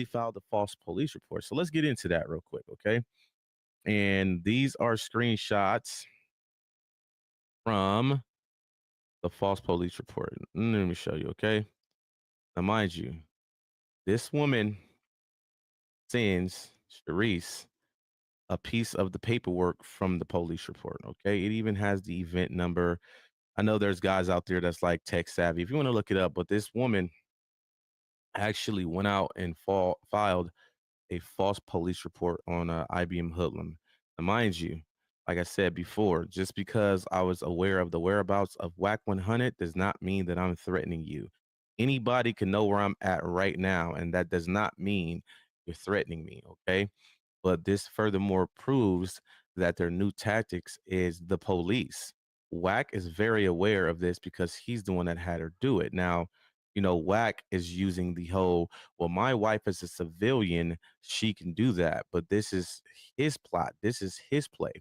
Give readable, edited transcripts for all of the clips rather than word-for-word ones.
filed a false police report. So let's get into that real quick, okay? And these are screenshots from the false police report. Let me show you, okay? Now, mind you, this woman sends Sharice a piece of the paperwork from the police report, okay? It even has the event number. I know there's guys out there that's like tech savvy. If you want to look it up, but this woman actually went out and filed a false police report on IBM Hoodlum. Now, mind you, like I said before, just because I was aware of the whereabouts of Wack 100 does not mean that I'm threatening you. Anybody can know where I'm at right now, and that does not mean you're threatening me, okay? But this furthermore proves that their new tactics is the police. Wack is very aware of this because he's the one that had her do it. Now, Wack is using the whole, well, my wife is a civilian, she can do that. But this is his plot. This is his play.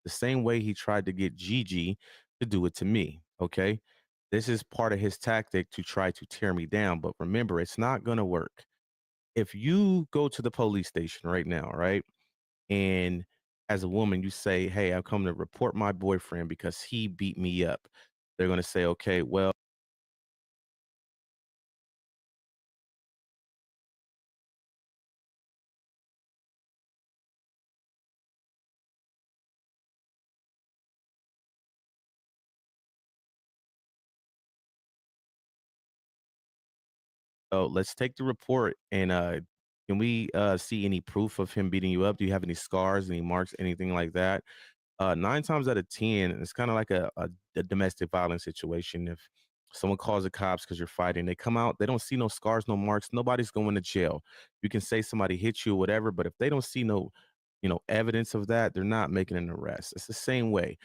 The same way he tried to get Gigi to do it to me. Okay. This is part of his tactic to try to tear me down. But remember, it's not going to work. If you go to the police station right now, right? And as a woman, you say, hey, I've come to report my boyfriend because he beat me up. They're going to say, okay, well, oh, let's take the report and can we see any proof of him beating you up? Do you have any scars, any marks, anything like that? 9 times out of 10, it's kind of like a domestic violence situation. If someone calls the cops because you're fighting, they come out, they don't see no scars, no marks, nobody's going to jail. You can say somebody hit you or whatever, but if they don't see no, evidence of that, they're not making an arrest. It's the same way.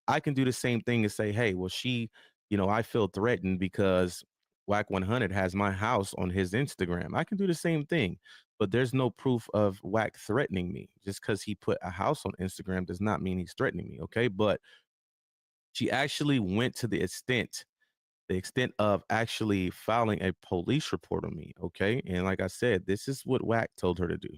I can do the same thing and say, hey, well, I feel threatened because Wack 100 has my house on his Instagram. I can do the same thing, but there's no proof of Wack threatening me. Just because he put a house on Instagram does not mean he's threatening me. Okay. But she actually went to the extent of actually filing a police report on me. Okay. And like I said, this is what Wack told her to do.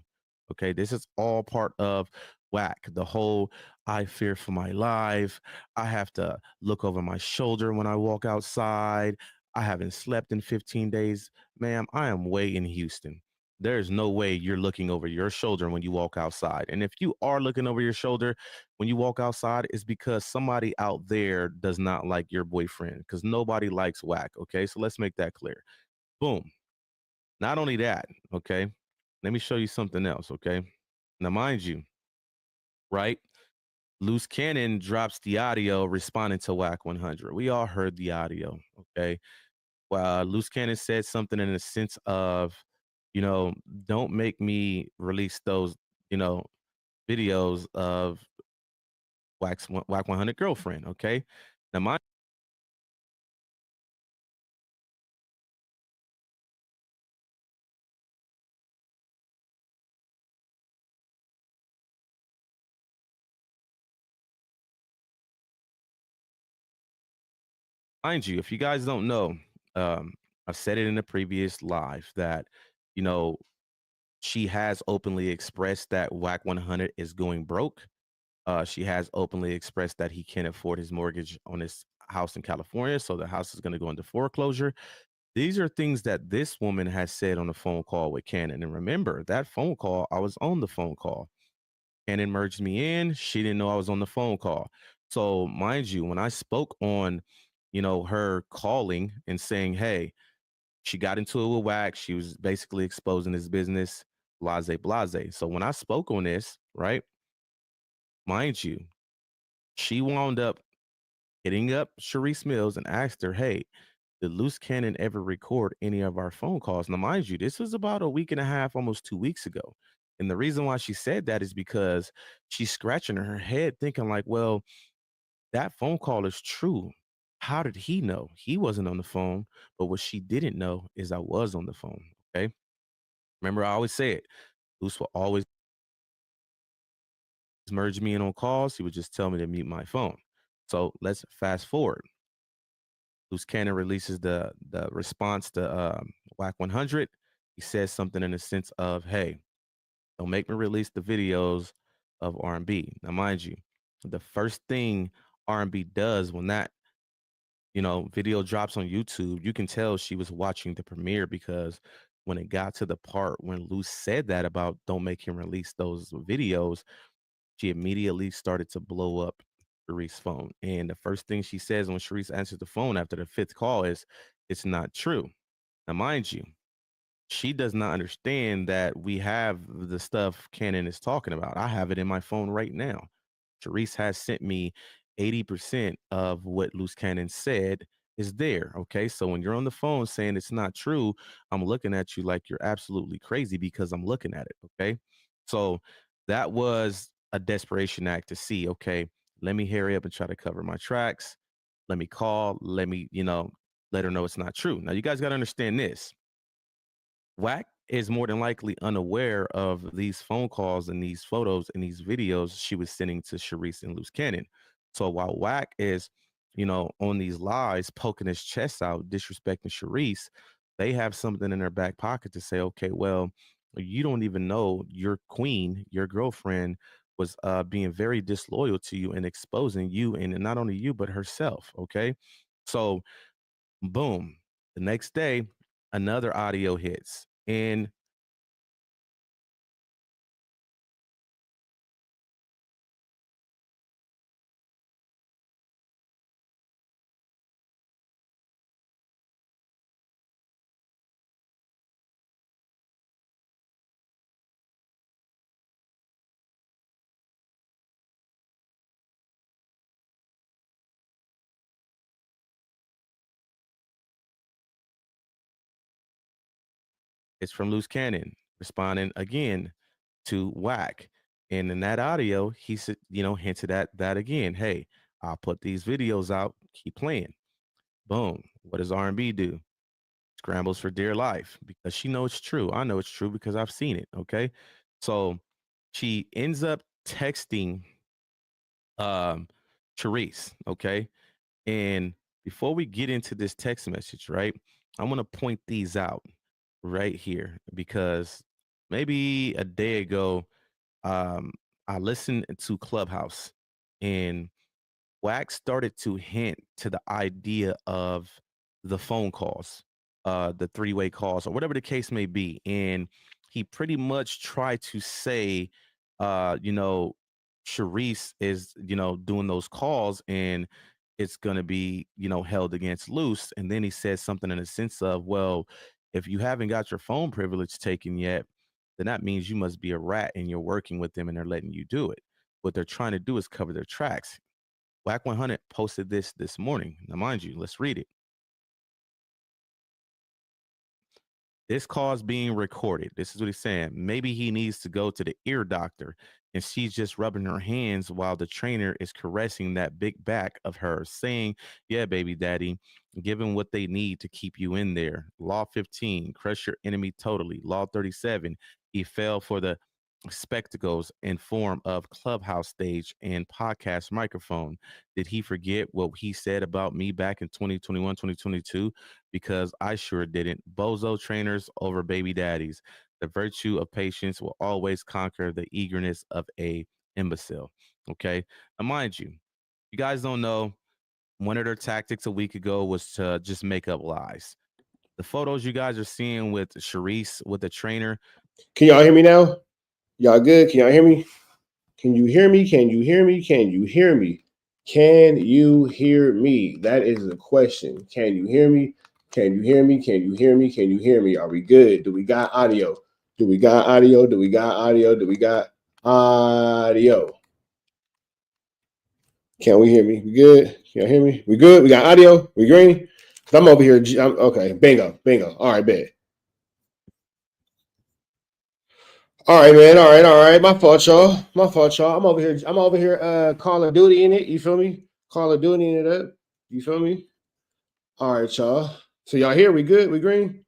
Okay. This is all part of Wack. The whole I fear for my life. I have to look over my shoulder when I walk outside. I haven't slept in 15 days. Ma'am, I am way in Houston. There's no way you're looking over your shoulder when you walk outside. And if you are looking over your shoulder when you walk outside, it's because somebody out there does not like your boyfriend because nobody likes Wack. Okay. So let's make that clear. Boom. Not only that, okay. Let me show you something else. Okay. Now, mind you, right? Luce Cannon drops the audio responding to Wack 100. We all heard the audio. Okay. Well, Luce Cannon said something in the sense of, you know, don't make me release those, you know, videos of Wack 100 girlfriend. Okay. Now, mind you, if you guys don't know, um, I've said it in a previous live that, you know, she has openly expressed that Wack 100 is going broke. She has openly expressed that he can't afford his mortgage on his house in California, so the house is going to go into foreclosure. These are things that this woman has said on the phone call with Cannon. And remember, that phone call, I was on the phone call. Cannon merged me in. She didn't know I was on the phone call. So, mind you, when I spoke on, her calling and saying, hey, she got into it with Wack, she was basically exposing his business, blase, blase. So, when I spoke on this, right, mind you, she wound up hitting up Sharice Mills and asked her, hey, did Luce Cannon ever record any of our phone calls? Now, mind you, this was about a week and a half, almost 2 weeks ago. And the reason why she said that is because she's scratching her head thinking like, well, that phone call is true. How did he know? He wasn't on the phone. But what she didn't know is I was on the phone. Okay. Remember, I always say it. Luce will always merge me in on calls. He would just tell me to mute my phone. So let's fast forward. Luce Cannon releases the response to Wack 100. He says something in the sense of, "Hey, don't make me release the videos of R&B." Now, mind you, the first thing R&B does when that video drops on YouTube, you can tell she was watching the premiere, because when it got to the part when Luce said that about don't make him release those videos, she immediately started to blow up Sharice's phone. And the first thing she says when Sharice answers the phone after the fifth call is, "It's not true." Now, mind you, she does not understand that we have the stuff Cannon is talking about. I have it in my phone right now. Sharice has sent me 80% of what Luce Cannon said is there. Okay. So when you're on the phone saying it's not true, I'm looking at you like you're absolutely crazy because I'm looking at it. Okay. So that was a desperation act to see, okay, let me hurry up and try to cover my tracks. Let me call. Let me, let her know it's not true. Now, you guys got to understand this. Wack is more than likely unaware of these phone calls and these photos and these videos she was sending to Sharice and Luce Cannon. So while Wack is, on these lies, poking his chest out, disrespecting Sharice, they have something in their back pocket to say, okay, well, you don't even know your queen, your girlfriend, was being very disloyal to you and exposing you, and not only you, but herself. Okay. So, boom, the next day, another audio hits. And it's from Luce Cannon responding again to Wack. And in that audio, he said, hinted at that again. Hey, I'll put these videos out, keep playing. Boom. What does R&B do? Scrambles for dear life because she knows it's true. I know it's true because I've seen it. Okay. So she ends up texting um Therese. Okay. And before we get into this text message, right, I'm going to point these out right here because maybe a day ago, um, I listened to Clubhouse and Wax started to hint to the idea of the phone calls, the three-way calls, or whatever the case may be. And he pretty much tried to say, Sharice is, doing those calls and it's going to be, held against Luce. And then he says something in the sense of, well, if you haven't got your phone privilege taken yet, then that means you must be a rat and you're working with them and they're letting you do it. What they're trying to do is cover their tracks. Wack 100 posted this morning. Now, mind you, let's read it. This call is being recorded. This is what he's saying. Maybe he needs to go to the ear doctor and she's just rubbing her hands while the trainer is caressing that big back of hers, saying, "Yeah, baby daddy, give them what they need to keep you in there." Law 15, crush your enemy totally. Law 37, he fell for the spectacles in form of clubhouse stage and podcast microphone. Did he forget what he said about me back in 2021, 2022? Because I sure didn't. Bozo trainers over baby daddies. The virtue of patience will always conquer the eagerness of a imbecile. Okay. Now, mind you, you guys don't know, one of their tactics a week ago was to just make up lies. The photos you guys are seeing with Sharice with the trainer. Can y'all hear me now? Y'all good? Can y'all hear me? Can you hear me? Can you hear me? Can you hear me? Can you hear me? That is the question. Can you hear me? Can you hear me? Can you hear me? Can you hear me? Are we good? Do we got audio? Do we got audio? Do we got audio? Do we got audio? Can we hear me? We good? Can y'all hear me? We good? We got audio? We green? I'm over here. Okay. Bingo. Bingo. All right, bet. All right, man. All right, all right. My fault, y'all. My fault, y'all. I'm over here. Call of Duty in it. You feel me? Call of Duty in it up. You feel me? All right, y'all. So y'all here? We good? We green?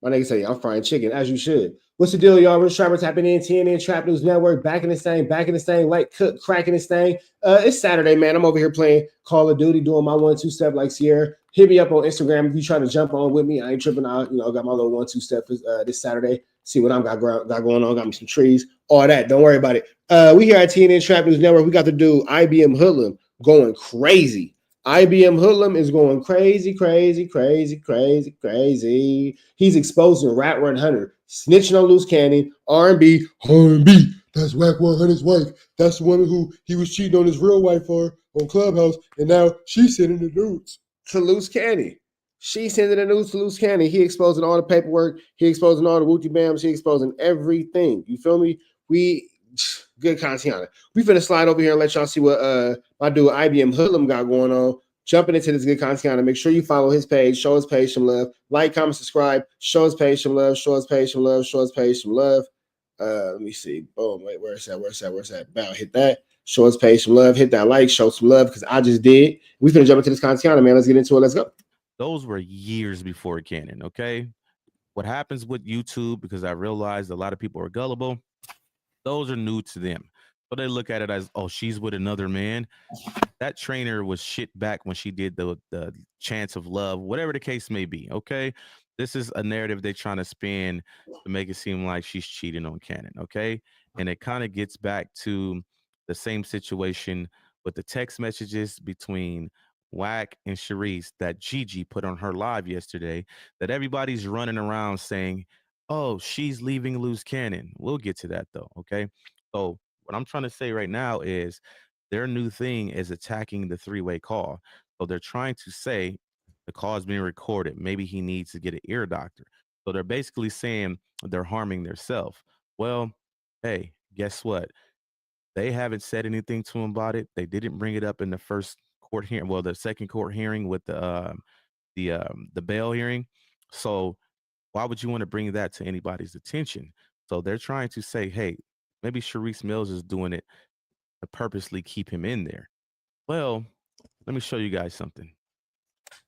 My nigga say I'm frying chicken as you should. What's the deal, y'all? Rich Trapper tapping in, TNN Trap News Network, back in this thing, light cracking this thing. It's Saturday, man. I'm over here playing Call of Duty, doing my 1-2 step like Sierra. Hit me up on Instagram if you try to jump on with me. I ain't tripping out. You know, I got my little 1-2 step this Saturday. See what I'm got going on. Got me some trees, all that. Don't worry about it. We here at TNN Trap News Network. We got to do IBM Hoodlum going crazy. IBM Hoodlum is going crazy, crazy, crazy, crazy, crazy. He's exposing Rat 100, snitching on Luce Cannon, R&B, R&B. That's Wack 100's wife. That's the woman who he was cheating on his real wife for on Clubhouse, and now she's sending the nudes to Luce Cannon. She's sending the news to Luce Cannon. He exposing all the paperwork. He exposing all the wooty bams. He exposing everything. You feel me? We good content. We finna slide over here and let y'all see what my dude IBM Hoodlum got going on. Jumping into this good content. Make sure you follow his page. Show his page some love. Like, comment, subscribe. Show his page some love. Show his page some love. Show his page some love. Let me see. Boom. Wait, where's that? Bow. Hit that. Show his page some love. Hit that like. Show some love because I just did. We finna jump into this content, man. Let's get into it. Let's go. Those were years before Canon, okay? What happens with YouTube, because I realized a lot of people are gullible, those are new to them. So they look at it as, oh, she's with another man. That trainer was shit back when she did the chance of love, whatever the case may be, okay? This is a narrative they're trying to spin to make it seem like she's cheating on Canon, okay? And it kind of gets back to the same situation with the text messages between Wack and Sharice that Gigi put on her live yesterday that everybody's running around saying, oh, she's leaving Luce Cannon. We'll get to that though, okay? So what I'm trying to say right now is their new thing is attacking the three-way call. So they're trying to say the call is being recorded. Maybe he needs to get an ear doctor. So they're basically saying they're harming themselves. Well, hey, guess what? They haven't said anything to him about it. They didn't bring it up in the first court hearing. Well, the second court hearing with the bail hearing. So why would you want to bring that to anybody's attention? So they're trying to say, hey, maybe Sharice Mills is doing it to purposely keep him in there. Well, let me show you guys something.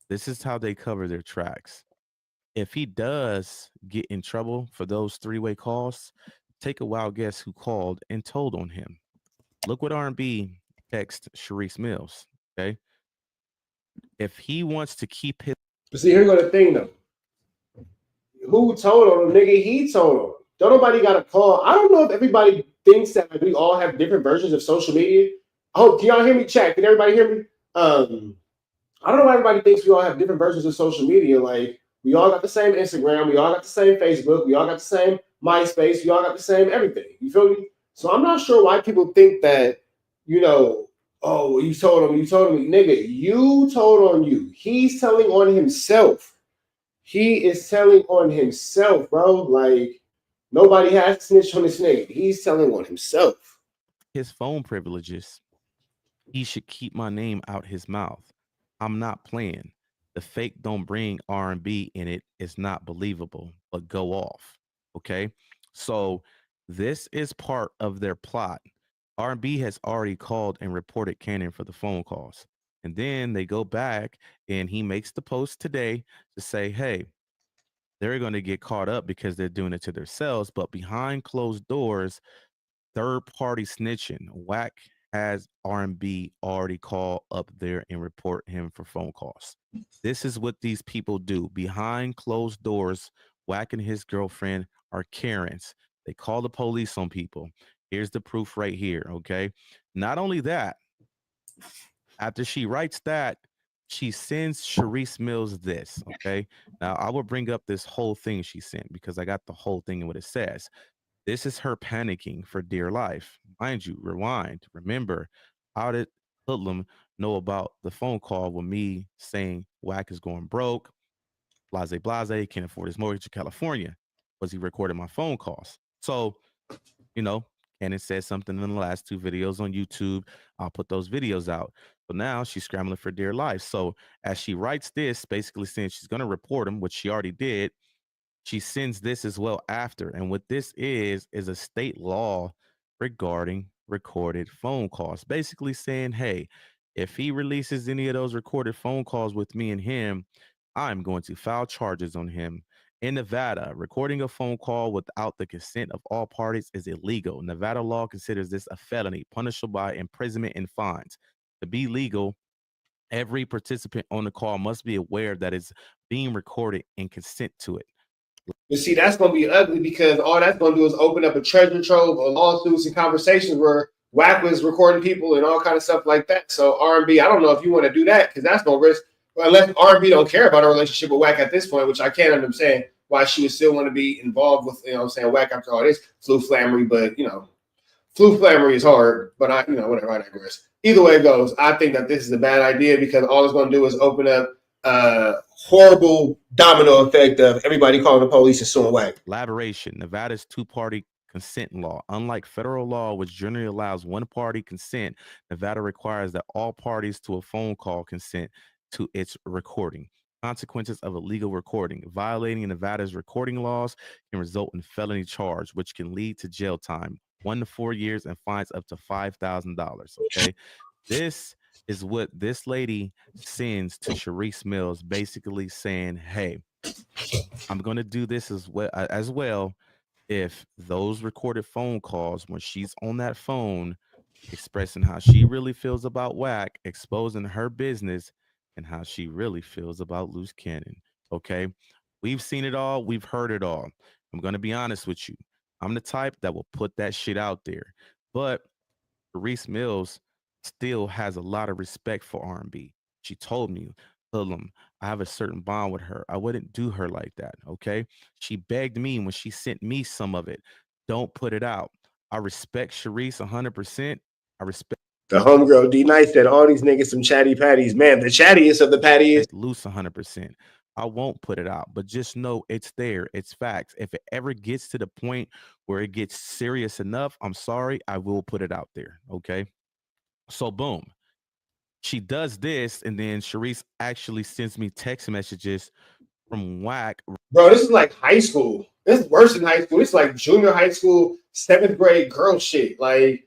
This is how they cover their tracks. If he does get in trouble for those three-way calls, take a wild guess who called and told on him. Look what R&B text Sharice Mills, okay? If he wants to keep his... But see, here go the thing, though. Who told on him, nigga? He told him. Don't nobody got a call. I don't know if everybody thinks that we all have different versions of social media. Oh, can y'all hear me? Chat. Can everybody hear me? I don't know why everybody thinks we all have different versions of social media. Like, we all got the same Instagram. We all got the same Facebook. We all got the same MySpace. We all got the same everything. You feel me? So I'm not sure why people think that, you know, oh, you told me, nigga, you told on you. He's telling on himself. He is telling on himself, bro. Like, nobody has to snitch on this nigga. He's telling on himself. His phone privileges, he should keep my name out his mouth. I'm not playing. The fake don't bring R&B in it. It's not believable, but go off. Okay. So this is part of their plot. R&B has already called and reported Cannon for the phone calls. And then they go back and he makes the post today to say, hey, they're going to get caught up because they're doing it to themselves. But behind closed doors, third party snitching. Wack has R&B already call up there and report him for phone calls. This is what these people do behind closed doors. Wack and his girlfriend are Karens. They call the police on people. Here's the proof right here. Okay. Not only that, after she writes that, she sends Sharice Mills this. Okay. Now I will bring up this whole thing she sent because I got the whole thing and what it says. This is her panicking for dear life. Mind you, rewind. Remember, how did Hoodlum know about the phone call with me saying Wack is going broke, blase blase, can't afford his mortgage in California? Was he recording my phone calls? So, you know, Cannon said something in the last two videos on YouTube. I'll put those videos out. But now she's scrambling for dear life. So as she writes this, basically saying she's going to report him, which she already did, she sends this as well after. And what this is a state law regarding recorded phone calls, basically saying, hey, if he releases any of those recorded phone calls with me and him, I'm going to file charges on him. In Nevada, recording a phone call without the consent of all parties is illegal. Nevada law considers this a felony, punishable by imprisonment and fines. To be legal, Every participant on the call must be aware that it's being recorded and consent to it. But see, that's going to be ugly because all that's going to do is open up a treasure trove of lawsuits and conversations where Wack was recording people and all kind of stuff like that. So R&B, I don't know if you want to do that because that's no risk. Unless R&B don't care about a relationship with Wack at this point, which I can't understand why she would still want to be involved with, you know what I'm saying, Wack after all this flu flammery. But, you know, flu flammery is hard, but I, you know, whatever, I digress. Either way it goes, I think that this is a bad idea because all it's going to do is open up horrible domino effect of everybody calling the police and suing Wack. Elaboration: Nevada's two-party consent law. Unlike federal law, which generally allows one-party consent, Nevada requires that all parties to a phone call consent to its recording. Consequences of illegal recording. Violating Nevada's recording laws can result in felony charge, which can lead to jail time, 1 to 4 years, and fines up to $5,000. Okay. This is what this lady sends to Sharice Mills, basically saying, hey, I'm going to do this as well if those recorded phone calls, when she's on that phone expressing how she really feels about Wack, exposing her business and how she really feels about Luce Cannon. Okay. We've seen it all. We've heard it all. I'm going to be honest with you. I'm the type that will put that shit out there. But Reese Mills still has a lot of respect for R&B. She told me, Hoodlum, I have a certain bond with her. I wouldn't do her like that. Okay. She begged me when she sent me some of it. Don't put it out. I respect Sharice 100%. I respect The homegirl D Nice said all these niggas some chatty patties. Man, the chattiest of the patties. Luce 100%. I won't put it out, but just know it's there. It's facts. If it ever gets to the point where it gets serious enough, I'm sorry, I will put it out there. Okay. So, boom. She does this, and then Sharice actually sends me text messages from Wack. Bro, this is like high school. This is worse than high school. It's like junior high school, 7th grade girl shit. Like,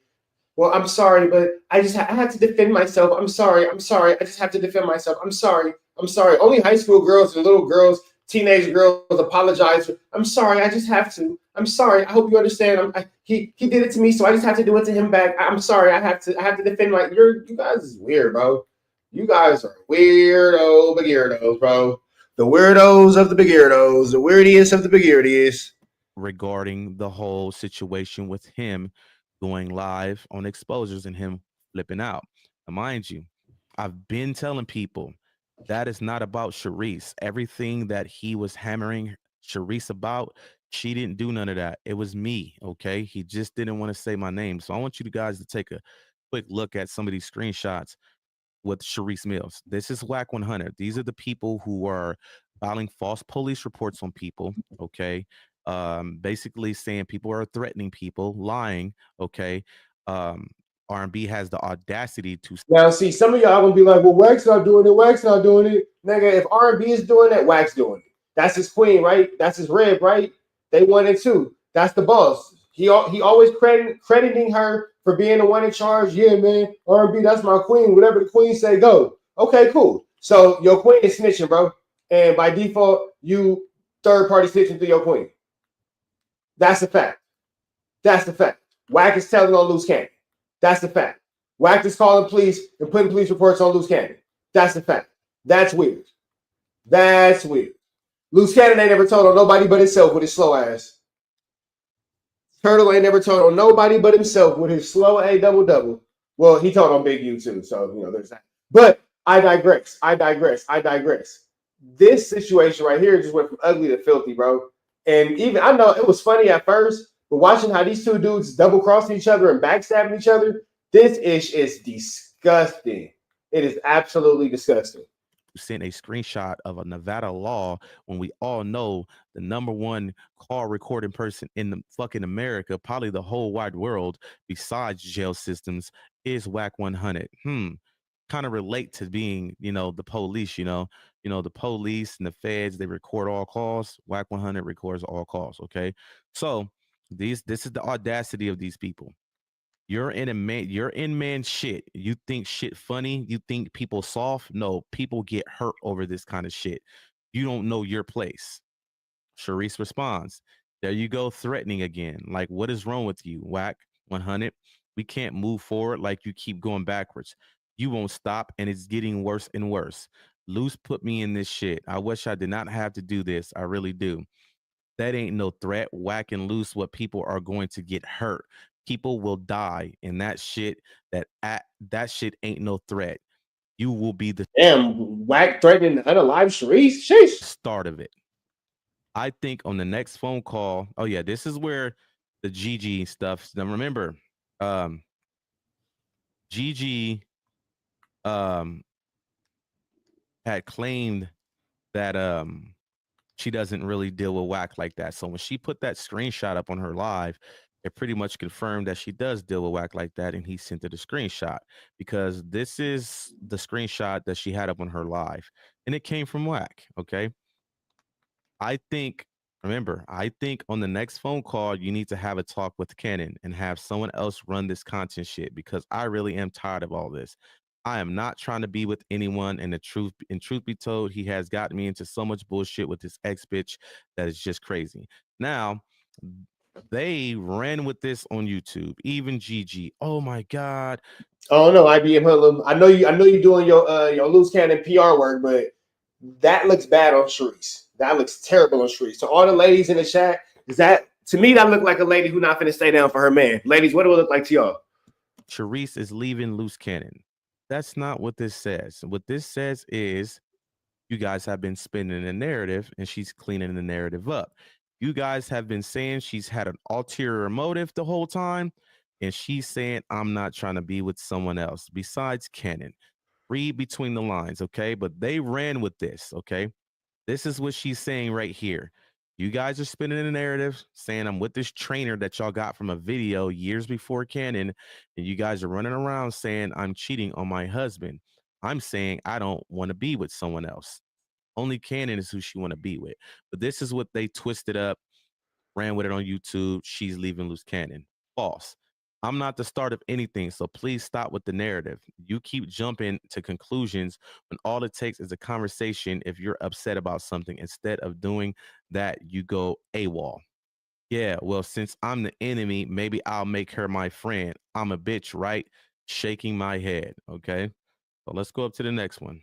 well, I'm sorry, but I just I have to defend myself. I'm sorry. I'm sorry. I just have to defend myself. I'm sorry. I'm sorry. Only high school girls and little girls, teenage girls apologize. I'm sorry. I just have to. I'm sorry. I hope you understand. He did it to me, so I just have to do it to him back. I'm sorry. I have to defend my. You guys is weird, bro. You guys are weirdo begeardos, bro. The weirdos of the begeardos, the weirdiest of the begeardiest. Regarding the whole situation with him going live on exposures and him flipping out. Now, mind you, I've been telling people that is not about Sharice. Everything that he was hammering Sharice about, she didn't do none of that. It was me. Okay. He just didn't want to say my name. So I want you guys to take a quick look at some of these screenshots with Sharice Mills. This is Wack 100. These are the people who are filing false police reports on people. Okay. Basically saying people are threatening people, lying. Okay. Um, R&B has the audacity to Now, see, some of y'all gonna be like, "Well, Wack's not doing it. Wack's not doing it, nigga." If R&B is doing it, Wack's doing it. That's his queen, right? That's his rib, right? They 1 and 2. That's the boss. He always crediting her for being the one in charge. Yeah, man, R&B, that's my queen. Whatever the queen say, go. Okay, cool. So your queen is snitching, bro, and by default, you third party snitching to your queen. That's a fact. That's the fact. Wack is telling on Luce Cannon. That's the fact. Wack is calling police and putting police reports on Luce Cannon. That's the fact. That's weird. That's weird. Luce Cannon ain't never told on nobody but himself with his slow ass. Turtle ain't never told on nobody but himself with his slow A double. Well, he told on Big U too, so you know there's that. But I digress. This situation right here just went from ugly to filthy, bro. And even I know it was funny at first, but watching how these two dudes double crossing each other and backstabbing each other, this ish is disgusting. It is absolutely disgusting. send a screenshot of a Nevada law when we all know the number one call recording person in the fucking America, probably the whole wide world, besides jail systems, is Wack 100. Kind of relate to being, the police, the police and the feds, they record all calls. Wack 100 records all calls. Okay. So this is the audacity of these people. You're in man shit. You think shit funny? You think people soft? No, people get hurt over this kind of shit. You don't know your place. Sharice responds, there you go, threatening again. Like, what is wrong with you, Wack 100? We can't move forward like you keep going backwards. You won't stop, and it's getting worse and worse. Luce put me in this shit. I wish I did not have to do this. I really do. That ain't no threat. Whack and Loose, what people are going to get hurt. People will die, and that shit ain't no threat. You will be the Damn, Wack threatening to unalive Sharice. Sheesh. start of it. I think on the next phone call. Oh yeah, this is where the Gigi stuff. Now remember, um, Gigi um had claimed that she doesn't really deal with Whack like that. So when she put that screenshot up on her live, it pretty much confirmed that she does deal with Whack like that, and he sent her the screenshot because this is the screenshot that she had up on her live, and it came from Whack. Okay, I think. Remember, I think on the next phone call, you need to have a talk with Canon and have someone else run this content shit because I really am tired of all this. I am not trying to be with anyone, and truth be told, he has gotten me into so much bullshit with this ex bitch that is just crazy. Now, they ran with this on YouTube. Even Gigi. Oh my god. Oh no, IBM Hoodlum. I know you. I know you're doing your loose cannon PR work, but that looks bad on Sharice. That looks terrible on Sharice. So all the ladies in the chat, is that to me that look like a lady who's not gonna stay down for her man. Ladies, what do it look like to y'all? Charisse is leaving Loose Cannon. That's not what this says. What this says is you guys have been spinning the narrative and she's cleaning the narrative up. You guys have been saying she's had an ulterior motive the whole time, and she's saying, I'm not trying to be with someone else besides Cannon. Read between the lines, okay? But they ran with this, okay? This is what she's saying right here. You guys are spinning the narrative, saying I'm with this trainer that y'all got from a video years before Canon, and you guys are running around saying I'm cheating on my husband. I'm saying I don't want to be with someone else. Only Canon is who she want to be with. But this is what they twisted up, ran with it on YouTube. She's leaving Loose Cannon. False. I'm not the start of anything, so please stop with the narrative. You keep jumping to conclusions when all it takes is a conversation if you're upset about something. Instead of doing that, you go AWOL. Yeah, well, since I'm the enemy, maybe I'll make her my friend. I'm a bitch, right? Shaking my head. Okay. So let's go up to the next one.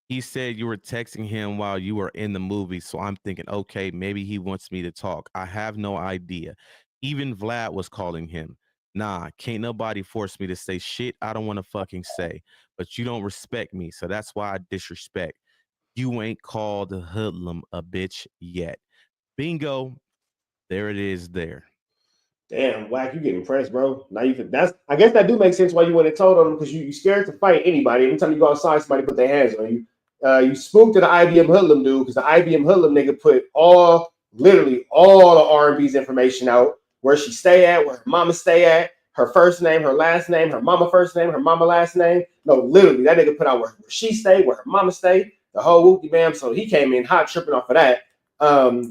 He said you were texting him while you were in the movie. So I'm thinking, okay, maybe he wants me to talk. I have no idea. Even Vlad was calling him. Nah, can't nobody force me to say shit I don't want to fucking say. But you don't respect me. So that's why I disrespect. You ain't called the hoodlum a bitch yet. Bingo. There it is there. Damn, Wack, you getting pressed, bro. Now you can. That's. I guess that do make sense why you went and told on them because you scared to fight anybody. Every time you go outside, somebody put their hands on you. You spooked to the IBM Hoodlum dude because the IBM Hoodlum nigga put literally all the R&B's information out, where she stay at, where her mama stay at, her first name, her last name, her mama first name, her mama last name. No, literally, that nigga put out where she stay, where her mama stay, the whole whoopty bam. So he came in hot, tripping off of that.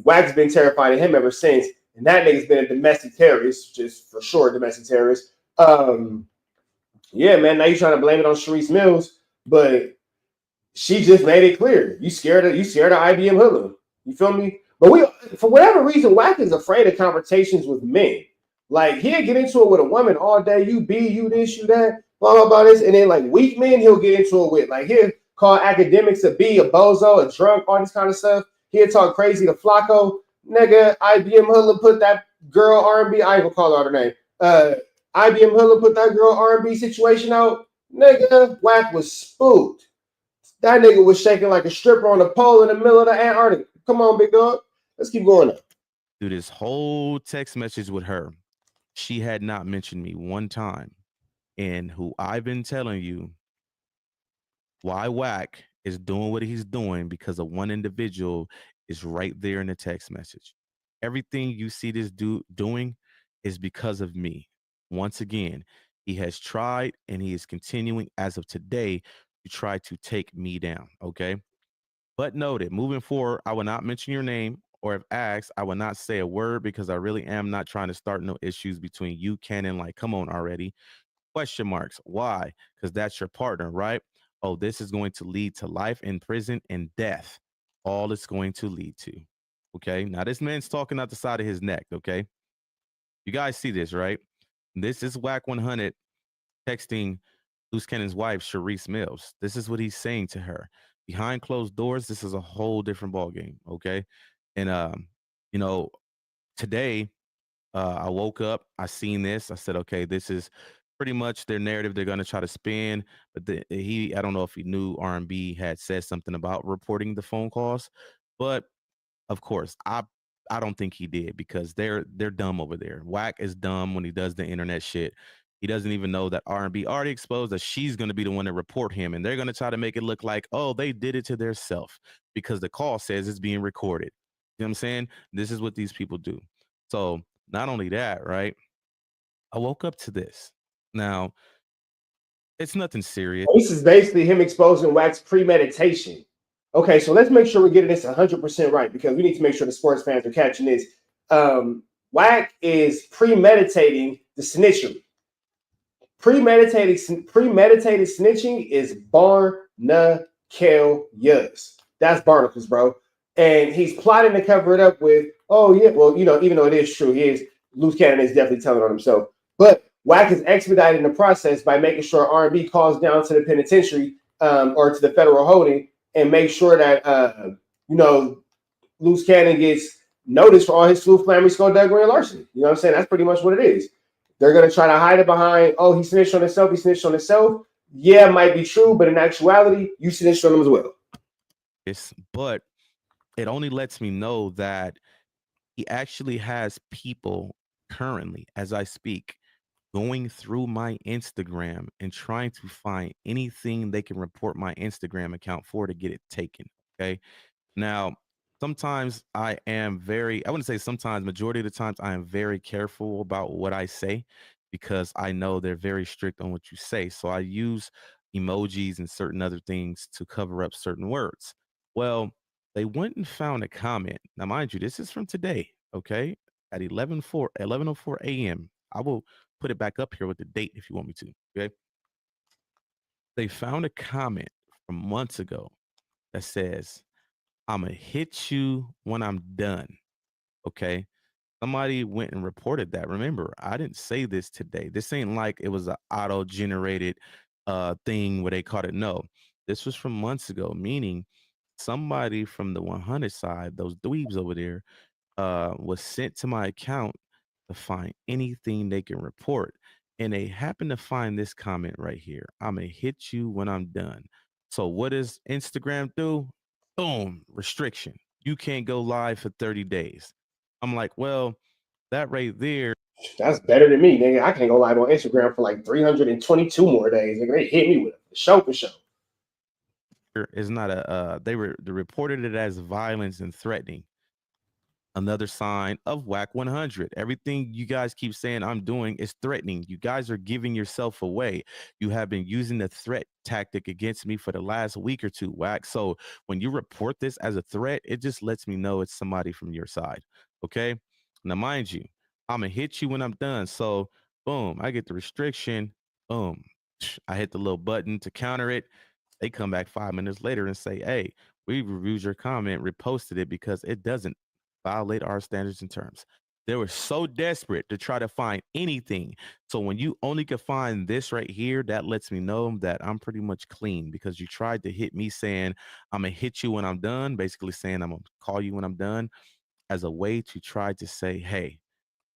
Wack's been terrified of him ever since. And that nigga's been a domestic terrorist, just for sure, domestic terrorist. Yeah, man. Now you're trying to blame it on Sharice Mills, but she just made it clear. You scared of IBM Hoodlum. You feel me? But for whatever reason, Wack is afraid of confrontations with men. Like he'll get into it with a woman all day. You this, you that, blah blah blah this, and then like weak men he'll get into it with. Like he'll call academics a B, a bozo, a drunk, all this kind of stuff. He'll talk crazy to FLAKKO. Nigga, IBM Hoodlum put that girl R&B. I ain't gonna call her name. IBM Hoodlum put that girl R&B situation out. Nigga, Wack was spooked. That nigga was shaking like a stripper on a pole in the middle of the Antarctic. Come on, big dog. Let's keep going now. Through this whole text message with her, she had not mentioned me one time. And who I've been telling you why Wack is doing what he's doing because of one individual is right there in the text message. Everything you see this dude doing is because of me. Once again, he has tried and he is continuing as of today to try to take me down. Okay. But noted, moving forward, I will not mention your name, or if asked, I will not say a word because I really am not trying to start no issues between you, Canon. Like, come on already. Question marks. Why? Because that's your partner, right? Oh, this is going to lead to life in prison and death. All it's going to lead to. Okay. Now, this man's talking out the side of his neck. Okay. You guys see this, right? This is Wack 100 texting Luce Cannon's wife, Sharice Mills. This is what he's saying to her. Behind closed doors, this is a whole different ballgame. Okay. And you know, today I woke up, I seen this, I said, okay, this is pretty much their narrative they're gonna try to spin. But I don't know if he knew R&B had said something about reporting the phone calls, but of course, I don't think he did because they're dumb over there. Wack is dumb when he does the internet shit. He doesn't even know that R&B already exposed that she's going to be the one to report him, and they're going to try to make it look like, oh, they did it to their self because the call says it's being recorded. You know what I'm saying? This is what these people do. So not only that, right? I woke up to this. Now it's nothing serious. This is basically him exposing Wack's premeditation. Okay, so let's make sure we're getting this 100% right because we need to make sure the sports fans are catching this. Wack is premeditating the snitchery. Premeditated snitching is Barnacles. That's Barnacles, bro. And he's plotting to cover it up with, oh yeah, well, even though it is true, Luce Cannon is definitely telling on himself. But Wack is expediting the process by making sure R&B calls down to the penitentiary or to the federal holding and make sure that Luce Cannon gets noticed for all his floof, flammy, skullduggery, and larceny. You know what I'm saying? That's pretty much what it is. They're going to try to hide it behind, oh, he snitched on himself, he snitched on himself. Yeah, it might be true, but in actuality, you snitched on him as well. But it only lets me know that he actually has people currently, as I speak, going through my Instagram and trying to find anything they can report my Instagram account for to get it taken. Okay. Now, sometimes I wouldn't say sometimes, majority of the times, I am very careful about what I say because I know they're very strict on what you say. So I use emojis and certain other things to cover up certain words. Well, they went and found a comment. Now, mind you, this is from today, okay? At 11:04 a.m. I will put it back up here with the date if you want me to, okay? They found a comment from months ago that says, "I'ma hit you when I'm done." Okay. Somebody went and reported that. Remember, I didn't say this today. This ain't like it was an auto-generated thing where they caught it. No. This was from months ago, meaning somebody from the 100 side, those dweebs over there, was sent to my account to find anything they can report. And they happen to find this comment right here. I'm gonna hit you when I'm done. So what does Instagram do? Boom, restriction. You can't go live for 30 days. I'm like, well, that right there. That's better than me, nigga. I can't go live on Instagram for like 322 more days. Nigga, they hit me with it for sure. Is not they reported it as violence and threatening. Another sign of Wack 100. Everything you guys keep saying I'm doing is threatening. You guys are giving yourself away. You have been using the threat tactic against me for the last week or two, Wack. So when you report this as a threat, it just lets me know it's somebody from your side. Okay. Now, mind you, I'm going to hit you when I'm done. So, boom, I get the restriction. Boom. I hit the little button to counter it. They come back 5 minutes later and say, hey, we reviewed your comment, reposted it because it doesn't violate our standards and terms. They were so desperate to try to find anything. So when you only could find this right here, that lets me know that I'm pretty much clean because you tried to hit me saying, I'm going to hit you when I'm done, basically saying I'm going to call you when I'm done as a way to try to say, hey,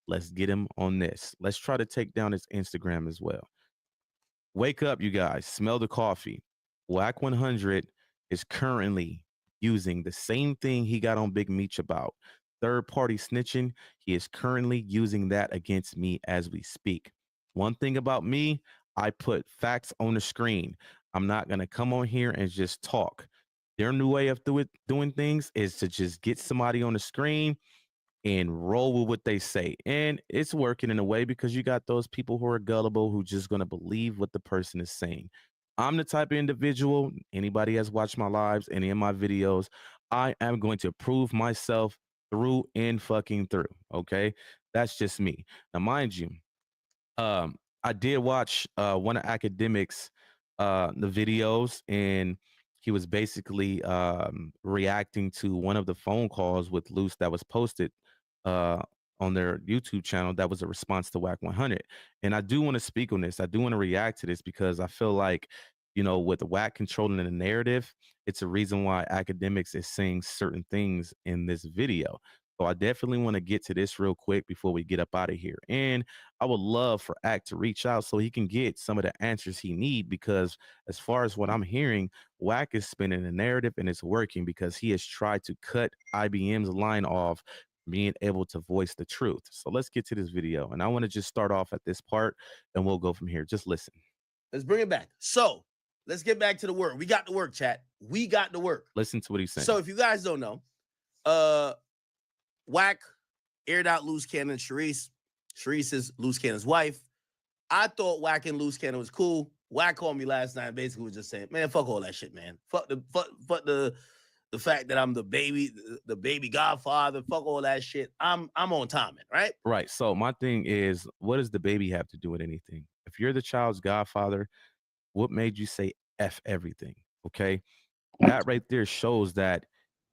let's get him on this. Let's try to take down his Instagram as well. Wake up, you guys. Smell the coffee. Wack 100 is currently using the same thing he got on Big Meech about third party snitching. He is currently using that against me as we speak. One thing about me, I put facts on the screen. I'm not going to come on here and just talk. Their new way of doing things is to just get somebody on the screen and roll with what they say. And it's working in a way because you got those people who are gullible who just going to believe what the person is saying. I'm the type of individual, anybody has watched my lives, any of my videos, I am going to prove myself through and fucking through. Okay. That's just me. Now, mind you, I did watch one of academics the videos, and he was basically reacting to one of the phone calls with Luce that was posted on their YouTube channel that was a response to Wack 100. And I do want to speak on this. I do want to react to this because I feel like, with Wack controlling the narrative, it's a reason why academics is saying certain things in this video. So I definitely want to get to this real quick before we get up out of here. And I would love for Act to reach out so he can get some of the answers he need, because as far as what I'm hearing, Wack is spinning the narrative and it's working because he has tried to cut IBM's line off being able to voice the truth. So let's get to this video. And I want to just start off at this part and we'll go from here. Just listen. Let's bring it back. So let's get back to the work. We got the work, chat. We got the work. Listen to what he's saying. So if you guys don't know, Wack aired out Luce Cannon, Sharice. Sharice is Luce Cannon's wife. I thought Wack and Luce Cannon was cool. Wack called me last night and basically was just saying, man, fuck all that shit, man. Fuck the fact that I'm the baby godfather. Fuck all that shit. I'm on timing, right? Right. So my thing is, what does the baby have to do with anything? If you're the child's godfather, what made you say F everything? Okay. That right there shows that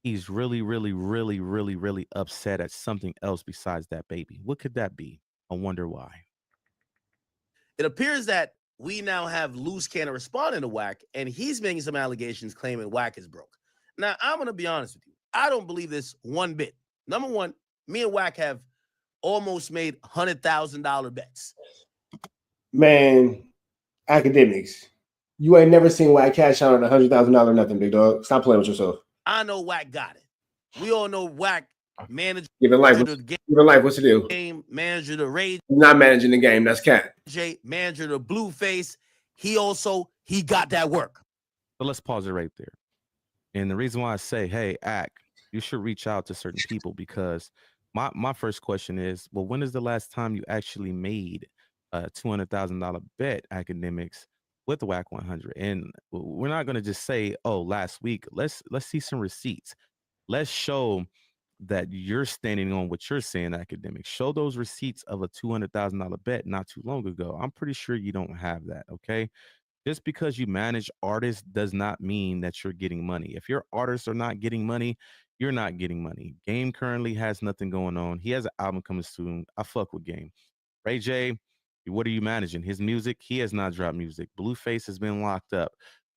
he's really, really, really, really, really upset at something else besides that baby. What could that be? I wonder why. It appears that we now have Luce Cannon responding to Wack, and he's making some allegations claiming Wack is broke. Now, I'm going to be honest with you. I don't believe this one bit. Number one, me and Wack have almost made $100,000 bets. Man, academics, you ain't never seen Wack cash out on $100,000 nothing, big dog. Stop playing with yourself. I know Wack got it. We all know Wack managed Giving life. What's the deal? Game manager the Rage. Not managing the game. That's cat. Manager the Blueface. He got that work. So let's pause it right there. And the reason why I say, hey, Ack, you should reach out to certain people, because my first question is, well, when is the last time you actually made a $200,000 bet, academics, with Wack 100? And we're not going to just say, oh, last week. Let's see some receipts. Let's show that you're standing on what you're saying, academics. Show those receipts of a $200,000 bet not too long ago. I'm pretty sure you don't have that, okay? Just because you manage artists does not mean that you're getting money. If your artists are not getting money, you're not getting money. Game currently has nothing going on. He has an album coming soon. I fuck with Game. Ray J, what are you managing? His music, he has not dropped music. Blueface has been locked up.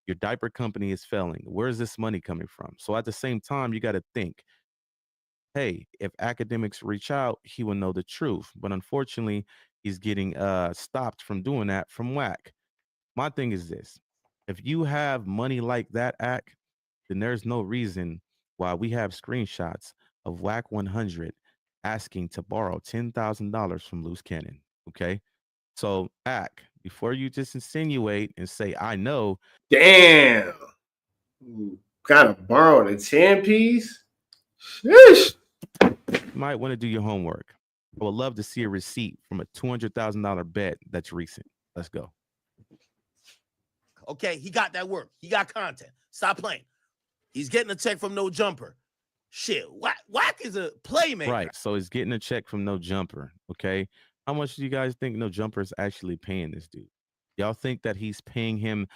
Your diaper company is failing. Where is this money coming from? So at the same time, you got to think, hey, if academics reach out, he will know the truth. But unfortunately, he's getting stopped from doing that from Wack. My thing is this: if you have money like that, Ack, then there's no reason why we have screenshots of Wack 100 asking to borrow $10,000 from Luce Cannon. Okay, so Ack, before you just insinuate and say I know, damn, gotta borrow the 10-piece. Sheesh. You might want to do your homework. I would love to see a receipt from a $200,000 bet that's recent. Let's go. Okay, he got that work. He got content. Stop playing. He's getting a check from No Jumper. Shit, Wack is a playmaker. Right, so he's getting a check from No Jumper, okay? How much do you guys think No Jumper is actually paying this dude? Y'all think that he's paying him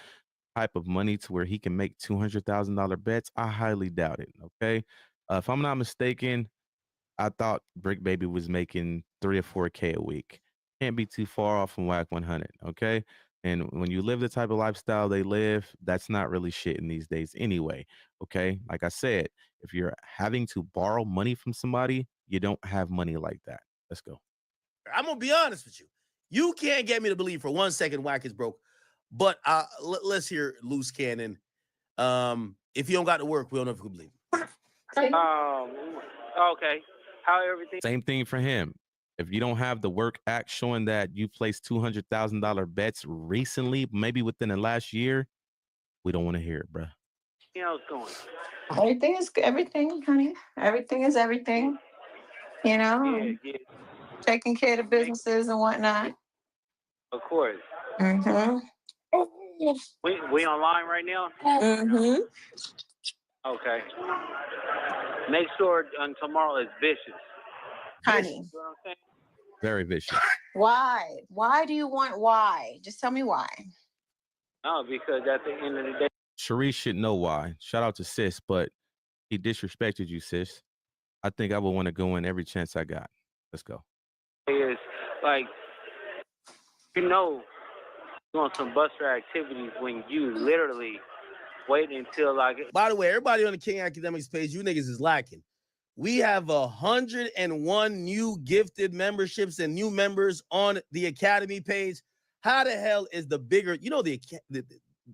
type of money to where he can make $200,000 bets? I highly doubt it, okay? If I'm not mistaken, I thought Brick Baby was making 3 or 4K a week. Can't be too far off from Wack 100, okay? And when you live the type of lifestyle they live, that's not really shit in these days anyway, okay? Like I said, if you're having to borrow money from somebody, you don't have money like that. Let's go. I'm going to be honest with you. You can't get me to believe for 1 second Wack is broke. But let's hear Luce Cannon. If you don't got to work, we don't know if we can believe it. Okay. How everything? Same thing for him. If you don't have the work act showing that you placed $200,000 bets recently, maybe within the last year, we don't want to hear it, bruh. How's going? Everything is everything, honey. Everything is everything. You know, Yeah. taking care of the businesses and whatnot. Of course. Mm-hmm. We online right now? Mm-hmm. Okay. Make sure tomorrow is vicious. Honey. You know what I'm saying? Very vicious. Why? Why do you want why? Just tell me why. No, because at the end of the day, Sharice should know why. Shout out to sis, but he disrespected you, sis. I think I would want to go in every chance I got. Let's go. Is like, you know, doing some buster activities when you literally wait until like. By the way, everybody on the King Academics page, you niggas is lacking. We have 101 new gifted memberships and new members on the Academy page. How the hell is the bigger, you know, the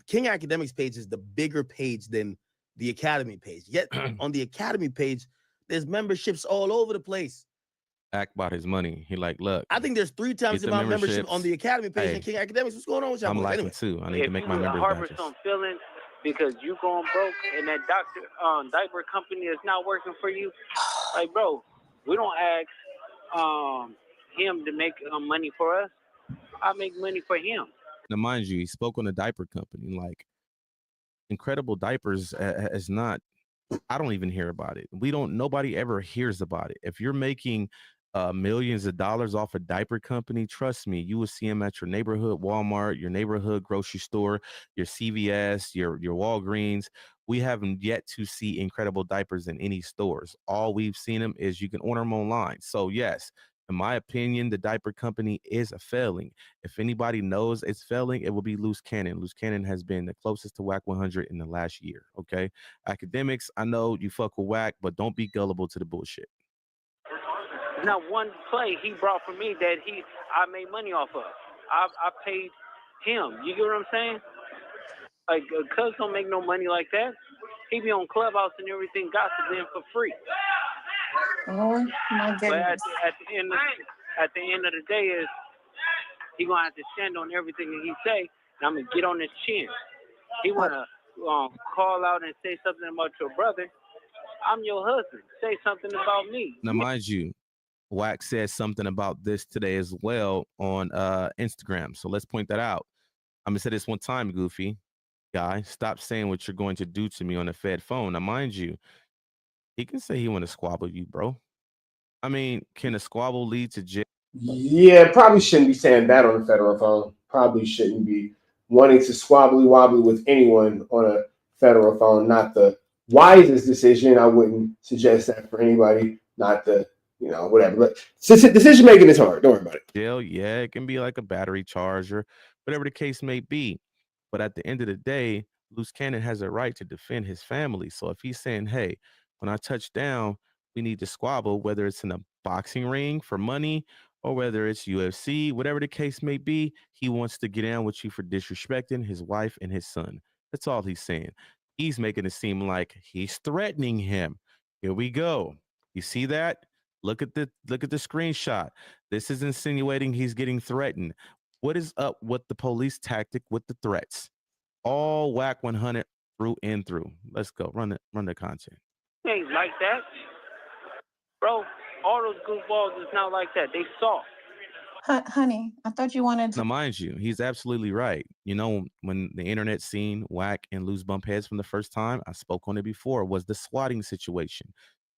King Academics page is the bigger page than the Academy page. Yet on the Academy page, there's memberships all over the place. Act about his money. He like, look. I think there's 3 times the amount of membership on the Academy page than King Academics. What's going on with y'all? I'm boys? lacking Anyway, too. I need to make my members harbor badges. some feelings because you going broke and that diaper company is not working for you. Like, bro, we don't ask him to make money for us. I make money for him. Now, mind you, he spoke on a diaper company. Like, Incredible Diapers is not. I don't even hear about it. Nobody ever hears about it. If you're making millions of dollars off a diaper company, trust me, you will see them at your neighborhood Walmart, your neighborhood grocery store, your CVS, your Walgreens. We haven't yet to see Incredible Diapers in any stores. All we've seen them is you can order them online. So yes, in my opinion, the diaper company is failing. If anybody knows it's failing, it will be Luce Cannon. Luce Cannon has been the closest to Wack 100 in the last year. Okay, Academics, I know you fuck with Wack, but don't be gullible to the bullshit. Not one play he brought for me that I made money off of. I paid him. You get what I'm saying? Like, Cuz don't make no money like that. He be on Clubhouse and everything, gossiping for free. Oh my But goodness. at the end of the day is he gonna have to stand on everything that he say, and I'm gonna get on his chin. He wanna call out and say something about your brother. I'm your husband. Say something about me. Now, mind you, Wack said something about this today as well on Instagram. So let's point that out. I'm gonna say this one time, Goofy guy. Stop saying what you're going to do to me on the Fed phone. Now, mind you, he can say he want to squabble you, bro. I mean, can a squabble lead to jail? Yeah, probably shouldn't be saying that on the federal phone. Probably shouldn't be wanting to squabbly wobbly with anyone on a federal phone. Not the wisest decision. I wouldn't suggest that for anybody. Not the, whatever. But decision making is hard. Don't worry about it. Jail, yeah, it can be like a battery charge or whatever the case may be. But at the end of the day, Luce Cannon has a right to defend his family. So if he's saying, hey, when I touch down, we need to squabble, whether it's in a boxing ring for money or whether it's UFC, whatever the case may be, he wants to get down with you for disrespecting his wife and his son. That's all he's saying. He's making it seem like he's threatening him. Here we go. You see that? Look at the screenshot. This is insinuating he's getting threatened. What is up with the police tactic with the threats? All Wack 100 through and through. Let's go. Run the content. Ain't like that, bro. All those goofballs is not like that. They soft. Honey, I thought you wanted to. Now, mind you, he's absolutely right. You know, when the internet seen Wack and Luce bump heads from the first time, I spoke on it before, was the swatting situation.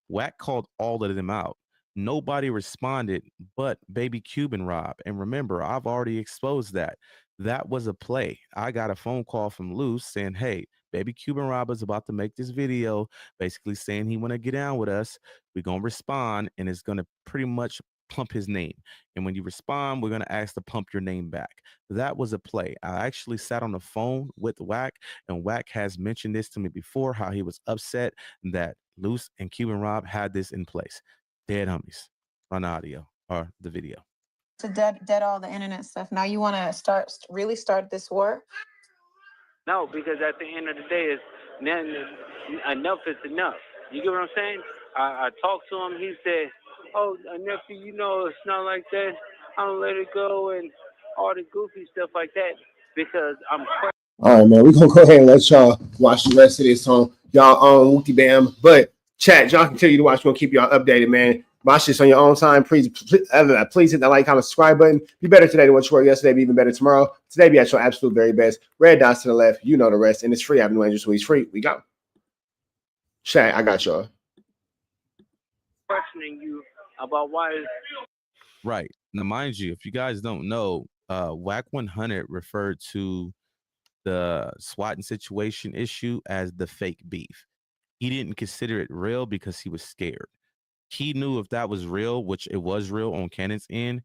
Wack called all of them out. Nobody responded but Baby Cuban Rob. And remember, I've already exposed that. That was a play. I got a phone call from Luce saying, hey, Baby Cuban Rob is about to make this video, basically saying he want to get down with us. We're going to respond, and it's going to pretty much pump his name. And when you respond, we're going to ask to pump your name back. That was a play. I actually sat on the phone with Wack, and Wack has mentioned this to me before, how he was upset that Luce and Cuban Rob had this in place. Dead homies. Run audio or the video. To dead all the internet stuff. Now you want to really start this war? No, because at the end of the day, enough is enough. You get what I'm saying? I talked to him. He said, oh, nephew, it's not like that. I don't let it go and all the goofy stuff like that because I'm crazy. All right, man. We're going to go ahead and let y'all watch the rest of this on y'all own Wookie Bam. But chat, y'all continue to watch. We're going to keep y'all updated, man. Watch this on your own time. Please hit that like, comment, subscribe button. Be better today than what you were yesterday. Be even better tomorrow. Today, be at your absolute very best. Red dots to the left. You know the rest. And it's free. I have no angels, so he's free. We go. Chat, I got y'all. Questioning you about why. Right. Now, mind you, if you guys don't know, Wack 100 referred to the swatting situation issue as the fake beef. He didn't consider it real because he was scared. he knew if that was real, which it was real on Cannon's end,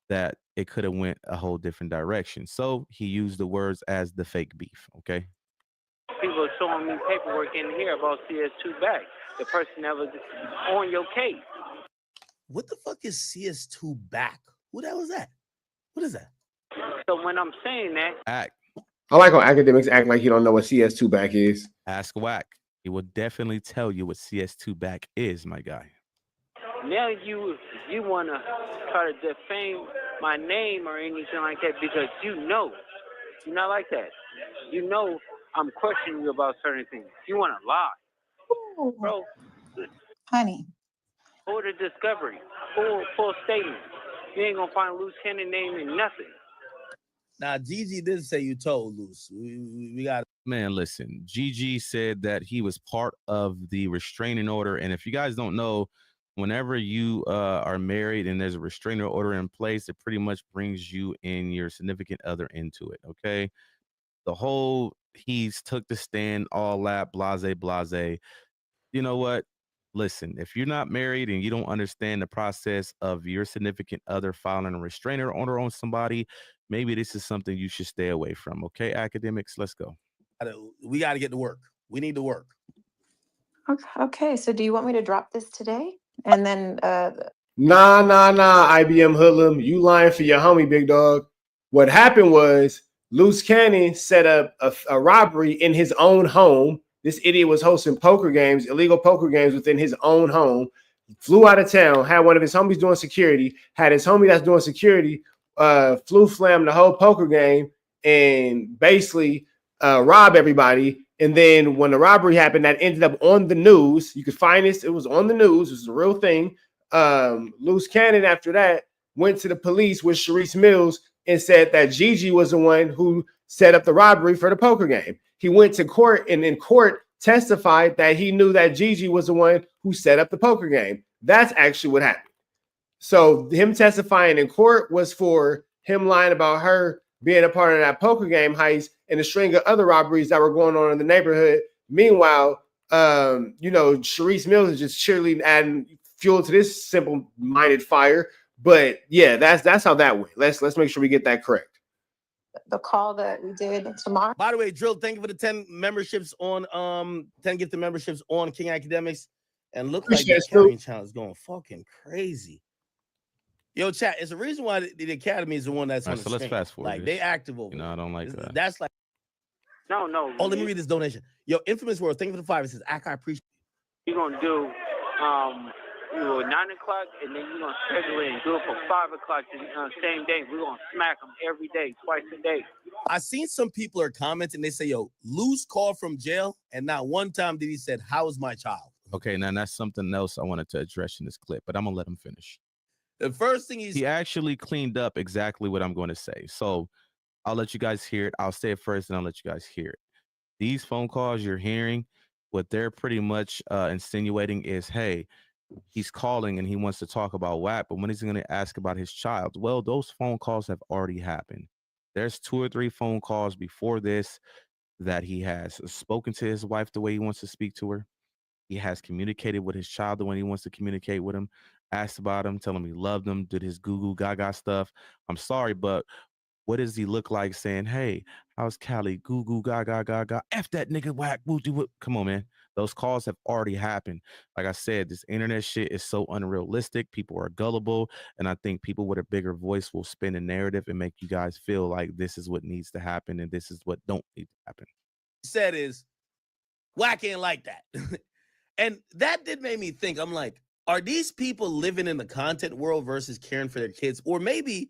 that it could have went a whole different direction. So he used the words as the fake beef. Okay. People are showing me paperwork in here about CS2 back. The person that was on your case. What the fuck is CS2 back? Who the hell is that? What is that? So when I'm saying that, I like how academics act like you don't know what CS2 back is. Ask Wack. He will definitely tell you what CS2 back is, my guy. now you want to try to defame my name or anything like that because you know you're not like that. You know I'm questioning you about certain things. You want to lie. Ooh, Bro, honey. order discovery. Full statement. You ain't gonna find Luce Cannon name in nothing. Now, Gigi did say you told Luce. We got. Man, listen, Gigi said that he was part of the restraining order. And if you guys don't know, whenever you are married and there's a restraining order in place, it pretty much brings you and your significant other into it. Okay. The whole he's took the stand, all that, blase, blase. You know what? Listen, if you're not married and you don't understand the process of your significant other filing a restrainer order on somebody, maybe this is something you should stay away from. Okay, academics, let's go. We got to get to work. We need to work. Okay, so do you want me to drop this today? And then Nah, IBM hoodlum. You lying for your homie, big dog. What happened was Luce Cannon set up a robbery in his own home. This idiot was hosting poker games, illegal poker games within his own home. Flew out of town, had one of his homies doing security, had his homie that's doing security, flam the whole poker game and basically rob everybody. And then when the robbery happened, that ended up on the news. You could find this. It was on the news. It was a real thing. Luce Cannon, after that, went to the police with Sharice Mills and said that Gigi was the one who set up the robbery for the poker game. He went to court and in court testified that he knew that Gigi was the one who set up the poker game. That's actually what happened. So him testifying in court was for him lying about her being a part of that poker game heist and a string of other robberies that were going on in the neighborhood. Meanwhile, Sharice Mills is just cheerleading, adding fuel to this simple-minded fire. But yeah, that's how that went. Let's make sure we get that correct. the call that we did tomorrow. By the way, Drill, thank you for the 10 memberships on 10 gifted memberships on King Academics. And look like the carrying channel is going fucking crazy. Yo, chat, it's the reason why the Academy is the one that's on the so let's fast forward. Like, they active over. You know, I don't like that. That's like. No. Oh, let me read this donation. Yo, Infamous World, thank you for the 5. It says, I appreciate. You're gonna do 9 o'clock, and then you're gonna schedule it and do it for 5 o'clock the same day. We're gonna smack them every day, twice a day. I seen some people are commenting. They say, "Yo, Luce called from jail, and not one time did he said, how is my child?" Okay, now that's something else I wanted to address in this clip, but I'm gonna let him finish. The first thing he actually cleaned up exactly what I'm going to say. So I'll let you guys hear it. I'll say it first, and I'll let you guys hear it. These phone calls you're hearing, what they're pretty much insinuating is, hey, he's calling and he wants to talk about Wack, but when he's going to ask about his child? Well, those phone calls have already happened. There's 2 or 3 phone calls before this that he has spoken to his wife the way he wants to speak to her. He has communicated with his child the way he wants to communicate with him, asked about him, tell him he loved him, did his goo gaga stuff. I'm sorry, but what does he look like saying, hey, how's Callie? Goo gaga gaga. F that nigga Wack. Come on, man. Those calls have already happened. Like I said, this internet shit is so unrealistic. People are gullible. And I think people with a bigger voice will spin a narrative and make you guys feel like this is what needs to happen and this is what don't need to happen. Said is, Wack ain't like that. And that did make me think, I'm like, are these people living in the content world versus caring for their kids? Or maybe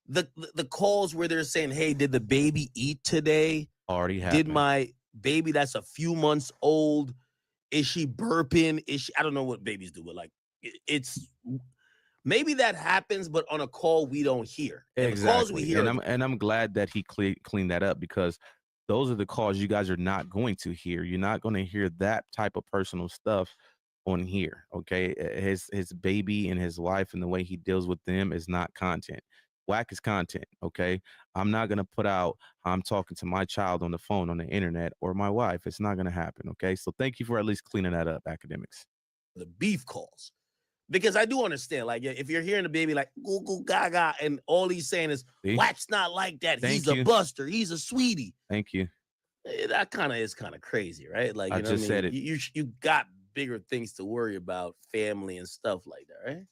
the calls where they're saying, hey, did the baby eat today? Already happened. Did my baby that's a few months old, is she burping? I don't know what babies do, but like, it's maybe that happens, but on a call we don't hear. And exactly. The calls we hear. And I'm glad that he cleaned that up, because those are the calls you guys are not going to hear. You're not going to hear that type of personal stuff on here. Okay. His baby and his wife and the way he deals with them is not content. Wack is content. Okay. I'm not going to put out how I'm talking to my child on the phone, on the internet, or my wife. It's not going to happen. Okay. So thank you for at least cleaning that up, academics. The beef calls. Because I do understand, like, if you're hearing the baby like goo goo gaga, and all he's saying is Wack's not like that. He's a buster. He's a sweetie. Thank you. That kind of is kind of crazy, right? Like, you know what I mean? Said it. You got bigger things to worry about, family and stuff like that, right?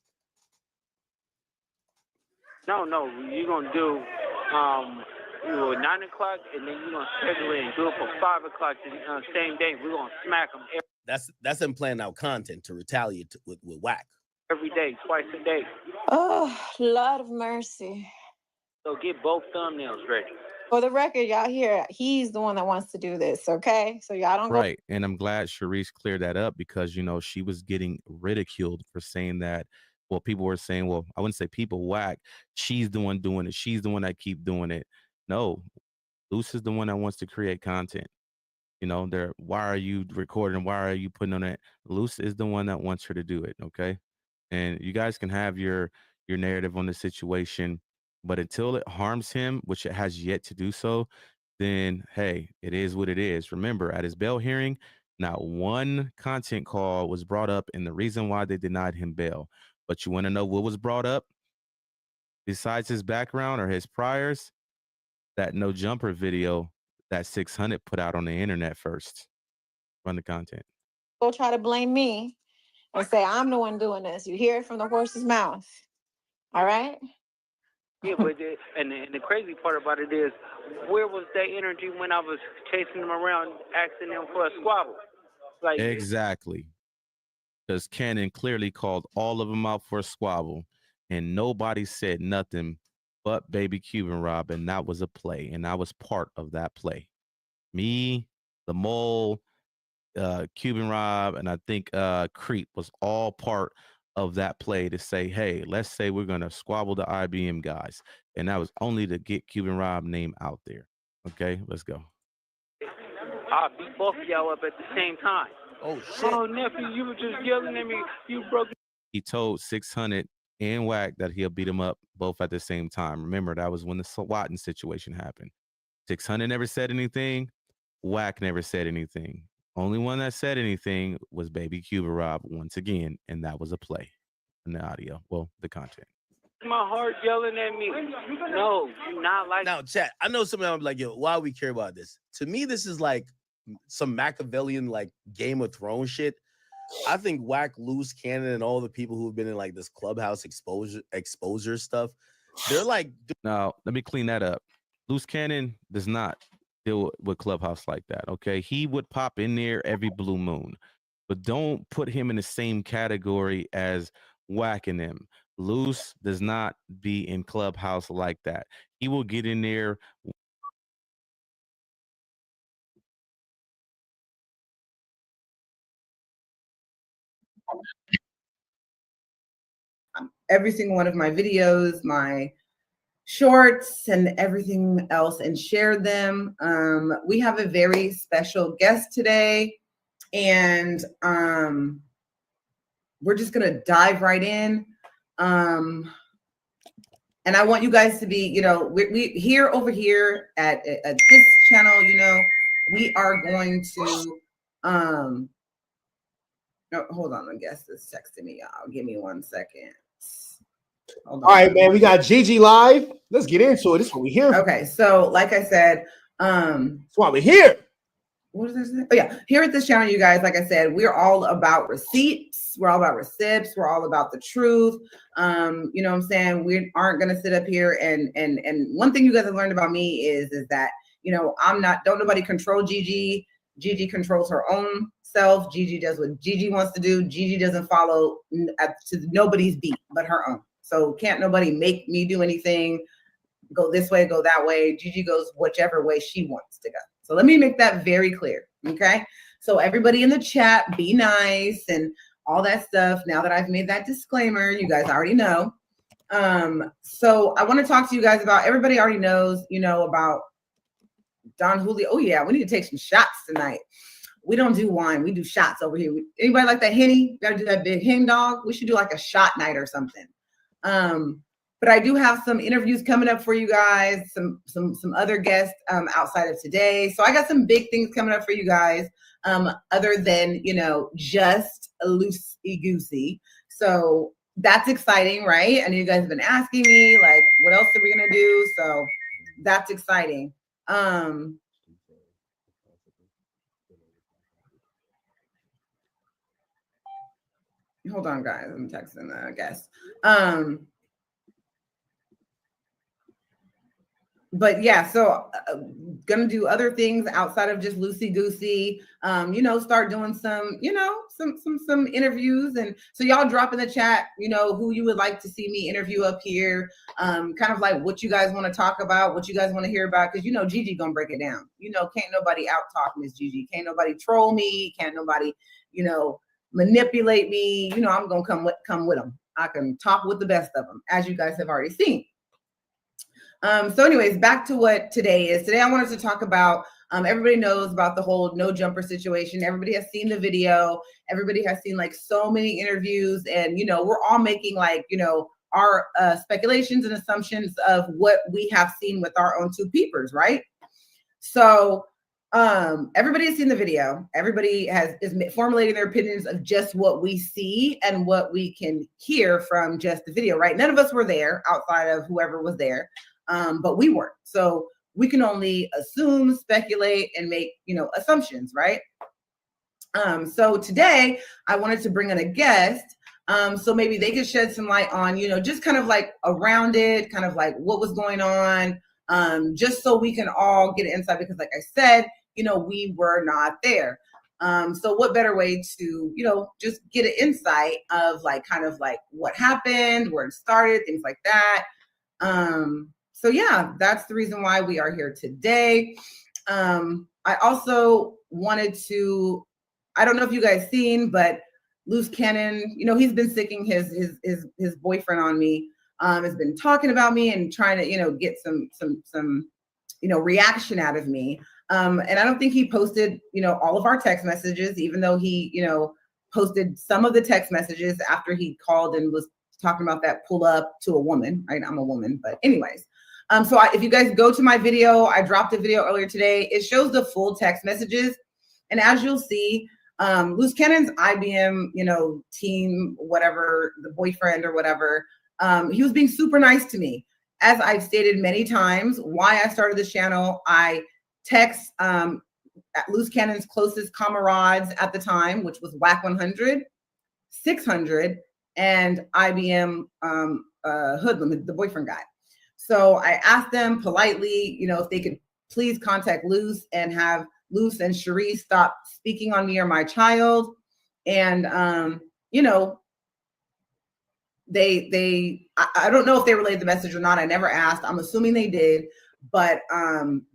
No, you're gonna do 9 o'clock, and then you're gonna schedule it and do it for 5 o'clock the same day. We're gonna smack them. That's them planning out content to retaliate with Wack. Every day, twice a day. Oh, Lord of mercy. So get both thumbnails ready. For the record, y'all hear, he's the one that wants to do this, okay? So y'all don't Right. And I'm glad Sharice cleared that up because, you know, she was getting ridiculed for saying that. Well, people were saying, well, I wouldn't say people, Wack. She's the one doing it. She's the one that keep doing it. No, Luce is the one that wants to create content. You know, why are you recording? Why are you putting on it? Luce is the one that wants her to do it. Okay. And you guys can have your narrative on the situation, but until it harms him, which it has yet to do so, then hey, it is what it is. Remember, at his bail hearing, not one content call was brought up and the reason why they denied him bail. But you want to know what was brought up besides his background or his priors? That no jumper video that 600 put out on the internet first. Run the content. go try to blame me and say I'm the one doing this. You hear it from the horse's mouth. All right? Yeah, but and the crazy part about it is, where was that energy when I was chasing them around, asking them for a squabble? Like exactly. Because Cannon clearly called all of them out for a squabble, and nobody said nothing but Baby Cuban Rob, and that was a play, and I was part of that play. Me, the mole, Cuban Rob, and I think Creep was all part of that play to say, hey, let's say we're going to squabble the IBM guys. And that was only to get Cuban Rob name out there. Okay, let's go. I'll beat both of y'all up at the same time. Oh, shit. Oh, nephew, you were just yelling at me. You broke. He told 600 and Wack that he'll beat him up both at the same time. Remember, that was when the Swatting situation happened. 600 never said anything. Wack never said anything. Only one that said anything was Baby Cuba Rob once again, and that was a play in the audio. Well, the content. My heart yelling at me. No, not like. Now, chat, I know some of them are like, yo, why we care about this? To me, this is like some Machiavellian, like Game of Thrones shit. I think Wack, Luce, Cannon, and all the people who've been in like this clubhouse exposure stuff, they're like. Now, let me clean that up. Luce Cannon does not deal with clubhouse like that. Okay, he would pop in there every blue moon, but don't put him in the same category as Wack and them. Luce does not be in clubhouse like that. He will get in there. Every single one of my videos, my shorts, and everything else, and share them. We have a very special guest today, and we're just gonna dive right in. And I want you guys to be, you know, we here over here at this channel, you know, we are going to no, hold on, I guess this texting me, y'all. Give me 1 second. All right, man. We got Gigi live. Let's get into it. This is what we here. Okay, so like I said, that's why we're here. What is this? Oh yeah, here at this channel, you guys, like I said, we're all about receipts. We're all about receipts. We're all about the truth. You know what I'm saying? We aren't gonna sit up here and one thing you guys have learned about me is that, you know, don't nobody control Gigi. Gigi controls her own self. Gigi does what Gigi wants to do. Gigi doesn't follow to nobody's beat but her own. So can't nobody make me do anything, go this way, go that way. Gigi goes whichever way she wants to go. So let me make that very clear, okay? So everybody in the chat, be nice and all that stuff. Now that I've made that disclaimer, you guys already know. So I want to talk to you guys about, everybody already knows, you know, about Don Julio. Oh yeah, we need to take some shots tonight. We don't do wine, we do shots over here. Anybody like that Henny? Gotta do that big hen dog? We should do like a shot night or something. But I do have some interviews coming up for you guys, some other guests outside of today. So I got some big things coming up for you guys, other than, you know, just a loosey goosey. So that's exciting, right? And you guys have been asking me, like, what else are we gonna do? So that's exciting. Hold on, guys. I'm texting, I guess. But yeah, so gonna do other things outside of just loosey goosey. You know, start doing some, you know, some interviews. And so y'all drop in the chat, you know, who you would like to see me interview up here. Kind of like what you guys want to talk about, what you guys want to hear about, because you know Gigi gonna break it down. You know, can't nobody out talk Miss Gigi. Can't nobody troll me. Can't nobody, you know, manipulate me. You know, I'm gonna come with them. I can talk with the best of them, as you guys have already seen. So anyways, back to what today is. Today I wanted to talk about, everybody knows about the whole no jumper situation. Everybody has seen the video. Everybody has seen like so many interviews, and you know, we're all making like, you know, our speculations and assumptions of what we have seen with our own two peepers, right? So everybody has seen the video. Everybody is formulating their opinions of just what we see and what we can hear from just the video, right? None of us were there outside of whoever was there. But we weren't. So we can only assume, speculate, and make, you know, assumptions, right? So today I wanted to bring in a guest, so maybe they could shed some light on, you know, just kind of like around it, kind of like what was going on, just so we can all get an insight, because like I said, you know, we were not there. So what better way to, you know, just get an insight of like, kind of like what happened, where it started, things like that. So yeah, that's the reason why we are here today. I also wanted to, I don't know if you guys seen, but Luce Cannon, you know, he's been sicking his boyfriend on me, has been talking about me and trying to, you know, get some, you know, reaction out of me. And I don't think he posted, you know, all of our text messages, even though he, you know, posted some of the text messages after he called and was talking about that pull up to a woman, right? I'm a woman, but anyways. So if you guys go to my video, I dropped a video earlier today. It shows the full text messages. And as you'll see, Luce Cannon's IBM, you know, team, whatever, the boyfriend or whatever, he was being super nice to me. As I've stated many times, why I started this channel, I text Luce Cannon's closest comrades at the time, which was Wack 100, 600, and IBM Hoodlum, the boyfriend guy. So I asked them politely, you know, if they could please contact Luce and have Luce and Cherie stop speaking on me or my child. And, you know, I don't know if they relayed the message or not. I never asked. I'm assuming they did, but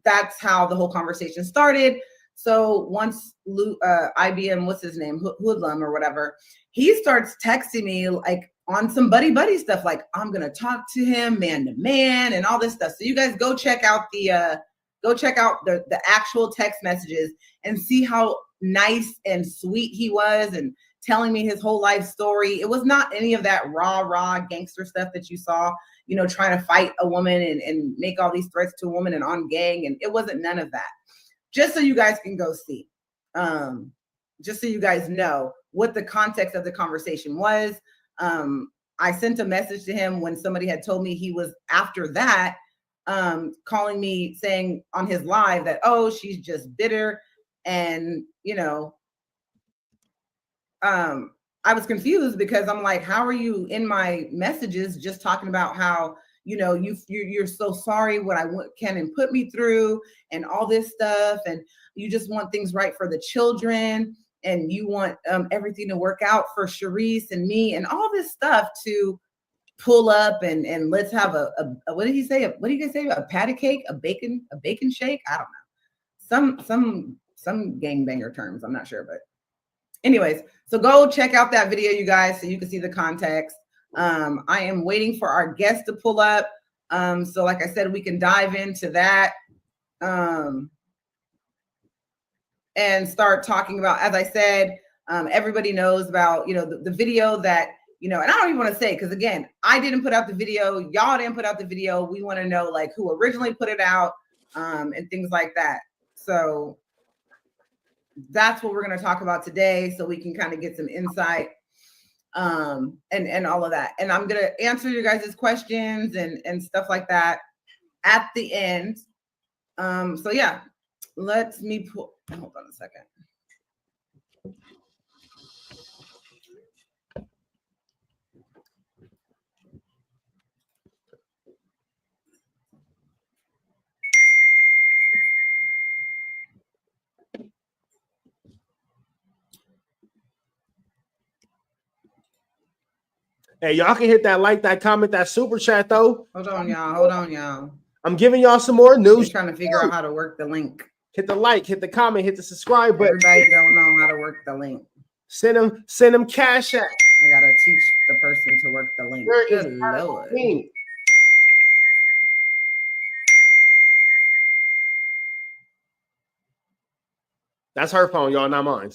that's how the whole conversation started. So once IBM, what's his name, Hoodlum or whatever, he starts texting me like on some buddy stuff, like I'm gonna talk to him man to man and all this stuff. So you guys go check out the actual text messages and see how nice and sweet he was and telling me his whole life story. It was not any of that raw gangster stuff that you saw, you know, trying to fight a woman and make all these threats to a woman and on gang. And it wasn't none of that. Just so you guys can go see, just so you guys know what the context of the conversation was. I sent a message to him when somebody had told me he was after that, calling me saying on his live that, oh, she's just bitter. And, you know, I was confused because I'm like, how are you in my messages just talking about how, you know, you're so sorry what Cannon put me through and all this stuff, and you just want things right for the children, and you want everything to work out for Sharice and me and all this stuff to pull up and let's have a what did he say? What did he say? A patty cake, a bacon shake? I don't know. Some gangbanger terms. I'm not sure, but anyways, so go check out that video, you guys, so you can see the context. I am waiting for our guest to pull up. So like I said, we can dive into that and start talking about, as I said, everybody knows about, you know, the video that, you know, and I don't even want to say, because again, I didn't put out the video. Y'all didn't put out the video. We want to know like who originally put it out and things like that. So that's what we're going to talk about today, so we can kind of get some insight. and all of that. And I'm gonna answer you guys' questions and stuff like that at the end. So yeah, let me pull. Hold on a second. Hey, y'all can hit that like, that comment, that super chat though. Hold on, y'all. Hold on, y'all. I'm giving y'all some more news. We're trying to figure out how to work the link. Hit the like, hit the comment, hit the subscribe button. Everybody don't know how to work the link. Send them cash out. I gotta teach the person to work the link. Where is Good that Lord. link? That's her phone, y'all, not mine.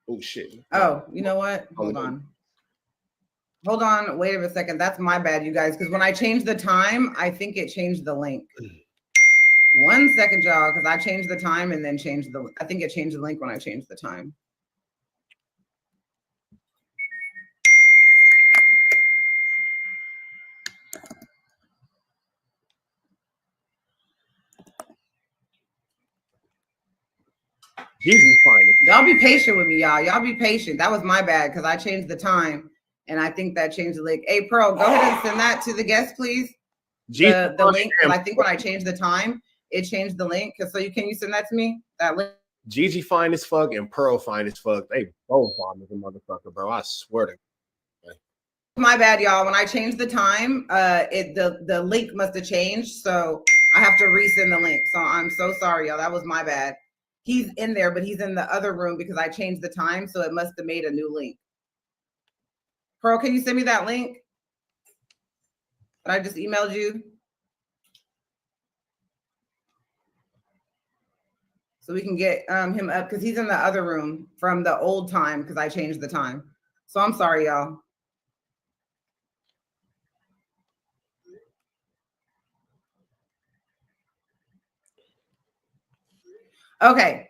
Oh shit. Oh, you know what? Hold on. Hold on. Wait a second. That's my bad, you guys. Because when I changed the time, I think it changed the link. 1 second, y'all, because I changed the time and then changed the. I think it changed the link when I changed the time. Gigi's fine. Y'all be patient with me, y'all. Y'all be patient. That was my bad because I changed the time and I think that changed the link. Hey, Pearl, go ahead and send that to the guest, please. The link. I think when I changed the time, it changed the link. So can you send that to me? That link. Gigi fine as fuck and Pearl fine as fuck. They both fine as a motherfucker, bro. I swear to God. My bad, y'all. When I changed the time, the link must have changed. So I have to resend the link. So I'm so sorry, y'all. That was my bad. He's in there, but he's in the other room because I changed the time. So it must have made a new link. Pearl, can you send me that link that I just emailed you? So we can get him up because he's in the other room from the old time because I changed the time. So I'm sorry, y'all. Okay.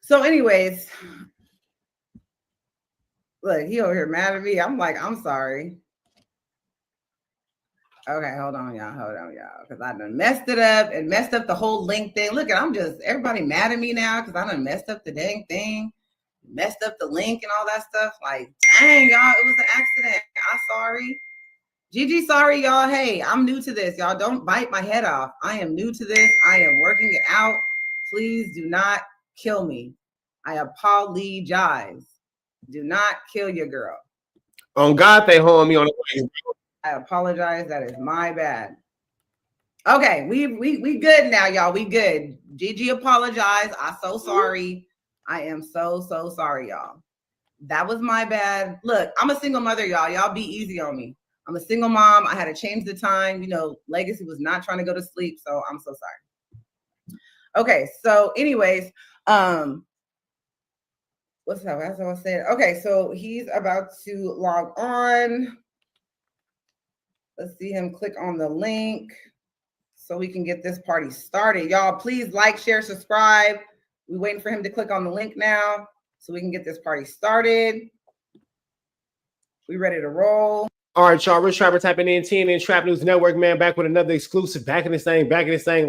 So anyways, look, he over here mad at me. I'm like, I'm sorry. Okay, hold on, y'all. Because I done messed it up and messed up the whole link thing. Look, everybody mad at me now because I done messed up the dang thing, messed up the link and all that stuff. Like, dang, y'all, it was an accident. I'm sorry. Gigi, sorry, y'all. Hey, I'm new to this. Y'all don't bite my head off. I am new to this. I am working it out. Please do not kill me. I apologize. Do not kill your girl. On God, they hold me on the way. I apologize. That is my bad. Okay, we good now, y'all. We good. Gigi apologize. I'm so sorry. I am so sorry, y'all. That was my bad. Look, I'm a single mother, y'all. Y'all be easy on me. I'm a single mom. I had to change the time. You know, Legacy was not trying to go to sleep, so I'm so sorry. Okay, so anyways, what's up? As I was saying, okay, so he's about to log on. Let's see him click on the link so we can get this party started. Y'all, please like, share, subscribe. We're waiting for him to click on the link now so we can get this party started. We ready to roll? All right, y'all. Rich Trapper tapping in, TNN Trap News Network, man. Back with another exclusive. Back in this thing,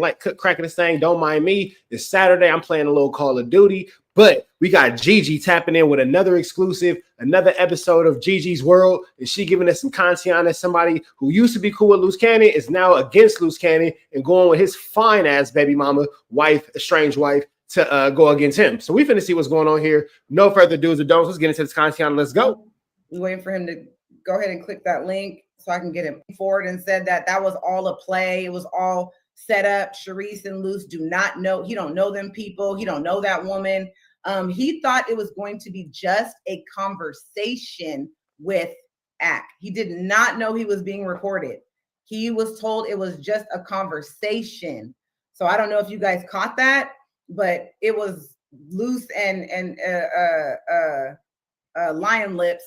like cracking this thing. Don't mind me. It's Saturday. I'm playing a little Call of Duty, but we got Gigi tapping in with another exclusive, another episode of Gigi's World. And she giving us some content as somebody who used to be cool with Luce Cannon is now against Luce Cannon and going with his fine ass baby mama, wife, estranged wife, to go against him. So we finna see what's going on here. No further do's or don'ts. Let's get into this content. Let's go. We're waiting for him to go ahead and click that link so I can get him forward and said that was all a play. It was all set up. Sharice and Luce do not know. He don't know them people. He don't know that woman. He thought it was going to be just a conversation with Ack. He did not know he was being recorded. He was told it was just a conversation. So I don't know if you guys caught that, but it was Luce and Lion Lips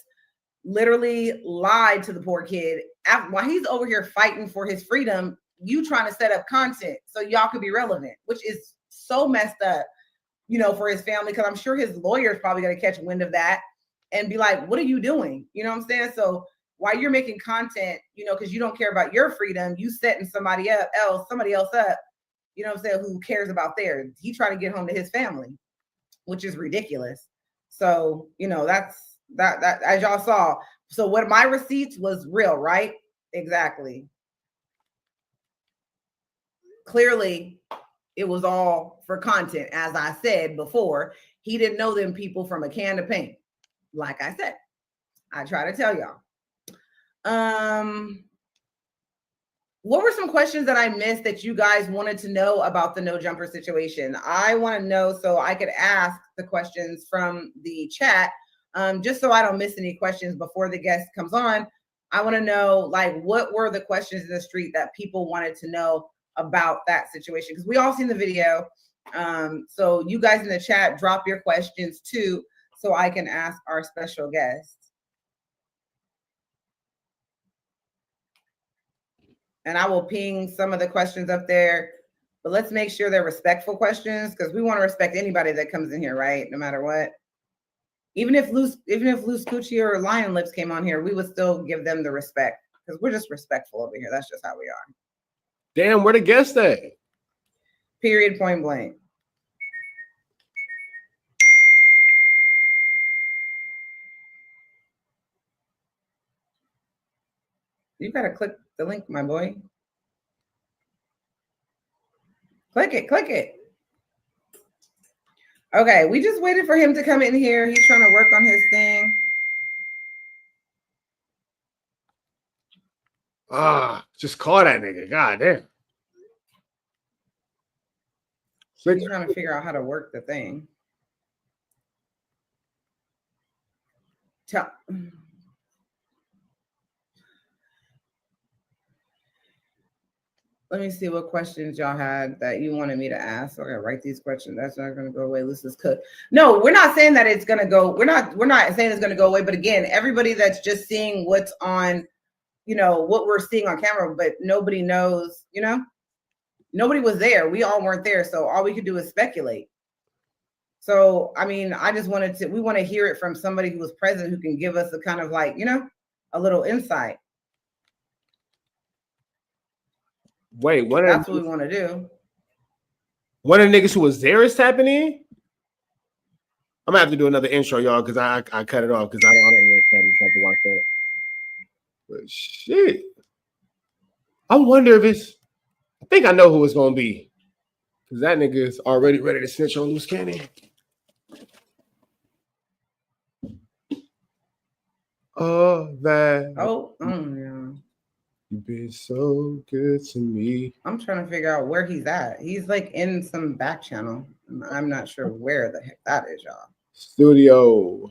literally lied to the poor kid. While he's over here fighting for his freedom, you trying to set up content so y'all could be relevant, which is so messed up, you know, for his family, because I'm sure his lawyer's probably going to catch wind of that. and be like, what are you doing? You know what I'm saying? So while you're making content, you know, because you don't care about your freedom, you setting somebody else up, you know what I'm saying, who cares about theirs. He trying to get home to his family, which is ridiculous. So, you know, that's that as y'all saw. So what my receipts was real, right? Exactly. Clearly, it was all for content. As I said before, he didn't know them people from a can of paint. Like I said, I try to tell y'all. What were some questions that I missed that you guys wanted to know about the no jumper situation? I want to know so I could ask the questions from the chat, just so I don't miss any questions before the guest comes on. I want to know, like, what were the questions in the street that people wanted to know about that situation? Because we all seen the video. So you guys in the chat, drop your questions too, so I can ask our special guest. And I will ping some of the questions up there, but let's make sure they're respectful questions, because we want to respect anybody that comes in here, right? No matter what. Even if Luce Coochie or Lion Lips came on here, we would still give them the respect, because we're just respectful over here. That's just how we are. Damn, where the guest at? Period, point blank. You gotta click the link, my boy. Click it, click it. Okay, we just waited for him to come in here. He's trying to work on his thing. Just call that nigga. God damn. He's trying to figure out how to work the thing. Let me see what questions y'all had that you wanted me to ask. So I gotta write these questions. That's not gonna go away. Luce is cooked. No, we're not saying that it's gonna go. We're not saying it's gonna go away. But again, everybody that's just seeing what's on, you know, what we're seeing on camera, but nobody knows, you know, nobody was there. We all weren't there. So all we could do is speculate. So, I mean, we want to hear it from somebody who was present, who can give us a kind of, like, you know, a little insight. Wait, that's what we want to do. One of the niggas who was there is tapping in? I'm gonna have to do another intro, y'all, because I cut it off because I don't to watch that. But shit. I wonder if I think I know who it's gonna be. Because that nigga is already ready to snitch on Luce Cannon. Yeah. You've been so good to me. I'm trying to figure out where he's at. He's like in some back channel. I'm not sure where the heck that is, y'all. Studio.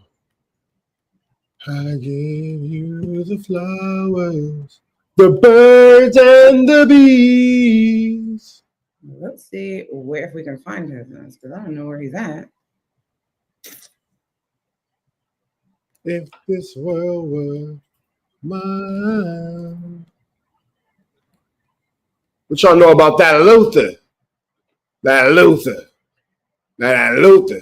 I give you the flowers, the birds and the bees. Let's see if we can find him, because I don't know where he's at. If this world were mine. What y'all know about that Luther? That Luther. That Luther.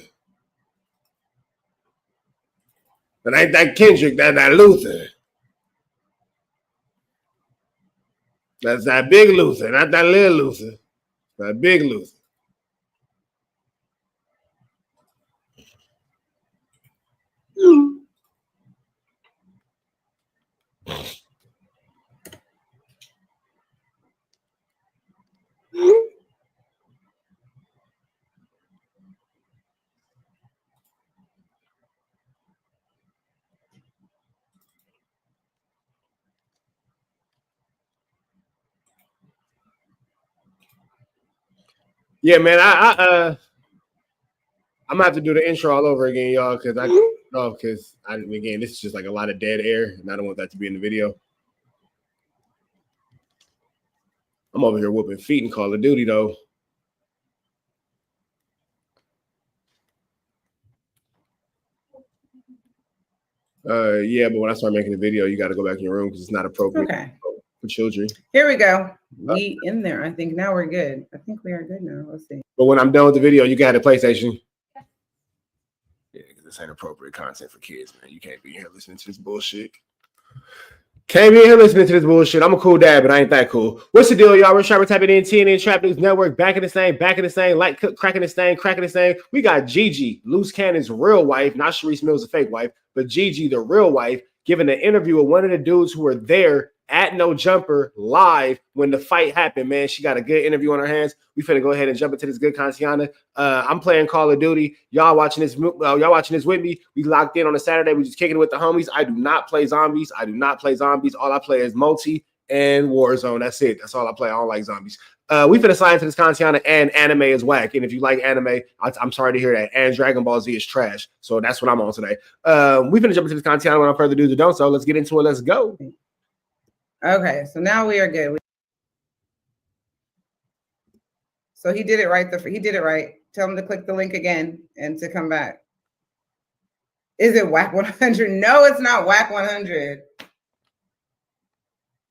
That ain't that Kendrick, that Luther. That's that big Luther, not that little Luther. That big Luther. Yeah, man, I'm gonna have to do the intro all over again, y'all, because again, this is just like a lot of dead air, and I don't want that to be in the video. I'm over here whooping feet in Call of Duty, though. Yeah, but when I start making the video, you got to go back in your room because it's not appropriate for children. Here we go. We in there. I think now we're good. I think we are good now. Let's see. But when I'm done with the video, you got a PlayStation. Yeah, because this ain't appropriate content for kids, man. You can't be here listening to this bullshit. Can't be here listening to this bullshit. I'm a cool dad, but I ain't that cool. What's the deal, y'all? We're Sharper typing in TNN Trap News Network. Back in the same, light cracking the stain, cracking the stain. We got Gigi, Luce Cannon's real wife, not Sharice Mills, a fake wife, but Gigi, the real wife, giving an interview with one of the dudes who were there at No Jumper live when the fight happened, man. She got a good interview on her hands. We finna go ahead and jump into this good content. I'm playing Call of Duty. Y'all watching this with me. We locked in on a Saturday. We just kicking it with the homies. I do not play zombies. All I play is multi and Warzone. That's it. That's all I play. I don't like zombies. We finna sign into this content, and anime is whack. And if you like anime, I'm sorry to hear that. And Dragon Ball Z is trash. So that's what I'm on today. We finna jump into this content without further ado. Don't so. Let's get into it. Let's go. Okay, so now we are good. So he did it right. He did it right. Tell him to click the link again and to come back. Is it Wack 100? No, it's not Wack 100.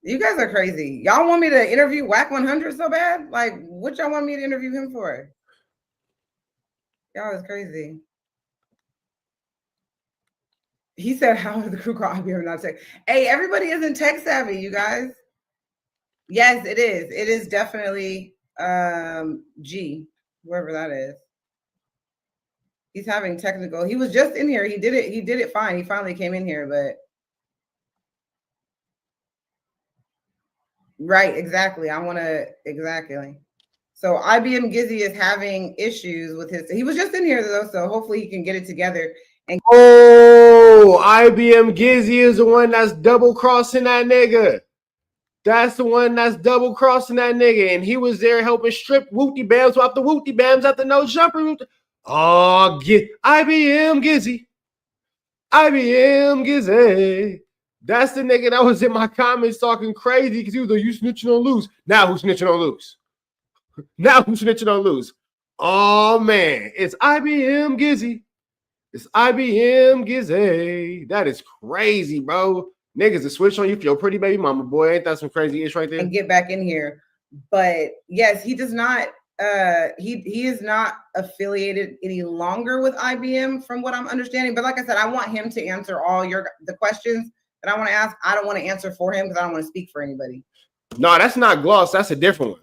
You guys are crazy. Y'all want me to interview Wack 100 so bad? Like, what y'all want me to interview him for? Y'all is crazy. He said, how is the crew call IBM not tech? Hey, everybody isn't tech savvy, you guys. Yes, it is. It is definitely G, whoever that is. He's having technical. He was just in here. He did it fine. He finally came in here, but right, exactly. Exactly. So IBM Gizzy is having issues with his. He was just in here though, so hopefully he can get it together. And IBM Gizzy is the one that's double crossing that nigga. That's the one that's double crossing that nigga, and he was there helping strip Wooty Bams off the Wooty Bams at the No Jumper. Oh, get IBM Gizzy. IBM Gizzy. That's the nigga that was in my comments talking crazy because he was like, you snitching on Luce. Now who's snitching on Luce? Now who's snitching on Luce? Oh, man. It's IBM Gizzy. It's IBM Gizzy. That is crazy, bro. Niggas to switch on you for your pretty baby mama, boy. Ain't that some crazy ish right there? And get back in here. But yes, he does not he is not affiliated any longer with IBM from what I'm understanding. But like I said, I want him to answer all the questions that I want to ask. I don't want to answer for him because I don't want to speak for anybody. No, that's not Gloss. That's a different one.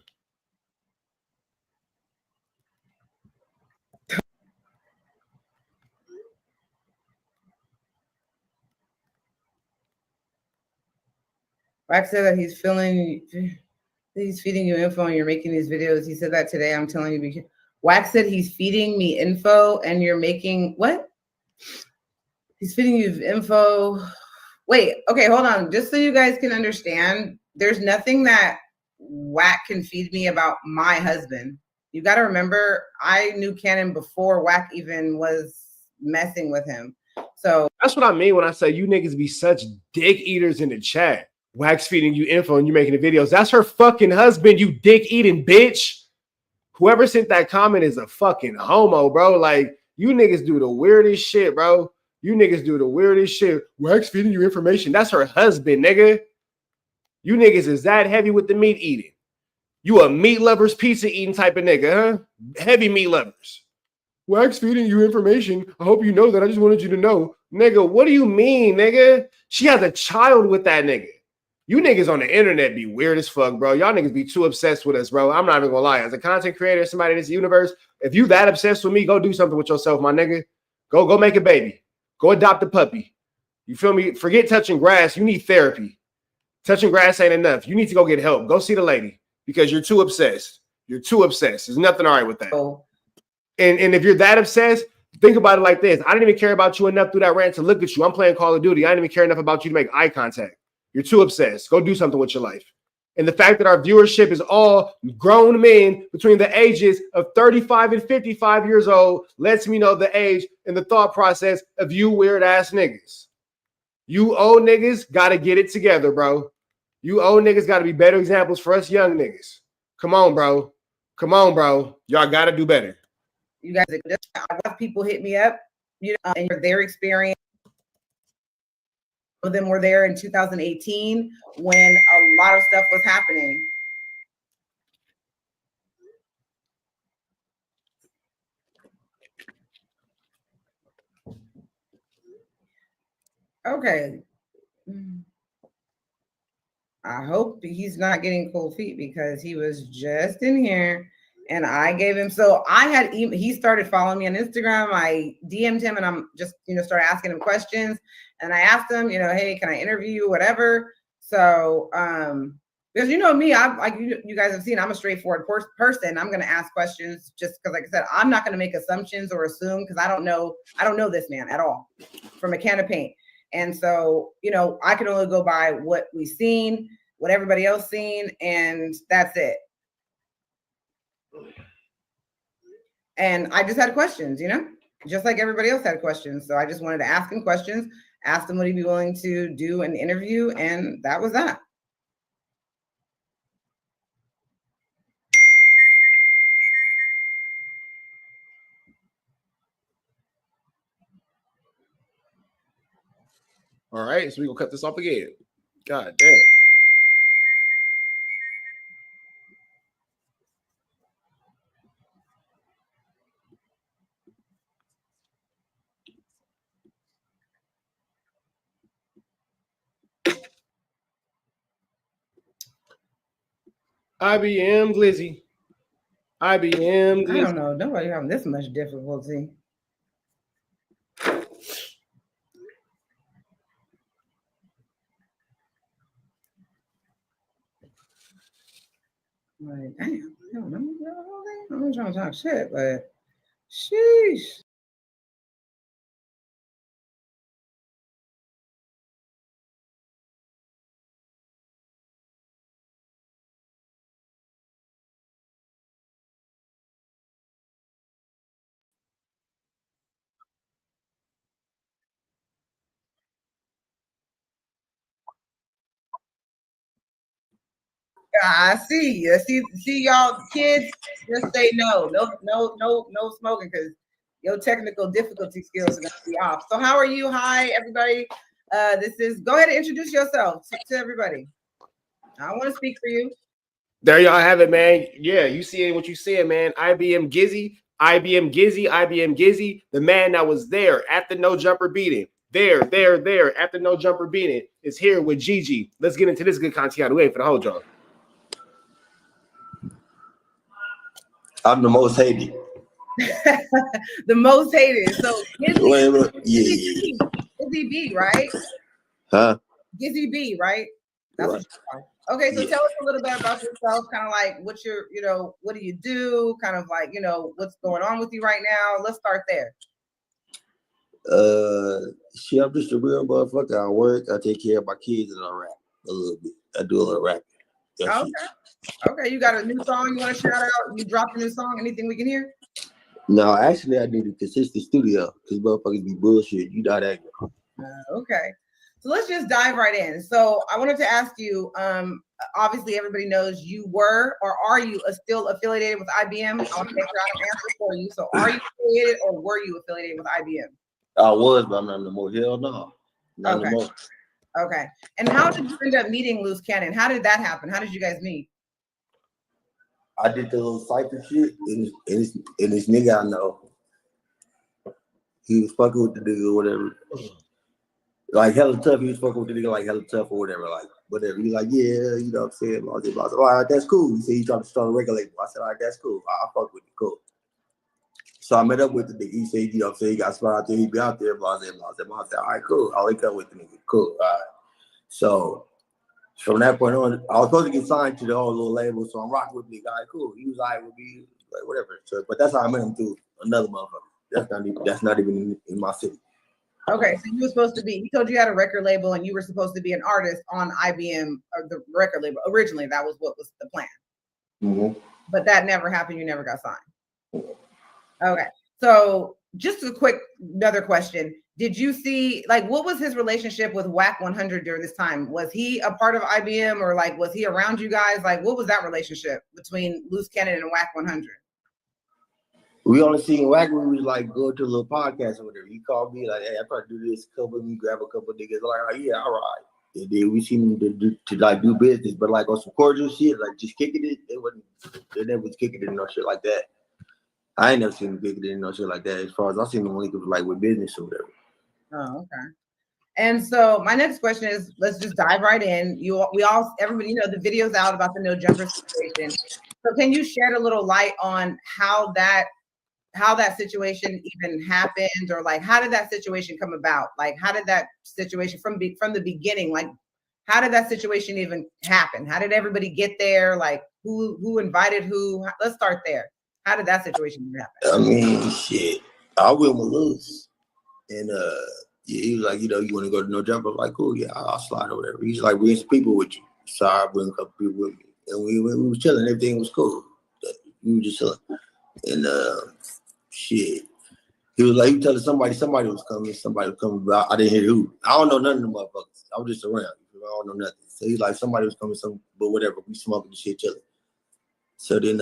Wack said that he's feeding you info and you're making these videos. He said that today. I'm telling you. Wack said he's feeding me info and you're making what? He's feeding you info. Wait, okay, hold on. Just so you guys can understand, there's nothing that Wack can feed me about my husband. You got to remember, I knew Cannon before Wack even was messing with him. So that's what I mean when I say you niggas be such dick eaters in the chat. Wack's feeding you info and you making the videos. That's her fucking husband, you dick eating bitch. Whoever sent that comment is a fucking homo, bro. Like, you niggas do the weirdest shit, bro. You niggas do the weirdest shit. Wack's feeding you information. That's her husband, nigga. You niggas is that heavy with the meat eating. You a meat lovers, pizza eating type of nigga, huh? Heavy meat lovers. Wack's feeding you information. I hope you know that. I just wanted you to know. Nigga, what do you mean, nigga? She has a child with that nigga. You niggas on the internet be weird as fuck, bro. Y'all niggas be too obsessed with us, bro. I'm not even gonna lie. As a content creator, somebody in this universe, if you that obsessed with me, go do something with yourself, my nigga. Go make a baby. Go adopt a puppy. You feel me? Forget touching grass. You need therapy. Touching grass ain't enough. You need to go get help. Go see the lady because you're too obsessed. You're too obsessed. There's nothing all right with that. And if you're that obsessed, think about it like this. I didn't even care about you enough through that rant to look at you. I'm playing Call of Duty. I didn't even care enough about you to make eye contact. You're too obsessed. Go do something with your life. And the fact that our viewership is all grown men between the ages of 35 and 55 years old lets me know the age and the thought process of you weird ass niggas. You old niggas got to get it together, bro. You old niggas got to be better examples for us young niggas. Come on, bro. Come on, bro. Y'all got to do better. You guys, a lot of people hit me up, you know, and their experience. Of them were there in 2018 when a lot of stuff was happening. Okay. I hope he's not getting cold feet because he was just in here and I gave him. So I had, he started following me on Instagram. I DM'd him and I'm just, started asking him questions. And I asked him, hey, can I interview you, whatever. So, because me, I like you guys have seen, I'm a straightforward person. I'm going to ask questions just because, like I said, I'm not going to make assumptions or assume because I don't know this man at all from a can of paint. And so, I can only go by what we've seen, what everybody else seen, and that's it. And I just had questions, just like everybody else had questions. So I just wanted to ask him questions, asked him would he be willing to do an interview, and that was that. All right, so we gonna cut this off again. God damn. IBM Glizzy. IBM Glizzy. I don't know. Nobody having this much difficulty. Like, damn, I don't know. I'm not trying to talk shit, but sheesh. I see you. See y'all kids, just say no smoking because your technical difficulty skills are gonna be off. So how are you? Hi, everybody. This is go ahead and introduce yourself to everybody. I want to speak for you. There y'all have it, man. Yeah, you see what you said, man. IBM Gizzy, IBM Gizzy, IBM Gizzy, the man that was there at the no jumper beating. There at the no jumper beating is here with Gigi. Let's get into this good content. We ain't for the whole job. I'm the most hated. The most hated. So Gizzy B, right? Huh? Gizzy B, right? That's Right. what you are. Okay, so tell us a little bit about yourself, kind of like what's your, what do you do? Kind of like, what's going on with you right now? Let's start there. Shit, I'm just a real motherfucker. I work, I take care of my kids, and I rap a little bit. I do a little rapping. Okay. Okay, you got a new song you want to shout out? You dropped a new song? Anything we can hear? No, actually, I need a consistent studio because motherfuckers be bullshit. You know that. Okay. So let's just dive right in. So I wanted to ask you, obviously everybody knows you were or are you still affiliated with IBM? I want to make sure I don't answer for you. So are you affiliated or were you affiliated with IBM? I was, but I'm not no more. Hell no. Not Okay. no more. Okay. And how did you end up meeting Luce Cannon? How did that happen? How did you guys meet? I did the little cypher shit, and this nigga I know, he was fucking with the nigga or whatever. Like hella tough, he was fucking with the nigga like hella tough or whatever, like whatever. He's like, yeah, you know what I'm saying? Blah, blah, blah. I said, all right, that's cool. He said he tried to start a record label. I said, all right, that's cool. I'll fuck with you, cool. So I met up with the nigga. He said, you know what I'm saying? He got a spot out there, he'd be out there, blah, blah, blah, blah. I said, all right, cool. I'll link up with the nigga, cool. All right. So from that point on, I was supposed to get signed to the whole little label, so I'm rocking with the guy, cool. He was all right with me, like whatever. So, but that's how I met him through another motherfucker. That's not even in my city. Okay, so you were supposed to be, he told you had a record label and you were supposed to be an artist on IBM, or the record label. Originally, that was what was the plan. Mm-hmm. But that never happened. You never got signed. Okay, so just another question. Did you see, like, what was his relationship with Wack 100 during this time? Was he a part of IBM or like, was he around you guys? Like, what was that relationship between Luce Cannon and Wack 100? We only seen Wack when we was like go to a little podcast or whatever. He called me like, hey, I probably do this, couple of me, grab a couple of niggas. Like, yeah, all right. And then we seen him to like do business, but like on some cordial shit, like just kicking it, they never was kicking it and no shit like that. I ain't never seen him kicking it and no shit like that. As far as I seen him, like with business or whatever. Oh, okay. And so my next question is, let's just dive right in. Everybody, you know, the video's out about the no jumper situation. So can you shed a little light on how that situation even happened, or like how did that situation come about? Like how did that situation from the beginning, like how did that situation even happen? How did everybody get there? Like who invited who? Let's start there. How did that situation even happen? I mean, shit. I went with Luce, and yeah, he was like, you know, you want to go to no jumper? I'm like, cool, yeah, I'll slide or whatever. He's like, bring some people with you. So I bring a couple people with me, and we was chilling. Everything was cool. We were just chilling, and shit. He was like, you telling somebody was coming, but I didn't hear who. I don't know none of them motherfuckers. I was just around. I don't know nothing. So he's like, somebody was coming, but whatever. We smoking the shit, chilling. So then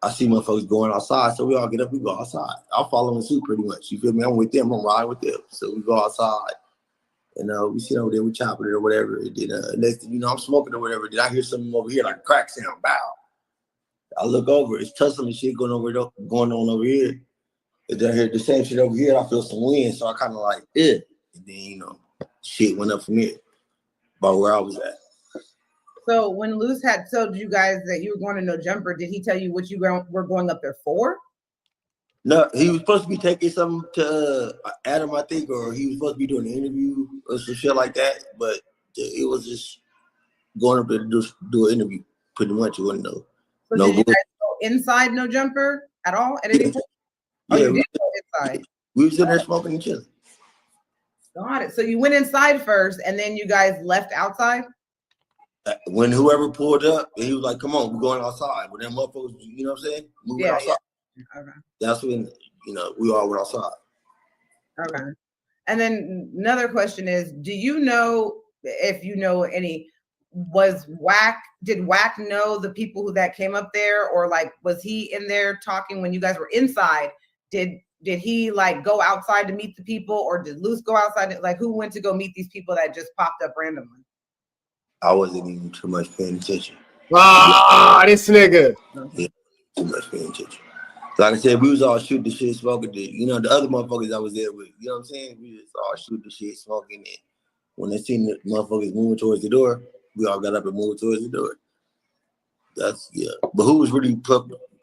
I see motherfuckers going outside. So we all get up, we go outside. I'm following suit pretty much. You feel me? I'm with them. I'm riding with them. So we go outside. And we sit over there, we chopping it or whatever. And then next thing you know, I'm smoking or whatever. Then I hear something over here like a crack sound. Bow. I look over. It's tussling shit going on over here. And then I hear the same shit over here. I feel some wind. So I kind of like, And then, you know, shit went up from here. About where I was at. So when Luce had told you guys that you were going to no jumper, did he tell you what you were going up there for? No, he was supposed to be taking something to Adam, I think, or he was supposed to be doing an interview or some shit like that. But it was just going up there to do an interview. Pretty much, you wouldn't know. So did you guys go inside no jumper at all at any point? Oh, yeah, you did go inside. We was in there smoking and chilling. Got it. So you went inside first, and then you guys left outside? When whoever pulled up, he was like, come on, we're going outside. When them motherfuckers, you know what I'm saying? Moving outside. Yeah. Okay. That's when, you know, we all went outside. Okay. And then another question is, do you know, if you know any, did Wack know the people that came up there, or like, was he in there talking when you guys were inside? Did he like go outside to meet the people, or did Luce go outside? Like who went to go meet these people that just popped up randomly? I wasn't even too much paying attention. This nigga. Yeah, too much paying attention. Like I said, we was all shooting the shit, smoking the, you know, the other motherfuckers I was there with. You know what I'm saying? We just all shooting the shit, smoking it. When they seen the motherfuckers moving towards the door, we all got up and moved towards the door. That's, yeah. But who was really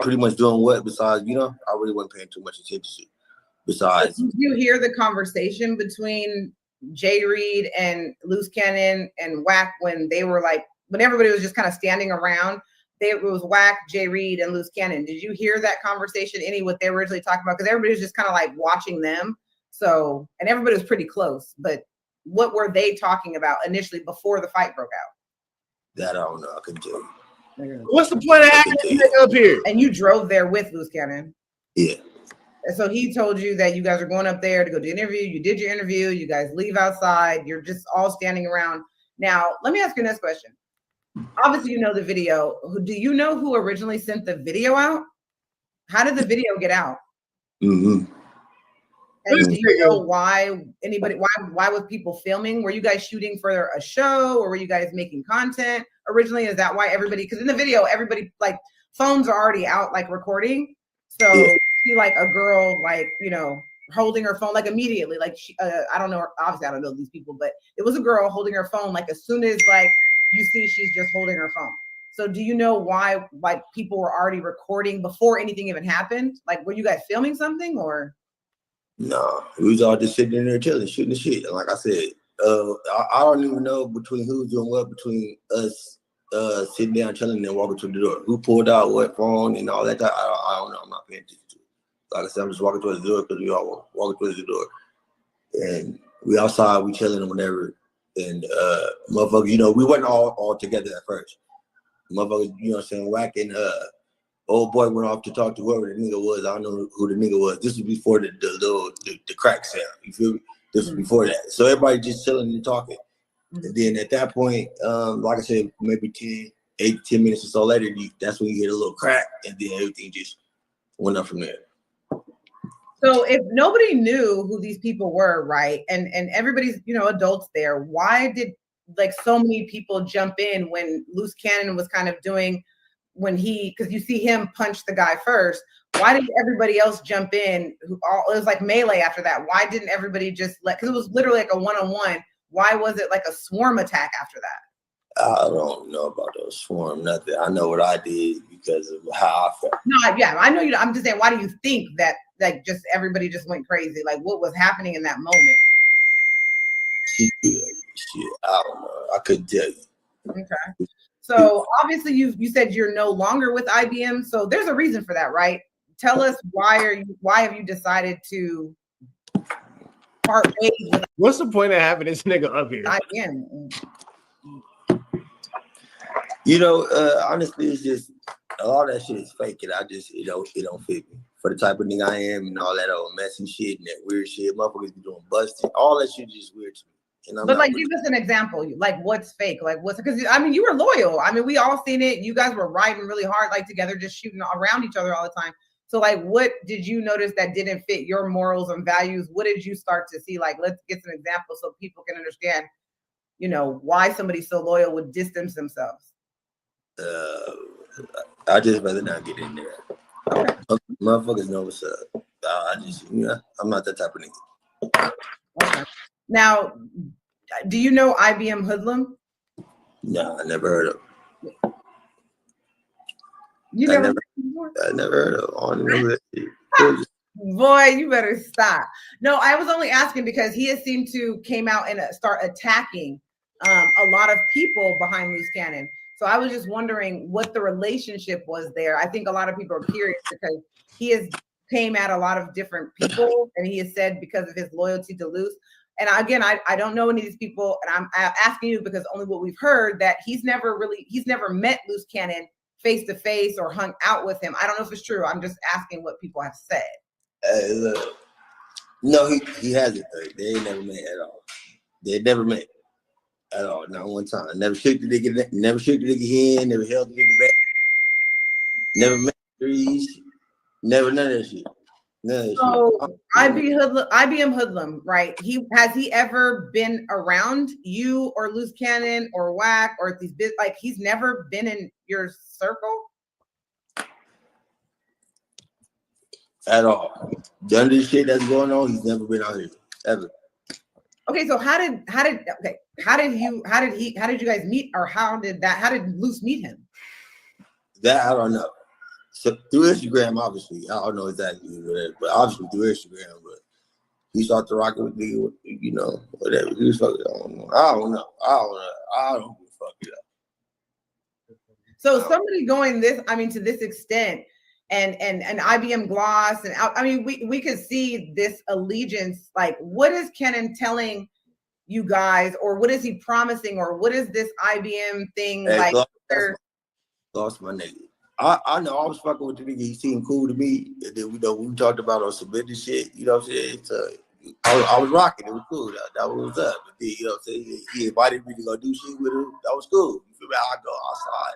pretty much doing what besides, you know, I really wasn't paying too much attention to. Besides. Did you hear the conversation between Jay Reed and Luce Cannon and Wack when they were like, when everybody was just kind of standing around? It was Wack, Jay Reed, and Luce Cannon. Did you hear that conversation, what they were originally talking about? Because everybody was just kind of like watching them. So, and everybody was pretty close. But what were they talking about initially before the fight broke out? That I don't know. I couldn't tell you. What's the point of having this up here? And you drove there with Luce Cannon. Yeah. And so he told you that you guys are going up there to go do an interview. You did your interview. You guys leave outside. You're just all standing around. Now, let me ask you this question. Obviously, you know the video. Do you know who originally sent the video out? How did the video get out? Mm-hmm. And do you know why was people filming? Were you guys shooting for a show, or were you guys making content originally? Is that why everybody, because in the video, everybody, like, phones are already out, like, recording. So you see like a girl, like, you know, holding her phone, like immediately, like she, I don't know, obviously I don't know these people, but it was a girl holding her phone, like as soon as like you see she's just holding her phone. So do you know why like people were already recording before anything even happened? Like were you guys filming something or? No, we was all just sitting in there chilling, shooting the shit. And like I said, I don't even know between who's doing what between us sitting down chilling and walking to the door. Who pulled out what phone and all that. I don't know. I'm not paying attention to it. Like I said, I'm just walking towards the door because we all walking towards the door. And we outside, we chilling and whatever. And motherfuckers, you know, we wasn't all together at first. Motherfuckers, you know what I'm saying, Wack and old boy went off to talk to whoever the nigga was. I don't know who the nigga was. This was before the crack sound. You feel me? This was before that. So everybody just chilling and talking. And then at that point, like I said, maybe 8 to 10 minutes or so later, that's when you hear a little crack, and then everything just went up from there. So if nobody knew who these people were, right, and everybody's, you know, adults there, why did like so many people jump in when Luce Cannon was kind of doing, because you see him punch the guy first, why did everybody else jump in? It was like melee after that. Why didn't everybody just because it was literally like a one-on-one. why was it like a swarm attack after that? I don't know about those swarm, nothing. I know what I did because of how I felt. No, yeah, I know you. I'm just saying, why do you think that like just everybody just went crazy? Like, what was happening in that moment? Shit, I don't know. I couldn't tell you. Okay. So obviously you said you're no longer with IBM. So there's a reason for that, right? Tell us why have you decided to part ways with What's the point of having this nigga up here? IBM? You know, honestly, it's just a lot of that shit is fake, and I just it don't fit me for the type of nigga I am and all that old messy shit and that weird shit. Motherfuckers be doing busting. All that shit is just weird to me. And But like, give us an example. Like, what's fake? Like, what's because I mean, you were loyal. I mean, we all seen it. You guys were riding really hard, like together, just shooting around each other all the time. So, like, what did you notice that didn't fit your morals and values? What did you start to see? Like, let's get some examples so people can understand, you know, why somebody so loyal would distance themselves. I just rather not get in there. Okay. Motherfuckers know what's up. I just, you know, I'm not that type of nigga. Okay. Now, do you know IBM Hoodlum? No, I never heard of him. You never I never heard of him. Boy, you better stop. No, I was only asking because he has seemed to came out and start attacking a lot of people behind Loose Cannon. So I was just wondering what the relationship was there. I think a lot of people are curious because he has came at a lot of different people, and he has said because of his loyalty to Luce. And again, I don't know any of these people, and I'm asking you because only what we've heard that he's never met Loose Cannon face to face or hung out with him. I don't know if it's true. I'm just asking what people have said. Look, no, he hasn't. They ain't never met at all. They never met at all. Not one time. Never shook the nigga hand. Never held the nigga back. Never met threes. Never none of that shit. So IBM Hoodlum, right? Has he ever been around you or Loose Cannon or Wack or these like he's never been in your circle? At all. None of this shit that's going on, he's never been out here. Ever. Okay, so how did you guys meet, or how did Luce meet him? That I don't know. So through Instagram, obviously. I don't know exactly whatever, but obviously through Instagram, but he started rocking with me, you know, whatever. He was fucking, I don't know. I don't give a fuck it up. So somebody going to this extent and IBM Gloss and I mean we could see this allegiance. Like, what is Cannon telling you guys, or what is he promising, or what is this IBM thing like? Gloss my nigga. I know I was fucking with the nigga. He seemed cool to me. And then we talked about on some business shit. You know what I'm saying? So I was rocking. It was cool. That was up. But then, you know what I'm saying? He invited me to go do shit with him. That was cool. You feel me? I go outside.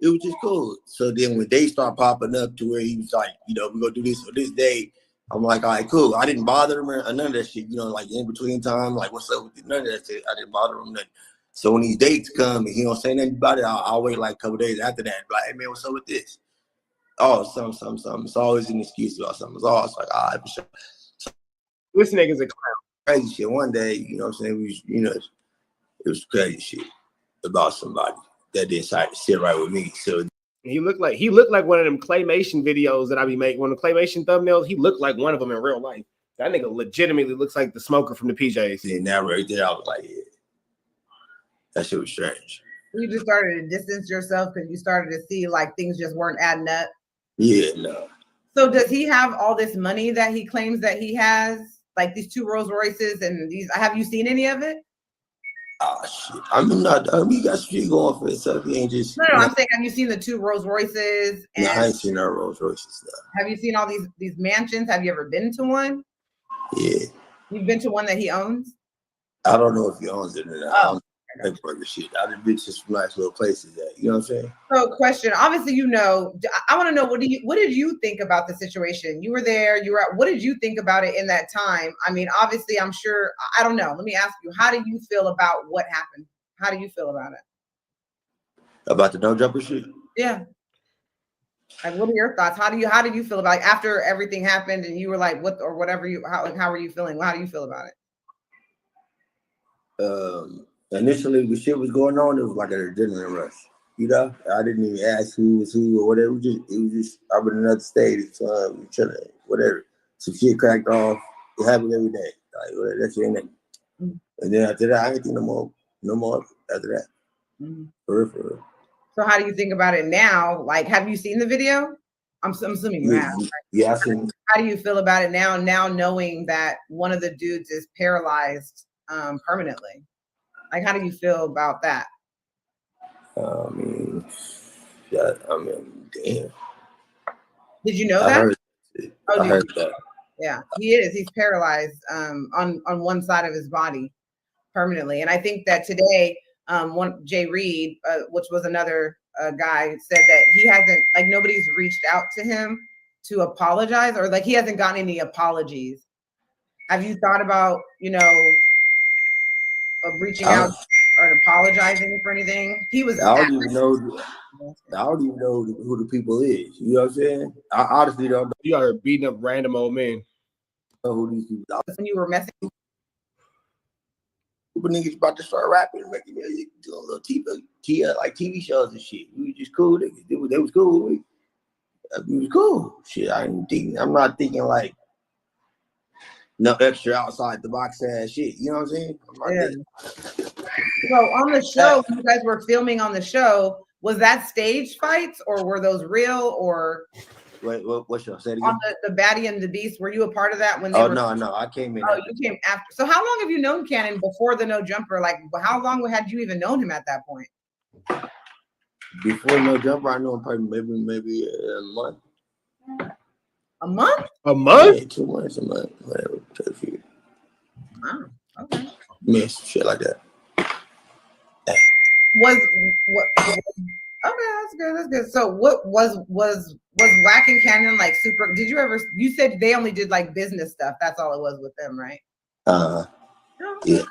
It was just cool. So then when they start popping up to where he was like, you know, we're gonna do this on this day, I'm like, all right, cool. I didn't bother him or none of that shit, you know, like in between time, like what's up with it? None of that shit. I didn't bother him nothing. So when these dates come and he don't say nothing about it, I'll wait like a couple days after that. Like, hey man, what's up with this? Oh, something. It's always an excuse about something. It's always like, all right, for sure. So, this nigga's a clown. Crazy shit. One day, you know what I'm saying? It was crazy shit about somebody that decided to sit right with me. So he looked like one of them claymation videos that I be making. One of the claymation thumbnails, he looked like one of them in real life. That nigga legitimately looks like the smoker from the PJs. And that right there, I was like, yeah. That shit was strange. You just started to distance yourself because you started to see like things just weren't adding up. Yeah, no. So does he have all this money that he claims that he has? Like these 2 Rolls Royces and these, have you seen any of it? Shit. He got shit going for himself. He ain't just. No, I'm saying, have you seen the 2 Rolls Royces? No, I ain't seen no Rolls Royces. No. Have you seen all these mansions? Have you ever been to one? Yeah. You've been to one that he owns? I don't know if he owns it or not. Oh. Shit. I've been to some nice little places that, you know what I'm saying? So question, obviously, you know, I want to know, what did you think about the situation? You were there, what did you think about it in that time? I mean, obviously, I'm sure, I don't know. Let me ask you, how do you feel about what happened? How do you feel about it? About the no jumper shit? Yeah. Like, what are your thoughts? How do you feel about it after everything happened and you were like, what, or whatever how were you feeling? How do you feel about it? initially when shit was going on, it was like an adrenaline rush. You know, I didn't even ask who was who or whatever. It was just I was in another state, so we chilling, whatever. Some shit cracked off. It happened every day. Like whatever, that shit ain't nothing. And then after that, I ain't think no more after that. For real. So how do you think about it now? Like, have you seen the video? I'm assuming you have. Right? Yeah, I seen. How do you feel about it now? Now knowing that one of the dudes is paralyzed permanently, like, how do you feel about that? I mean, damn. Did you know I that? heard that. Yeah, he is. He's paralyzed on one side of his body permanently, and I think that today, Jay Reed, which was another guy, said that he hasn't, like, nobody's reached out to him to apologize, or like he hasn't gotten any apologies. Have you thought about, reaching out or apologizing for anything? He was. I don't even know who the people is. You know what I'm saying? I honestly don't know. You out here beating up random old men. Who these people are. When you were messing. People niggas about to start rapping and making music, doing little TV shows and shit. We was just cool. They was cool. We was cool. Shit, I'm not thinking like no extra outside the box ass shit. You know what I'm saying? So on the show, when you guys were filming on the show, was that stage fights or were those real? Or wait, what show? Say it again. On the Baddie and the Beast, were you a part of that when they were? No, I came in. Oh, you came after. So how long have you known Cannon before the No Jumper? Like, how long had you even known him at that point? Before No Jumper, I know him probably maybe a month. A month? A month? Yeah, 2 months, a month, whatever. Wow. Okay. Yeah, shit like that. Okay, that's good. That's good. So what was Wack and Cannon like super? Did you ever? You said they only did like business stuff. That's all it was with them, right? Yeah.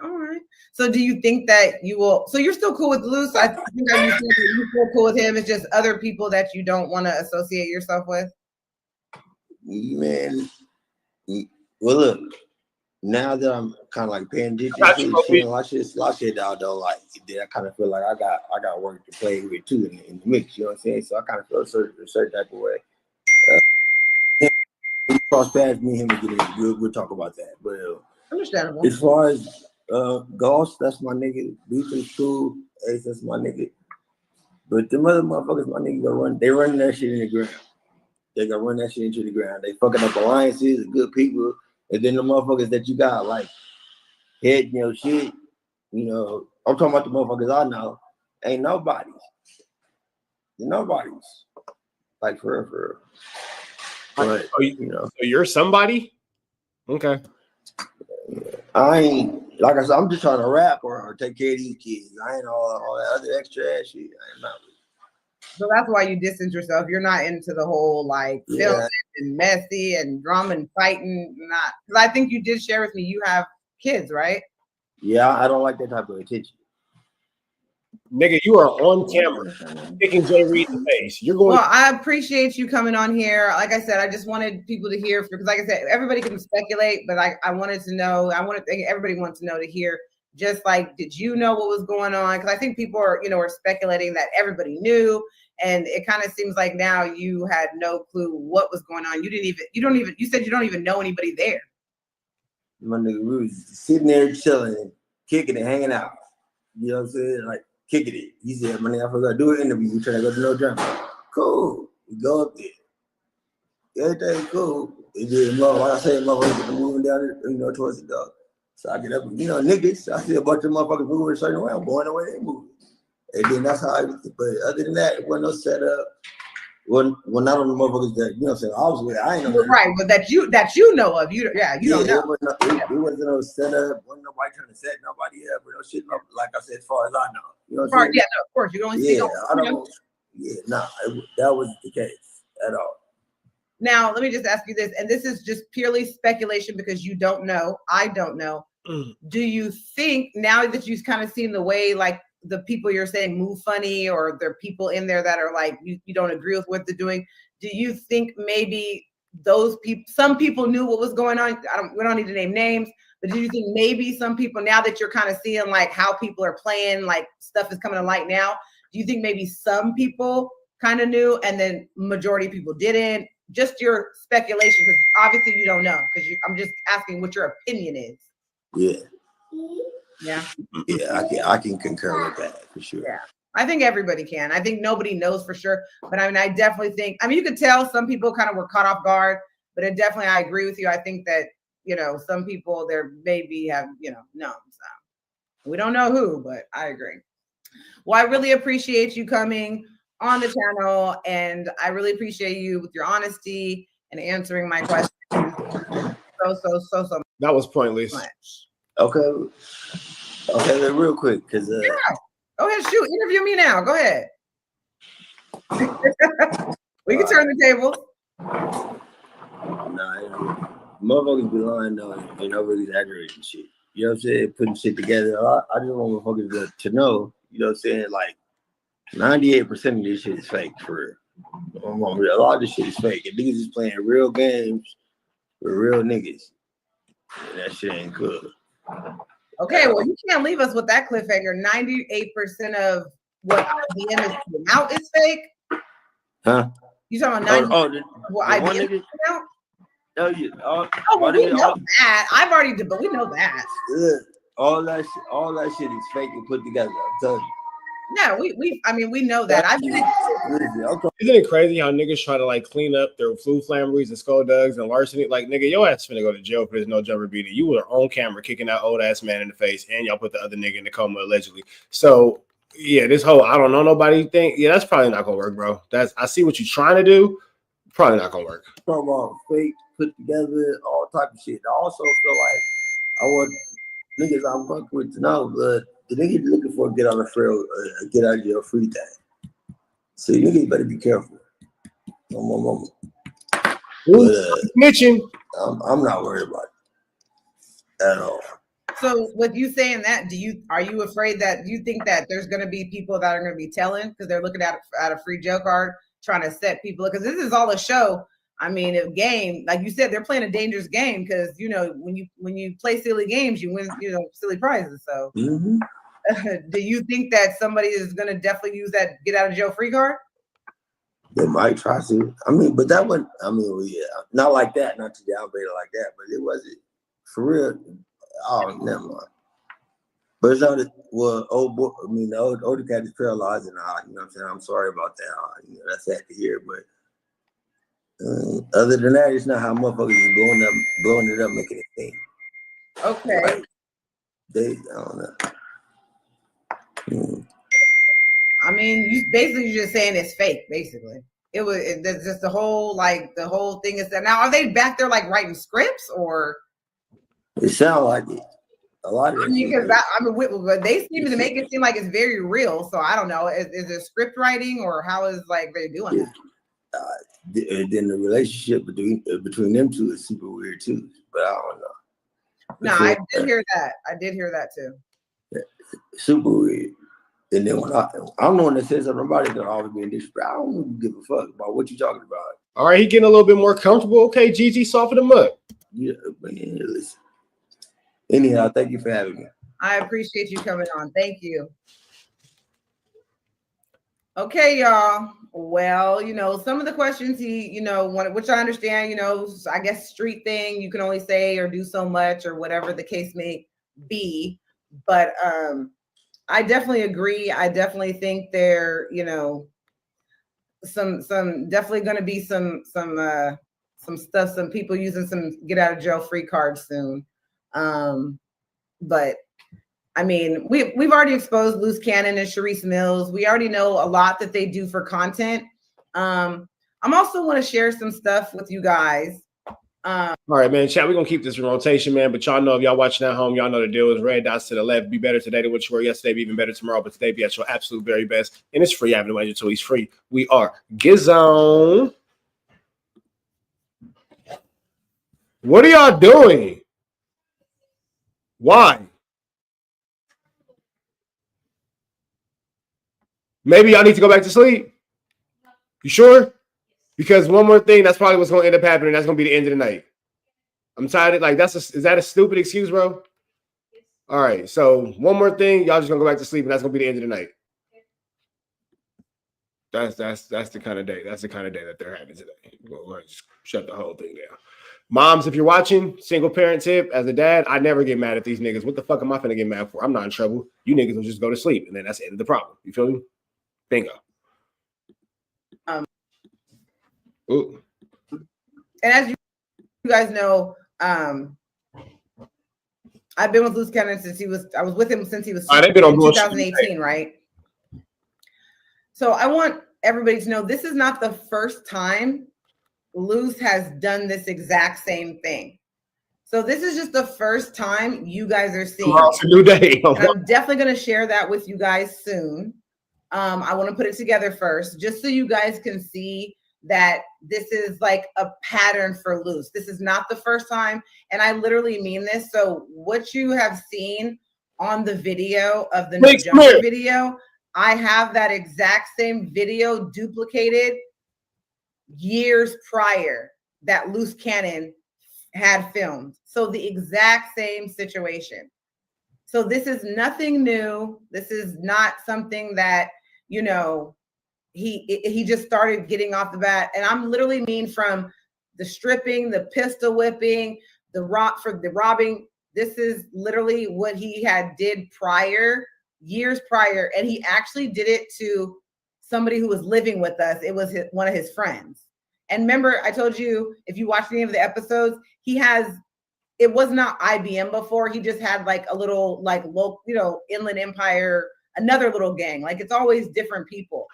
All right. So do you think that you will? So you're still cool with Luce? I think you said that you're still cool with him. It's just other people that you don't want to associate yourself with. Man, well, look. Now that I'm kind of like paying attention to shit, a lot of shit that I don't like. Then I kind of feel like I got work to play with too in the mix. You know what I'm saying? So I kind of feel a certain type of way. Cross paths, me and him again. We'll talk about that. But understandable. As far as Goss, that's my nigga. Luce is cool. Ace, that's my nigga. But the other motherfuckers, my nigga, they running that shit in the ground. They gonna run that shit into the ground. They fucking up alliances, good people. And then the motherfuckers that you got, like, head, shit, I'm talking about the motherfuckers I know. Ain't nobody's. Nobody's. Like, for real. But, So you're somebody? Okay. I ain't, like I said, I'm just trying to rap or take care of these kids. I ain't all that other extra ass shit. I ain't not. So that's why you distance yourself. You're not into the whole like filming and messy and drama and fighting. Not because I think you did share with me you have kids, right? Yeah, I don't like that type of attention. Nigga, you are on camera kicking Jay Reed in the face. You're going. Well, I appreciate you coming on here. Like I said, I just wanted people to hear because, like I said, everybody can speculate, but I wanted to know. Everybody wants to know to hear. Just like, did you know what was going on? Because I think people are, are speculating that everybody knew. And it kind of seems like now you had no clue what was going on. You said you don't even know anybody there. My nigga, we was sitting there chilling, kicking it, hanging out. You know what I'm saying? Like, kicking it. He said, my nigga, I forgot to do an interview. We trying to go to No Jumper. Cool. We go up there. Everything cool. And then, like I said, motherfuckers moving down there, towards the dog. So I get up, niggas. I see a bunch of motherfuckers moving a certain way. I'm going the way they move. And then that's how but other than that, it wasn't no setup. Well, not on the motherfuckers that, I was with. I ain't know. Right, but that you know of. You don't know. It wasn't no setup. Wasn't nobody trying to set nobody up or no shit. Like I said, as far as I know. You know what I'm saying? Yeah, no, of course. You only see. That wasn't the case at all. Now, let me just ask you this, and this is just purely speculation because you don't know. I don't know. Do you think now that you've kind of seen the way, like, the people you're saying move funny, or there are people in there that are like, you don't agree with what they're doing, do you think maybe those people, some people knew what was going on? We don't need to name names, but do you think maybe some people, now that you're kind of seeing like how people are playing, like stuff is coming to light now, do you think maybe some people kind of knew and then majority of people didn't? Just your speculation, because obviously you don't know, because I'm just asking what your opinion is. Yeah, I can concur with that for sure. Yeah, I think everybody can. I think nobody knows for sure, but I mean, I definitely think, I mean, you could tell some people kind of were caught off guard, but it definitely, I agree with you. I think that, you know, some people there maybe have, you know, known. So we don't know who, but I agree. Well, I really appreciate you coming on the channel, and I really appreciate you with your honesty and answering my questions. So That was pointless. much. Okay, then real quick, because Yeah, go ahead, shoot, interview me now. Go ahead. We can turn the tables. Nah, motherfuckers be lying though, and over exaggerating shit. You know what I'm saying? Putting shit together. I just want motherfuckers to know, you know what I'm saying? Like 98% of this shit is fake for real. A lot of this shit is fake. And niggas is playing real games with real niggas. And that shit ain't good. Okay, well, you can't leave us with that cliffhanger. 98% of what IBM is putting out is fake. Huh? You talking about 90? What IBM is putting out? Oh, yeah. Oh, well, we know that. I've already, but we know that. All that shit is fake and put together. I'm telling you. Yeah, I mean, we know that. Isn't it crazy how niggas try to like clean up their flu flamberies and skullduggs and larceny? Like, nigga, your ass finna go to jail for this no jumper beating. You were on camera kicking that old ass man in the face, and y'all put the other nigga in the coma allegedly. So yeah, this whole I don't know nobody thing, yeah, that's probably not gonna work, bro. I see what you're trying to do, probably not gonna work. Talking about fake, put together, all type of shit. I also feel like I want niggas I'm fucking with to know, but the niggas looking for a get out of jail free time. So you niggas better be careful. Snitching. I'm not worried about it at all. So with you saying that, are you afraid that you think that there's going to be people that are going to be telling because they're looking at a free jail card, trying to set people up? Because this is all a show. I mean, a game, like you said, they're playing a dangerous game because, you know, when you play silly games, you win, you know, silly prizes. So do you think that somebody is going to definitely use that get out of jail free card? They might try to. I mean, but that one, I mean, well, yeah, not like that, not to downgrade it like that, but it wasn't for real. Oh, never mind. But it's not, well, old boy, I mean, the older cat is paralyzed, and you know what I'm saying? I'm sorry about that. You know, that's sad to hear, but other than that, it's not how motherfuckers is blowing it up, making it thing. Okay. Like, I don't know. I mean, you're just saying it's fake, basically. There's just the whole thing is that now, are they back there like writing scripts or? It sounds like it. A lot of it. But they seem to make it seem like it's very real. So I don't know. Is it script writing or how is like they doing that? Then the relationship between them two is super weird too. But I don't know. No, I did hear that. I did hear that too. Yeah, super weird. And then when I'm the one that says something about it, they'll always be in disrespect. I don't give a fuck about what you're talking about. All right, he getting a little bit more comfortable. Okay, Gigi, soften him up. Yeah, man, listen. Anyhow, thank you for having me. I appreciate you coming on. Thank you. Okay, y'all. Well, you know, some of the questions he, you know, wanted, which I understand, you know, I guess street thing, you can only say or do so much or whatever the case may be. But I definitely agree. I definitely think there, you know, some definitely going to be some stuff, some people using some get out of jail free cards soon. But I mean, we've already exposed Luce Cannon and Sharice Mills. We already know a lot that they do for content. I'm also want to share some stuff with you guys. All right, man. Chat, we're gonna keep this in rotation, man. But y'all know if y'all watching at home, y'all know the deal is red dots to the left. Be better today than what you were yesterday. Be even better tomorrow. But today, be at your absolute very best. And it's free. I haven't waited until he's free. We are Gizone. What are y'all doing? Why? Maybe y'all need to go back to sleep. You sure? Because one more thing, that's probably what's going to end up happening. That's going to be the end of the night. I'm tired of like, is that a stupid excuse, bro? All right. So one more thing, y'all just going to go back to sleep, and that's going to be the end of the night. That's the kind of day. That's the kind of day that they're having today. We'll just shut the whole thing down. Moms, if you're watching, single parent tip, as a dad, I never get mad at these niggas. What the fuck am I finna get mad for? I'm not in trouble. You niggas will just go to sleep, and then that's the end of the problem. You feel me? Bingo. Ooh. And as you guys know, I've been with Luce Cannon since I was with him since he was they've been on 2018, right? So I want everybody to know this is not the first time Luce has done this exact same thing. So this is just the first time you guys are seeing it. It's a new day. And I'm definitely going to share that with you guys soon. I want to put it together first, just so you guys can see that this is like a pattern for Luce. This is not the first time, and I literally mean this. So what you have seen on the video of the new jumper video, I have that exact same video duplicated years prior that Luce Cannon had filmed. So the exact same situation. So this is nothing new. This is not something that, you know, he just started getting off the bat. And I'm literally mean from the stripping, the pistol whipping, the robbing. This is literally what he had did prior, years prior. And he actually did it to somebody who was living with us. It was one of his friends. And remember, I told you, if you watch any of the episodes, it was not IBM before. He just had like a little, like, local, you know, Inland Empire, another little gang. Like, it's always different people.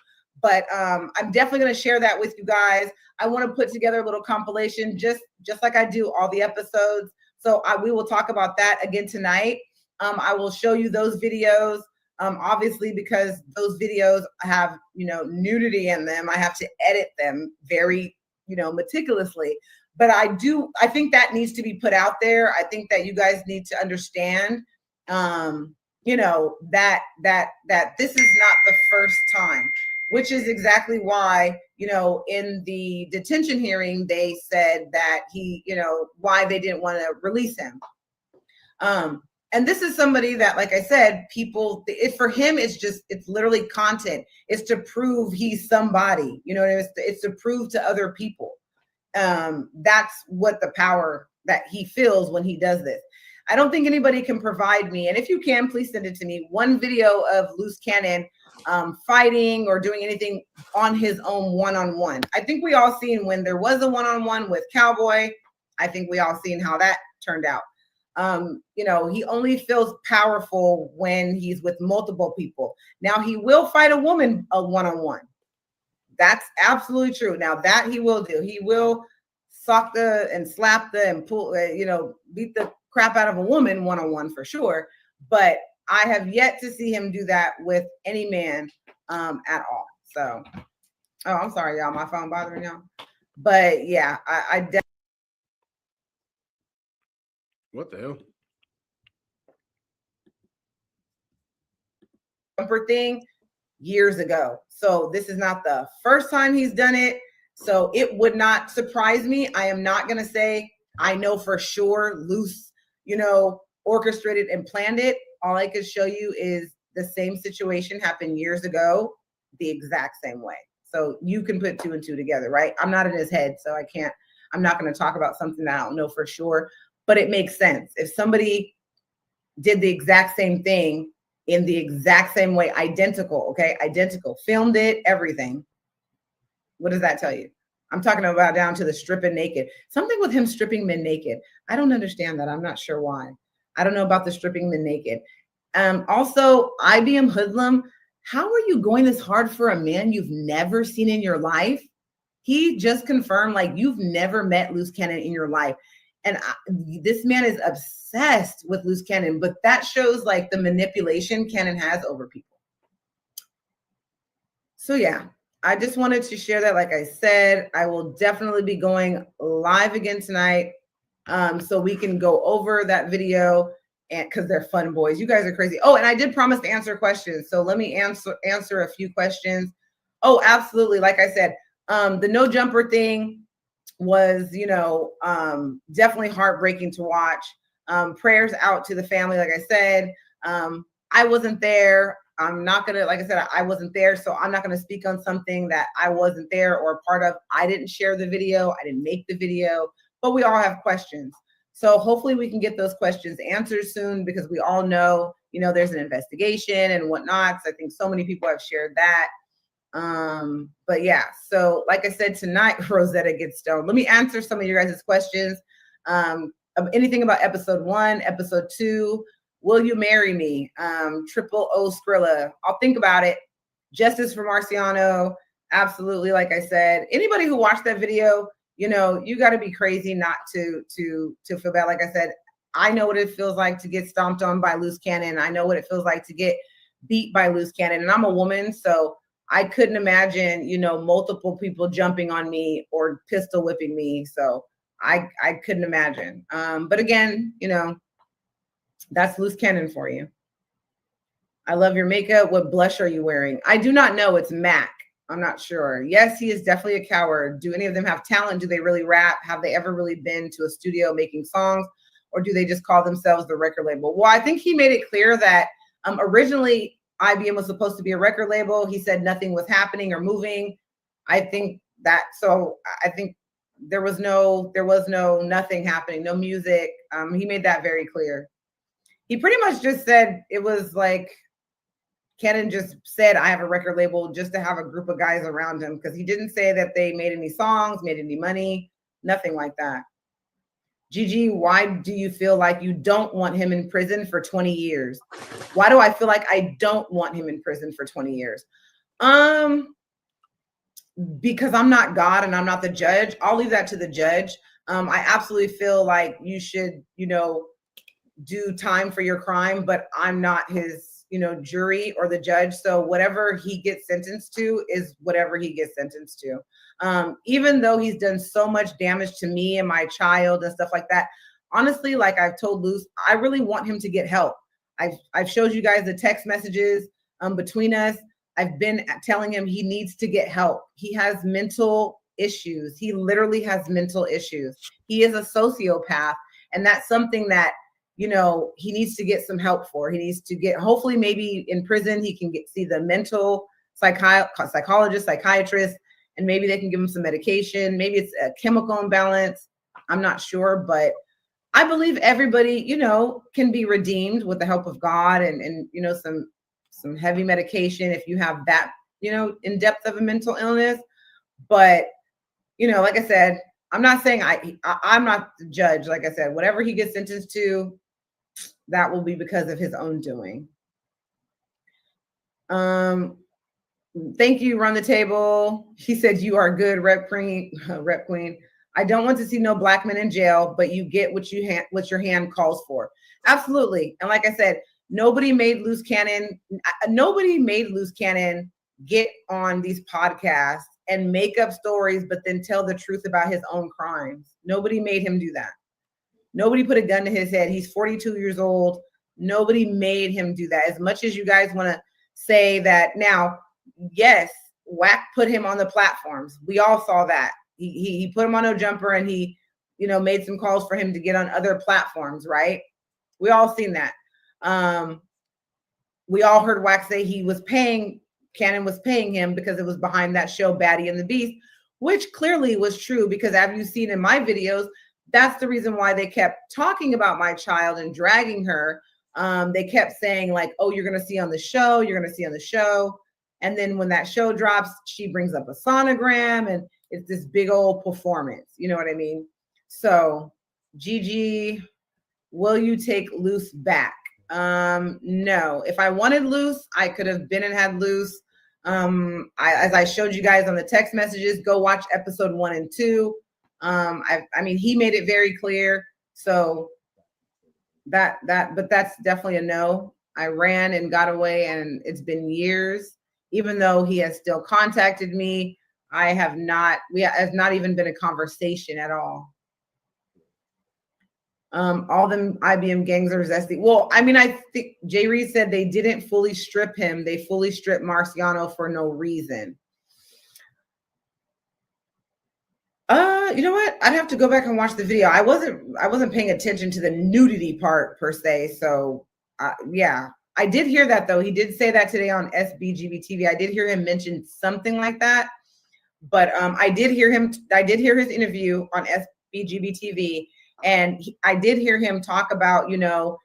But I'm definitely going to share that with you guys. I want to put together a little compilation, just like I do all the episodes. So we will talk about that again tonight. I will show you those videos. Obviously, because those videos have, you know, nudity in them, I have to edit them very, you know, meticulously. But I think that needs to be put out there. I think that you guys need to understand, you know, that this is not the first time, which is exactly why, you know, in the detention hearing, they said that he, you know, why they didn't want to release him. And this is somebody that, like I said, people, for him, it's literally content. It's to prove he's somebody, you know, it's to prove to other people. That's what the power that he feels when he does this. I don't think anybody can provide me, and if you can, please send it to me, one video of Luce Cannon fighting or doing anything on his own one-on-one. I think we all seen when there was a one-on-one with Cowboy. I think we all seen how that turned out. You know, he only feels powerful when he's with multiple people. Now, he will fight a woman a one-on-one. That's absolutely true. Now, that he will do. He will sock and slap and pull, you know, beat the crap out of a woman one-on-one for sure. But I have yet to see him do that with any man at all. So, oh, I'm sorry, y'all. My phone bothering y'all. But yeah, I definitely. What the hell? Jumper thing years ago. So this is not the first time he's done it. So it would not surprise me. I am not going to say I know for sure Luce, you know, orchestrated and planned it. All I could show you is the same situation happened years ago, the exact same way. So you can put two and two together, right? I'm not in his head, so I'm not going to talk about something that I don't know for sure, but it makes sense. If somebody did the exact same thing in the exact same way, identical, okay? Identical, filmed it, everything. What does that tell you? I'm talking about down to the stripping naked. Something with him stripping men naked. I don't understand that. I'm not sure why. I don't know about the stripping men naked. Also, IBM Hoodlum, how are you going this hard for a man you've never seen in your life? He just confirmed, like, you've never met Luce Cannon in your life. And this man is obsessed with Luce Cannon, but that shows like the manipulation Cannon has over people. So yeah, I just wanted to share that. Like I said, I will definitely be going live again tonight, so we can go over that video, and because they're fun, boys. You guys are crazy. Oh, and I did promise to answer questions, so let me answer a few questions. Oh, absolutely. Like I said, The no jumper thing was, you know, definitely heartbreaking to watch. Prayers out to the family. Like I said, I wasn't there. I'm not gonna, like I said, I wasn't there, so I'm not gonna speak on something that I wasn't there or a part of. I didn't share the video, I didn't make the video, but we all have questions. So hopefully we can get those questions answered soon, because we all know, you know, there's an investigation and whatnot. So I think so many people have shared that. But yeah, so like I said, tonight Rosetta gets stoned. Let me answer some of your guys' questions. Anything about episode 1, episode 2. Will you marry me? Triple O Skrilla. I'll think about it. Justice for Marciano. Absolutely. Like I said, anybody who watched that video, you know, you got to be crazy not to feel bad. Like I said, I know what it feels like to get stomped on by Luce Cannon. I know what it feels like to get beat by Luce Cannon. And I'm a woman, so I couldn't imagine, you know, multiple people jumping on me or pistol whipping me. So I couldn't imagine. But again, you know, that's Luce Cannon for you. I love your makeup. What blush are you wearing? I do not know. It's MAC. I'm not sure. Yes, he is definitely a coward. Do any of them have talent? Do they really rap? Have they ever really been to a studio making songs? Or do they just call themselves the record label? Well, I think he made it clear that originally IBM was supposed to be a record label. He said nothing was happening or moving. I think that, so I think there was nothing happening, no music. He made that very clear. He pretty much just said it was like, Cannon just said, I have a record label just to have a group of guys around him, because he didn't say that they made any songs, made any money, nothing like that. Gigi, why do you feel like you don't want him in prison for 20 years? Why do I feel like I don't want him in prison for 20 years? Because I'm not God and I'm not the judge. I'll leave that to the judge. I absolutely feel like you should, you know, do time for your crime, but I'm not his, you know, jury or the judge. So whatever he gets sentenced to is whatever he gets sentenced to. Even though he's done so much damage to me and my child and stuff like that, honestly, like I've told Luce, I really want him to get help. I've showed you guys the text messages between us. I've been telling him he needs to get help. He has mental issues. He literally has mental issues. He is a sociopath, and that's something that, you know, he needs to get some help for. He needs to get, hopefully maybe in prison, he can see the mental psychologist, psychiatrist, and maybe they can give him some medication. Maybe it's a chemical imbalance. I'm not sure, but I believe everybody, you know, can be redeemed with the help of God and you know, some heavy medication if you have that, you know, in depth of a mental illness. But, you know, like I said, I'm not saying I'm not the judge. Like I said, whatever he gets sentenced to, that will be because of his own doing. Thank you, Run the Table. He said, you are good, Rep Queen. I don't want to see no black men in jail, but you get what your hand calls for. Absolutely. And like I said, nobody made Luce Cannon get on these podcasts and make up stories, but then tell the truth about his own crimes. Nobody made him do that. Nobody put a gun to his head. He's 42 years old. Nobody made him do that. As much as you guys want to say that now, yes, Wack put him on the platforms. We all saw that. He put him on No Jumper, and he, you know, made some calls for him to get on other platforms, right? We all seen that. We all heard Wack say Cannon was paying him because it was behind that show, Baddie and the Beast, which clearly was true, because as you've seen in my videos, that's the reason why they kept talking about my child and dragging her. They kept saying like, oh, you're going to see on the show, you're going to see on the show. And then when that show drops, she brings up a sonogram and it's this big old performance. You know what I mean? So Gigi, will you take Luce back? No. If I wanted Luce, I could have been and had Luce. As I showed you guys on the text messages, go watch episode 1 and 2. I mean, he made it very clear. So but that's definitely a no. I ran and got away, and it's been years. Even though he has still contacted me, we have not even been a conversation at all. All them IBM gangs are zesty. Well, I mean, I think Jay Reed said they didn't fully strip him. They fully stripped Marciano for no reason. You know what? I'd have to go back and watch the video. I wasn't paying attention to the nudity part per se. So yeah, I did hear that though. He did say that today on SBGB TV. I did hear him mention something like that. But I did hear his interview on SBGB TV, and I did hear him talk about, you know,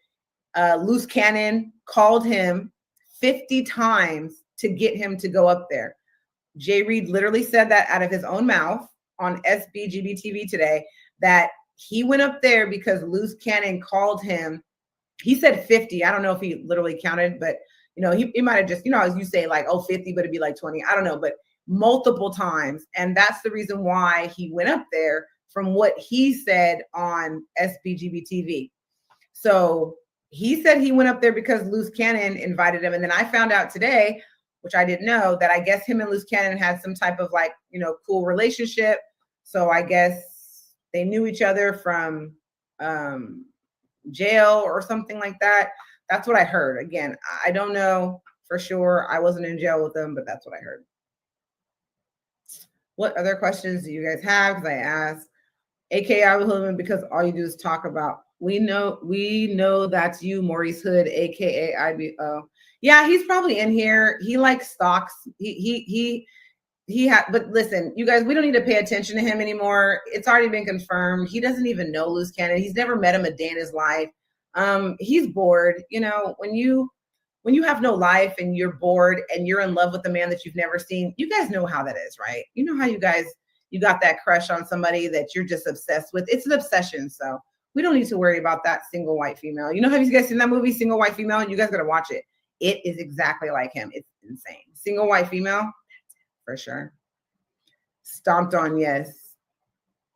Luce Cannon called him 50 times to get him to go up there. Jay Reed literally said that out of his own mouth on SBGB TV today, that he went up there because Luce Cannon called him. He said 50. I don't know if he literally counted, but you know, he might have just, you know, as you say, like, oh, 50, but it'd be like 20. I don't know, but multiple times. And that's the reason why he went up there, from what he said on SBGB TV. So he said he went up there because Luce Cannon invited him. And then I found out today, which I didn't know, that I guess him and Luce Cannon had some type of, like, you know, cool relationship. So I guess they knew each other from jail or something like that. That's what I heard. Again, I don't know for sure. I wasn't in jail with them, but that's what I heard. What other questions do you guys have? Because I asked, AKA I was living because all you do is talk about. We know that's you, Maurice Hood, AKA IBO. Yeah, he's probably in here. He likes stocks. He had, but listen, you guys, we don't need to pay attention to him anymore. It's already been confirmed. He doesn't even know Luce Cannon. He's never met him a day in his life. He's bored. You know, when you have no life and you're bored and you're in love with a man that you've never seen, you guys know how that is, right? You know how you got that crush on somebody that you're just obsessed with. It's an obsession. So we don't need to worry about that single white female. You know, have you guys seen that movie, Single White Female? You guys got to watch it. It is exactly like him. It's insane. Single white female, for sure. Stomped on, yes.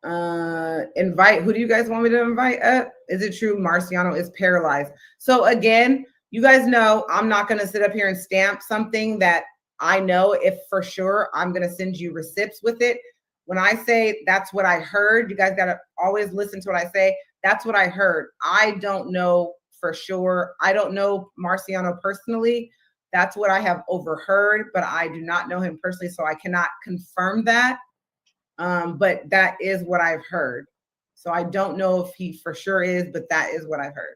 Invite, who do you guys want me to invite up? Is it true Marciano is paralyzed? So again, you guys know I'm not going to sit up here and stamp something that I know if for sure. I'm going to send you receipts with it. When I say that's what I heard, you guys got to always listen to what I say. That's what I heard. I don't know for sure. I don't know Marciano personally. That's what I have overheard, but I do not know him personally, so I cannot confirm that. But that is what I've heard. So I don't know if he for sure is, but that is what I've heard.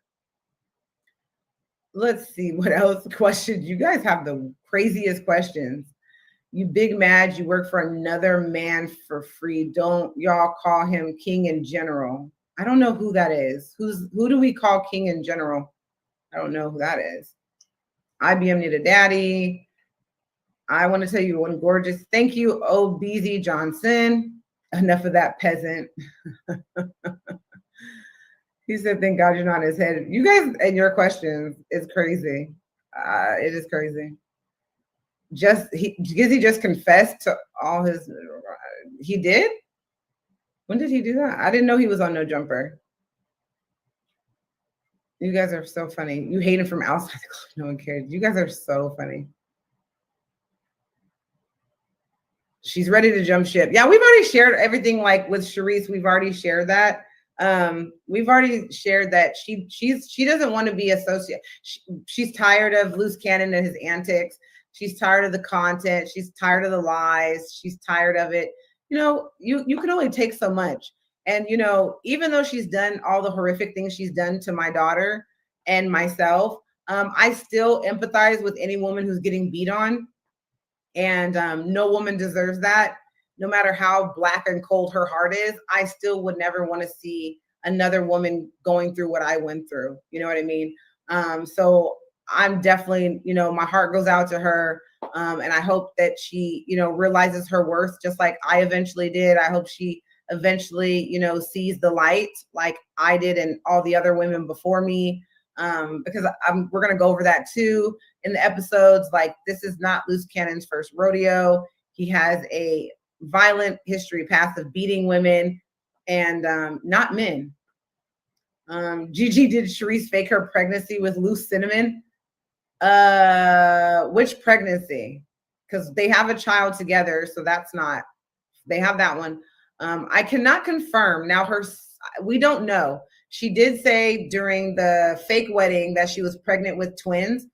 Let's see what else questions. You guys have the craziest questions. You big mad you work for another man for free. Don't y'all call him king in general? I don't know who that is. Who do we call king in general? I don't know who that is. IBM need a daddy. I want to tell you one gorgeous. Thank you, OBZ Johnson. Enough of that peasant. He said, thank God you're not in his head. You guys and your questions is crazy. It is crazy. Gizzy just confessed to all his, he did? When did he do that? I didn't know he was on No Jumper. You guys are so funny. You hate him from outside the club. No one cares. You guys are so funny. She's ready to jump ship. Yeah, we've already shared everything, like with Sharice. We've already shared that. We've already shared that she doesn't want to be associated. She's tired of Luce Cannon and his antics. She's tired of the content. She's tired of the lies. She's tired of it. You know, you can only take so much. And, you know, even though she's done all the horrific things she's done to my daughter and myself, I still empathize with any woman who's getting beat on. And no woman deserves that. No matter how black and cold her heart is, I still would never want to see another woman going through what I went through. You know what I mean? So I'm definitely, you know, my heart goes out to her. And I hope that she, you know, realizes her worth just like I eventually did. I hope she eventually, you know, sees the light like I did and all the other women before me. Because we're going to go over that too in the episodes. Like, this is not Luce Cannon's first rodeo. He has a violent history past of beating women and not men. Gigi, did Sharice fake her pregnancy with Loose Cinnamon? Which pregnancy? Because they have a child together, so that's not, they have that one. I cannot confirm. Now, we don't know. She did say during the fake wedding that she was pregnant with twins.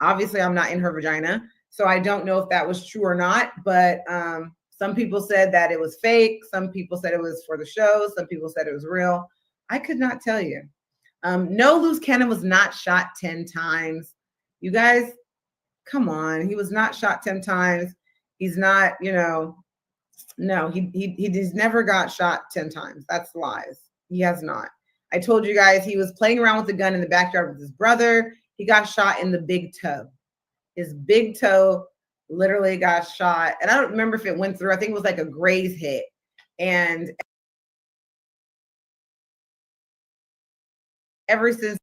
Obviously, I'm not in her vagina, so I don't know if that was true or not, but Some people said that it was fake. Some people said it was for the show. Some people said it was real. I could not tell you. No, Luce Cannon was not shot 10 times. You guys, come on. He was not shot 10 times. He's not, you know, no, he's never got shot 10 times. That's lies. He has not. I told you guys he was playing around with a gun in the backyard with his brother. He got shot in the big toe. His big toe literally got shot. And I don't remember if it went through. I think it was like a graze hit. And ever since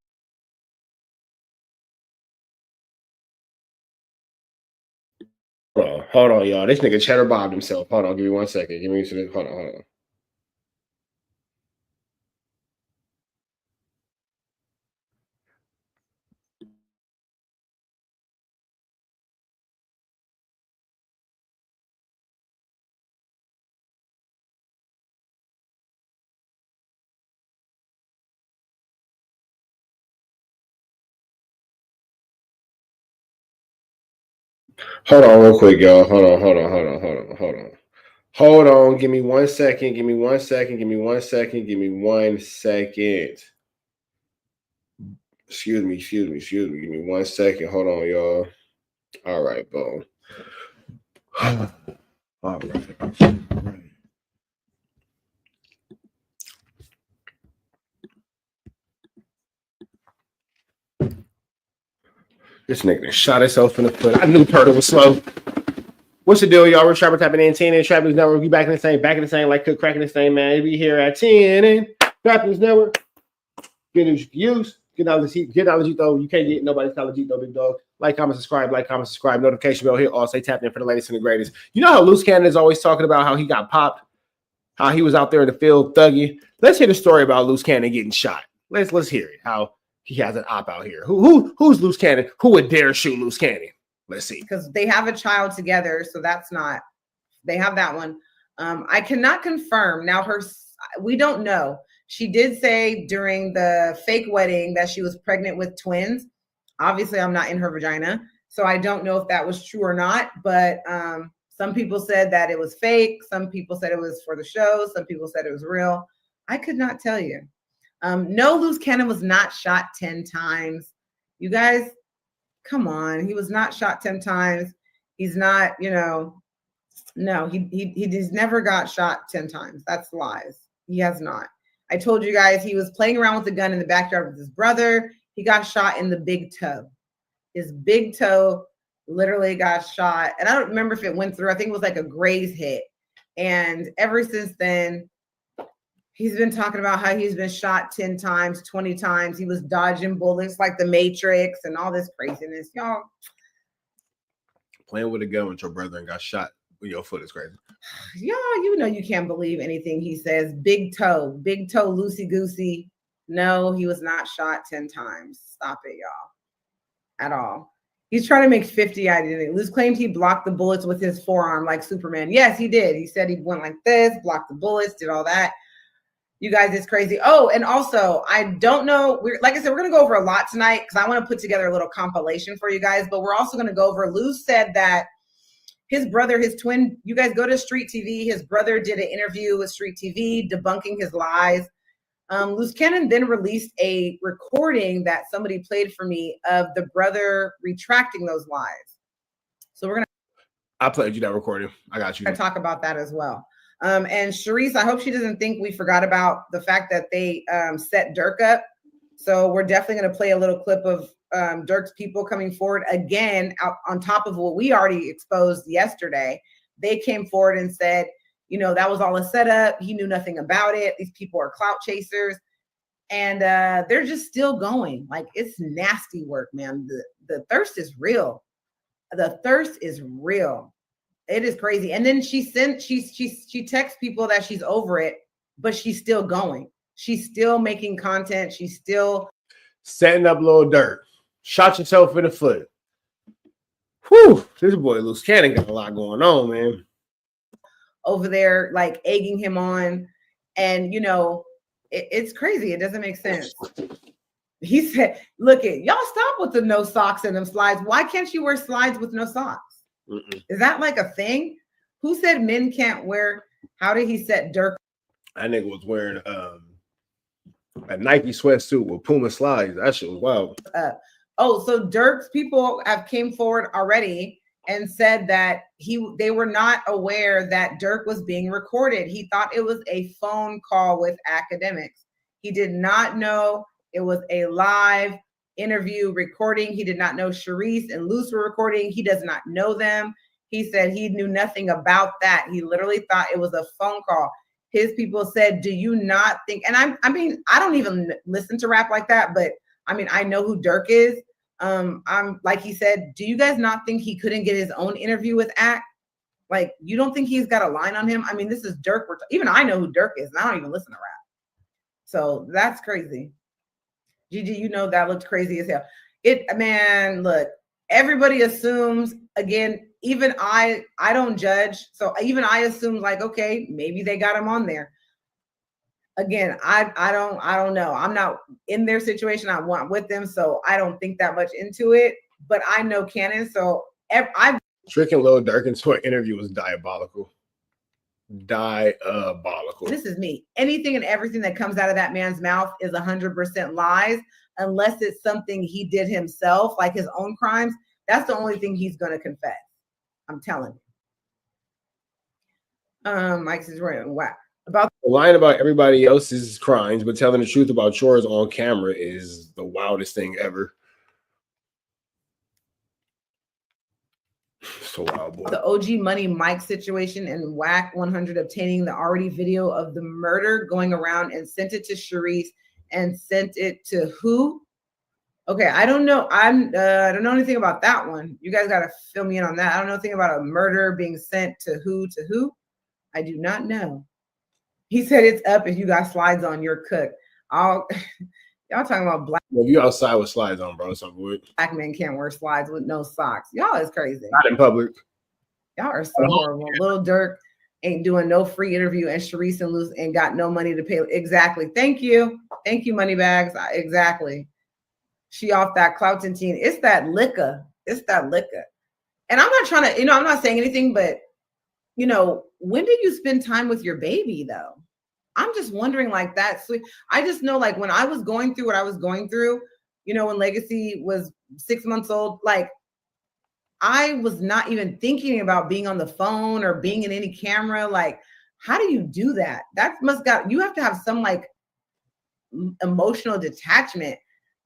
hold on, y'all. This nigga cheddar bobbed himself. Hold on, give me 1 second. Give me a second. Hold on. Hold on real quick, y'all. Hold on. Give me 1 second. Give me 1 second. Give me 1 second. Give me 1 second. Excuse me. Give me 1 second. Hold on, y'all. All right, boom. All right. This nigga shot himself in the foot. I knew Turtle was slow. What's the deal, y'all? We're Trapper Tapping in 10 and Trap News Network. We back in the same, like cook cracking the same, man. We here at 10 and Trap News Network. Good news you can use. Get out of the though. You can't get nobody's college though, big dog. Like, comment, subscribe. Notification bell. Hit all. Stay tapped in for the latest and the greatest. You know how Luce Cannon is always talking about how he got popped, how he was out there in the field thugging. Let's hear the story about Luce Cannon getting shot. Let's hear it. How he has an op out here. Who's Luce Cannon? Who would dare shoot Luce Cannon? Let's see. Because they have a child together, so that's not. They have that one. I cannot confirm. Now, we don't know. She did say during the fake wedding that she was pregnant with twins. Obviously, I'm not in her vagina, so I don't know if that was true or not. But some people said that it was fake. Some people said it was for the show. Some people said it was real. I could not tell you. No, Luce Cannon was not shot 10 times. You guys, come on. He was not shot 10 times. He's not, you know, no, he's never got shot 10 times. That's lies. He has not. I told you guys he was playing around with a gun in the backyard with his brother. He got shot in the big toe. His big toe literally got shot. And I don't remember if it went through. I think it was like a graze hit. And ever since then, he's been talking about how he's been shot 10 times, 20 times. He was dodging bullets like the Matrix and all this craziness. Y'all. Playing with a gun with your brother and got shot with your foot is crazy. Y'all, you know you can't believe anything he says. Big toe, loosey-goosey. No, he was not shot 10 times. Stop it, y'all. At all. He's trying to make 50 identity. Luce claimed he blocked the bullets with his forearm like Superman. Yes, he did. He said he went like this, blocked the bullets, did all that. You guys, it's crazy. Oh, and also, I don't know. Like I said, we're going to go over a lot tonight because I want to put together a little compilation for you guys. But we're also going to go over, Luce said that his brother, his twin, you guys go to Street TV. His brother did an interview with Street TV debunking his lies. Luce Cannon then released a recording that somebody played for me of the brother retracting those lies. So we're going to. I played you that recording. I got you. I talk about that as well. And Sharice, I hope she doesn't think we forgot about the fact that they set Dirk up. So we're definitely going to play a little clip of Dirk's people coming forward again out on top of what we already exposed yesterday. They came forward and said, you know, that was all a setup. He knew nothing about it. These people are clout chasers. And they're just still going. Like, it's nasty work, man. The thirst is real. The thirst is real. It is crazy. And then she texts people that she's over it, but she's still going. She's still making content. She's still setting up little Dirk. Shot yourself in the foot. Whew. This boy Luce Cannon got a lot going on, man. Over there, like egging him on. And, you know, it's crazy. It doesn't make sense. He said, look it, y'all stop with the no socks and them slides. Why can't you wear slides with no socks? Is that like a thing? Who said men can't wear? How did he set Dirk? That nigga was wearing a Nike sweatsuit with Puma slides. That shit was wild. Oh, so Dirk's people have came forward already and said that they were not aware that Dirk was being recorded. He thought it was a phone call with academics. He did not know it was a live interview recording. He did not know Sharice and Luce were recording. He does not know them. He said he knew nothing about that. He literally thought it was a phone call. His people said, do you not think, and I mean, I don't even listen to rap like that, but I mean, I know who Dirk is. I'm like he said, do you guys not think he couldn't get his own interview with Act? Like, you don't think he's got a line on him? I mean, this is Dirk. Even I know who Dirk is, and I don't even listen to rap. So that's crazy. Gigi, you know that looked crazy as hell. Man, look, everybody assumes, again, even I don't judge. So even I assume like, okay, maybe they got him on there. Again, I don't know. I'm not in their situation. I want with them, so I don't think that much into it. But I know Cannon, so I've tricking Lil Durk into an interview was diabolical. Diabolical. This is me. Anything and everything that comes out of that man's mouth is 100% lies, unless it's something he did himself, like his own crimes. That's the only thing he's going to confess. I'm telling you. Mike is right. Wack. About lying about everybody else's crimes, but telling the truth about yours on camera is the wildest thing ever. So wild, boy. The OG Money Mike situation and Wack 100 obtaining the already video of the murder, going around and sent it to Sharice and sent it to who? Okay, I don't know. I don't know anything about that one. You guys got to fill me in on that. I don't know anything about a murder being sent to who to who. I do not know. He said it's up if you got slides on, you're cooked. Y'all talking about black. Well, you outside with slides on, bro. So good. Black men can't wear slides with no socks. Y'all is crazy. Not in public. Y'all are so horrible. Little Dirk ain't doing no free interview, and Sharice and Luce ain't got no money to pay. Exactly. Thank you, Moneybags. Exactly. She off that clouting teen. It's that liquor. It's that liquor. And I'm not trying to, I'm not saying anything, but when did you spend time with your baby though? I'm just wondering like that. So I just know like when I was going through what I was going through, when Legacy was 6 months old, like I was not even thinking about being on the phone or being in any camera. Like, how do you do that? You have to have some like emotional detachment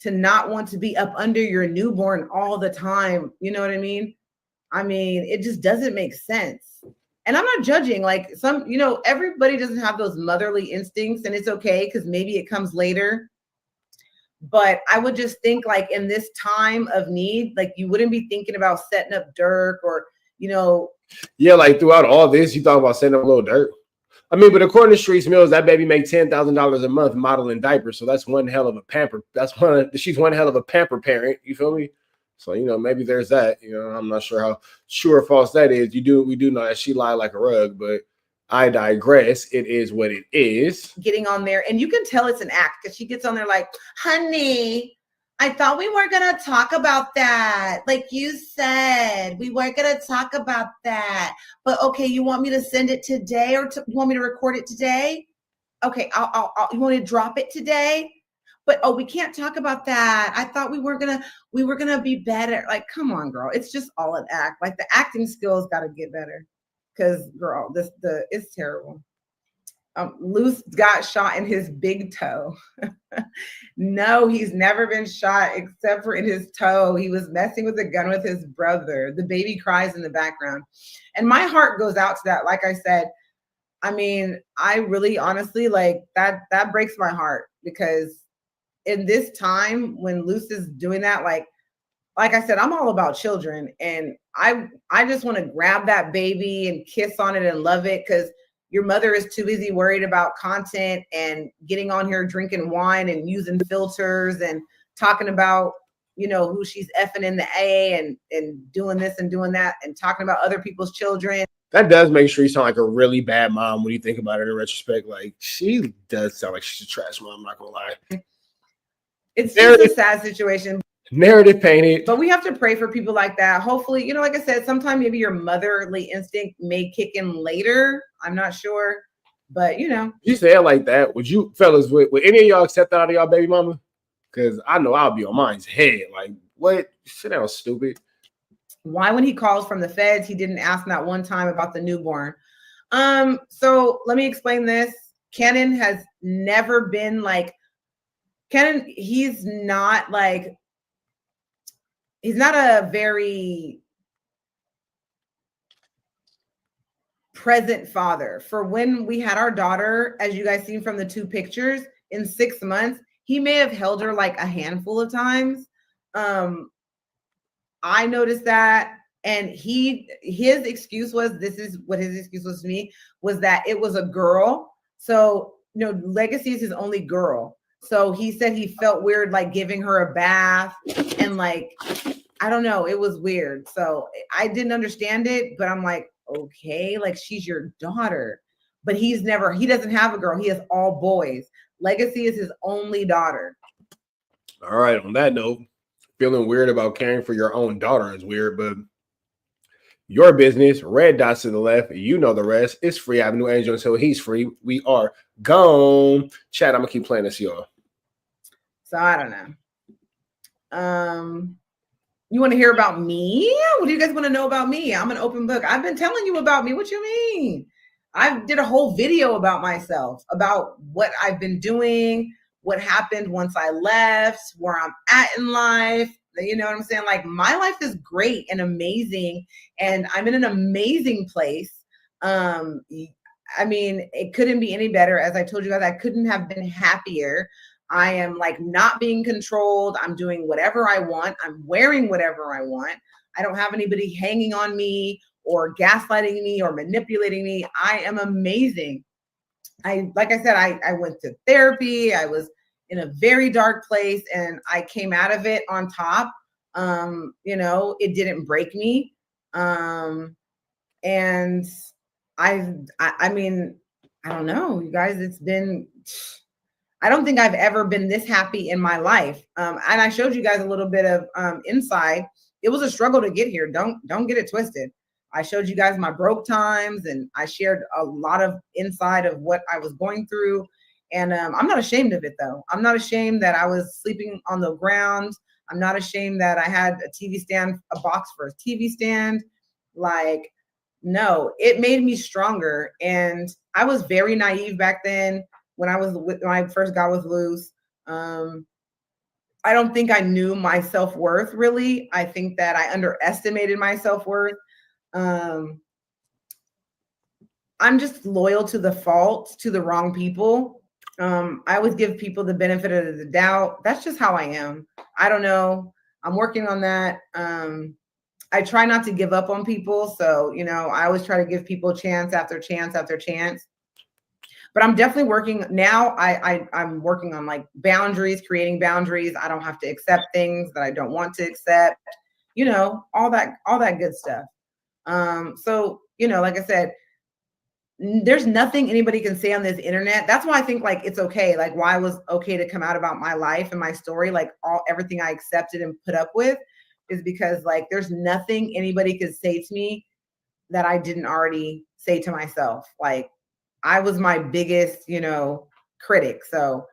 to not want to be up under your newborn all the time. You know what I mean? It just doesn't make sense. And I'm not judging, like everybody doesn't have those motherly instincts, and it's okay because maybe it comes later. But I would just think like in this time of need, like you wouldn't be thinking about setting up Dirk or, Yeah, like throughout all this, you thought about setting up Lil Durk. But according to Sharice Mills, that baby makes $10,000 a month modeling diapers. So that's one hell of a pamper. She's one hell of a pamper parent. You feel me? So, maybe there's that. I'm not sure how true or false that is. We do know that she lied like a rug, but I digress. It is what it is. Getting on there, and you can tell it's an act because she gets on there like, honey, I thought we weren't going to talk about that. Like you said, we weren't going to talk about that. But okay, you want me to send it today or you want me to record it today? Okay, you want me to drop it today? But we can't talk about that. I thought we were gonna be better. Like, come on, girl. It's just all an act. Like the acting skills got to get better. Cause girl, it's terrible. Luce got shot in his big toe. No, he's never been shot except for in his toe. He was messing with a gun with his brother. The baby cries in the background. And my heart goes out to that. Like I said, I really honestly like that breaks my heart because in this time when Luce is doing that, like I said, I'm all about children, and I just want to grab that baby and kiss on it and love it because your mother is too busy worried about content and getting on here drinking wine and using filters and talking about who she's effing in the AA and doing this and doing that and talking about other people's children. That does make sure you sound like a really bad mom when you think about it in retrospect. Like she does sound like she's a trash mom. I'm not gonna lie. It's just a sad situation. Narrative painted. But we have to pray for people like that. Hopefully, you know, like I said, sometime maybe your motherly instinct may kick in later. I'm not sure. But, you know. You say it like that. Would you, fellas, would any of y'all accept that out of y'all baby mama? Because I know I'll be on mine's head. Like, what? Sit down, stupid. Why, when he calls from the feds, he didn't ask not one time about the newborn? So let me explain this. Cannon has never been like, Cannon, he's not a very present father. For when we had our daughter, as you guys seen from the 2 pictures, in 6 months, he may have held her like a handful of times. I noticed that. And his excuse was, this is what his excuse was to me, was that it was a girl. So, you know, Legacy is his only girl. So he said he felt weird, like giving her a bath and like, I don't know, it was weird. So I didn't understand it, but I'm like, okay, like she's your daughter, but he doesn't have a girl. He has all boys. Legacy is his only daughter. All right. On that note, feeling weird about caring for your own daughter is weird, but your business, red dots to the left, you know the rest. It's Free Avenue Angel until he's free. We are gone. Chat, I'm gonna keep playing this, y'all. So I don't know. You want to hear about me? What do you guys want to know about me? I'm an open book. I've been telling you about me. What you mean? I did a whole video about myself, about what I've been doing, what happened once I left, where I'm at in life. You know what I'm saying? Like, my life is great and amazing, and I'm in an amazing place. I mean, it couldn't be any better. As I told you guys, I couldn't have been happier. I am like not being controlled. I'm doing whatever I want. I'm wearing whatever I want. I don't have anybody hanging on me or gaslighting me or manipulating me. I am amazing. Like I said, I went to therapy. I was in a very dark place and I came out of it on top. You know, it didn't break me. And I mean, I don't know, you guys, I don't think I've ever been this happy in my life. And I showed you guys a little bit of inside. It was a struggle to get here. Don't get it twisted. I showed you guys my broke times and I shared a lot of inside of what I was going through. And I'm not ashamed of it though. I'm not ashamed that I was sleeping on the ground. I'm not ashamed that I had a TV stand, a box for a TV stand. Like, no, it made me stronger. And I was very naive back then when I first got with Luce. I don't think I knew my self-worth really. I think that I underestimated my self-worth. I'm just loyal to the fault, to the wrong people. I always give people the benefit of the doubt. That's just how I am. I don't know. I'm working on that. I try not to give up on people. So, you know, I always try to give people chance after chance after chance. But I'm definitely working now. I'm working on like boundaries, creating boundaries. I don't have to accept things that I don't want to accept, you know, all that good stuff. So, you know, like I said, there's nothing anybody can say on this internet. That's why I think like it's okay. Like why it was okay to come out about my life and my story, like everything I accepted and put up with, is because like there's nothing anybody could say to me that I didn't already say to myself. Like I was my biggest, you know, critic. So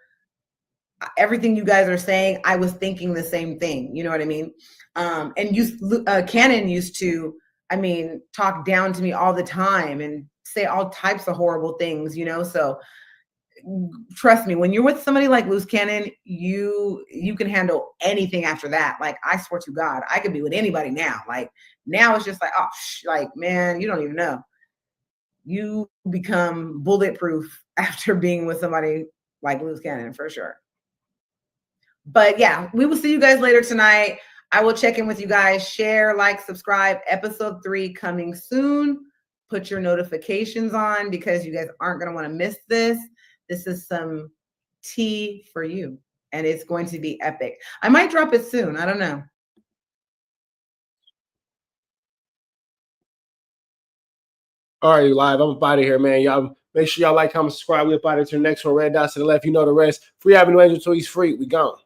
everything you guys are saying, I was thinking the same thing. You know what I mean? And Cannon used to, I mean, talk down to me all the time and say all types of horrible things, you know? So trust me, when you're with somebody like Luce Cannon, you can handle anything after that. Like, I swear to God, I could be with anybody now. Like now it's just like, oh, like, man, you don't even know. You become bulletproof after being with somebody like Luce Cannon, for sure. But yeah, we will see you guys later tonight. I will check in with you guys. Share, like, subscribe. Episode 3 coming soon. Put your notifications on because you guys aren't going to want to miss this. This is some tea for you, and it's going to be epic. I might drop it soon. I don't know. All right, live. I'm up out of here, man. Y'all make sure y'all like, comment, subscribe. We're up out of here to the next one. Red dots to the left. You know the rest. Free Avenue Angel till he's free. We gone.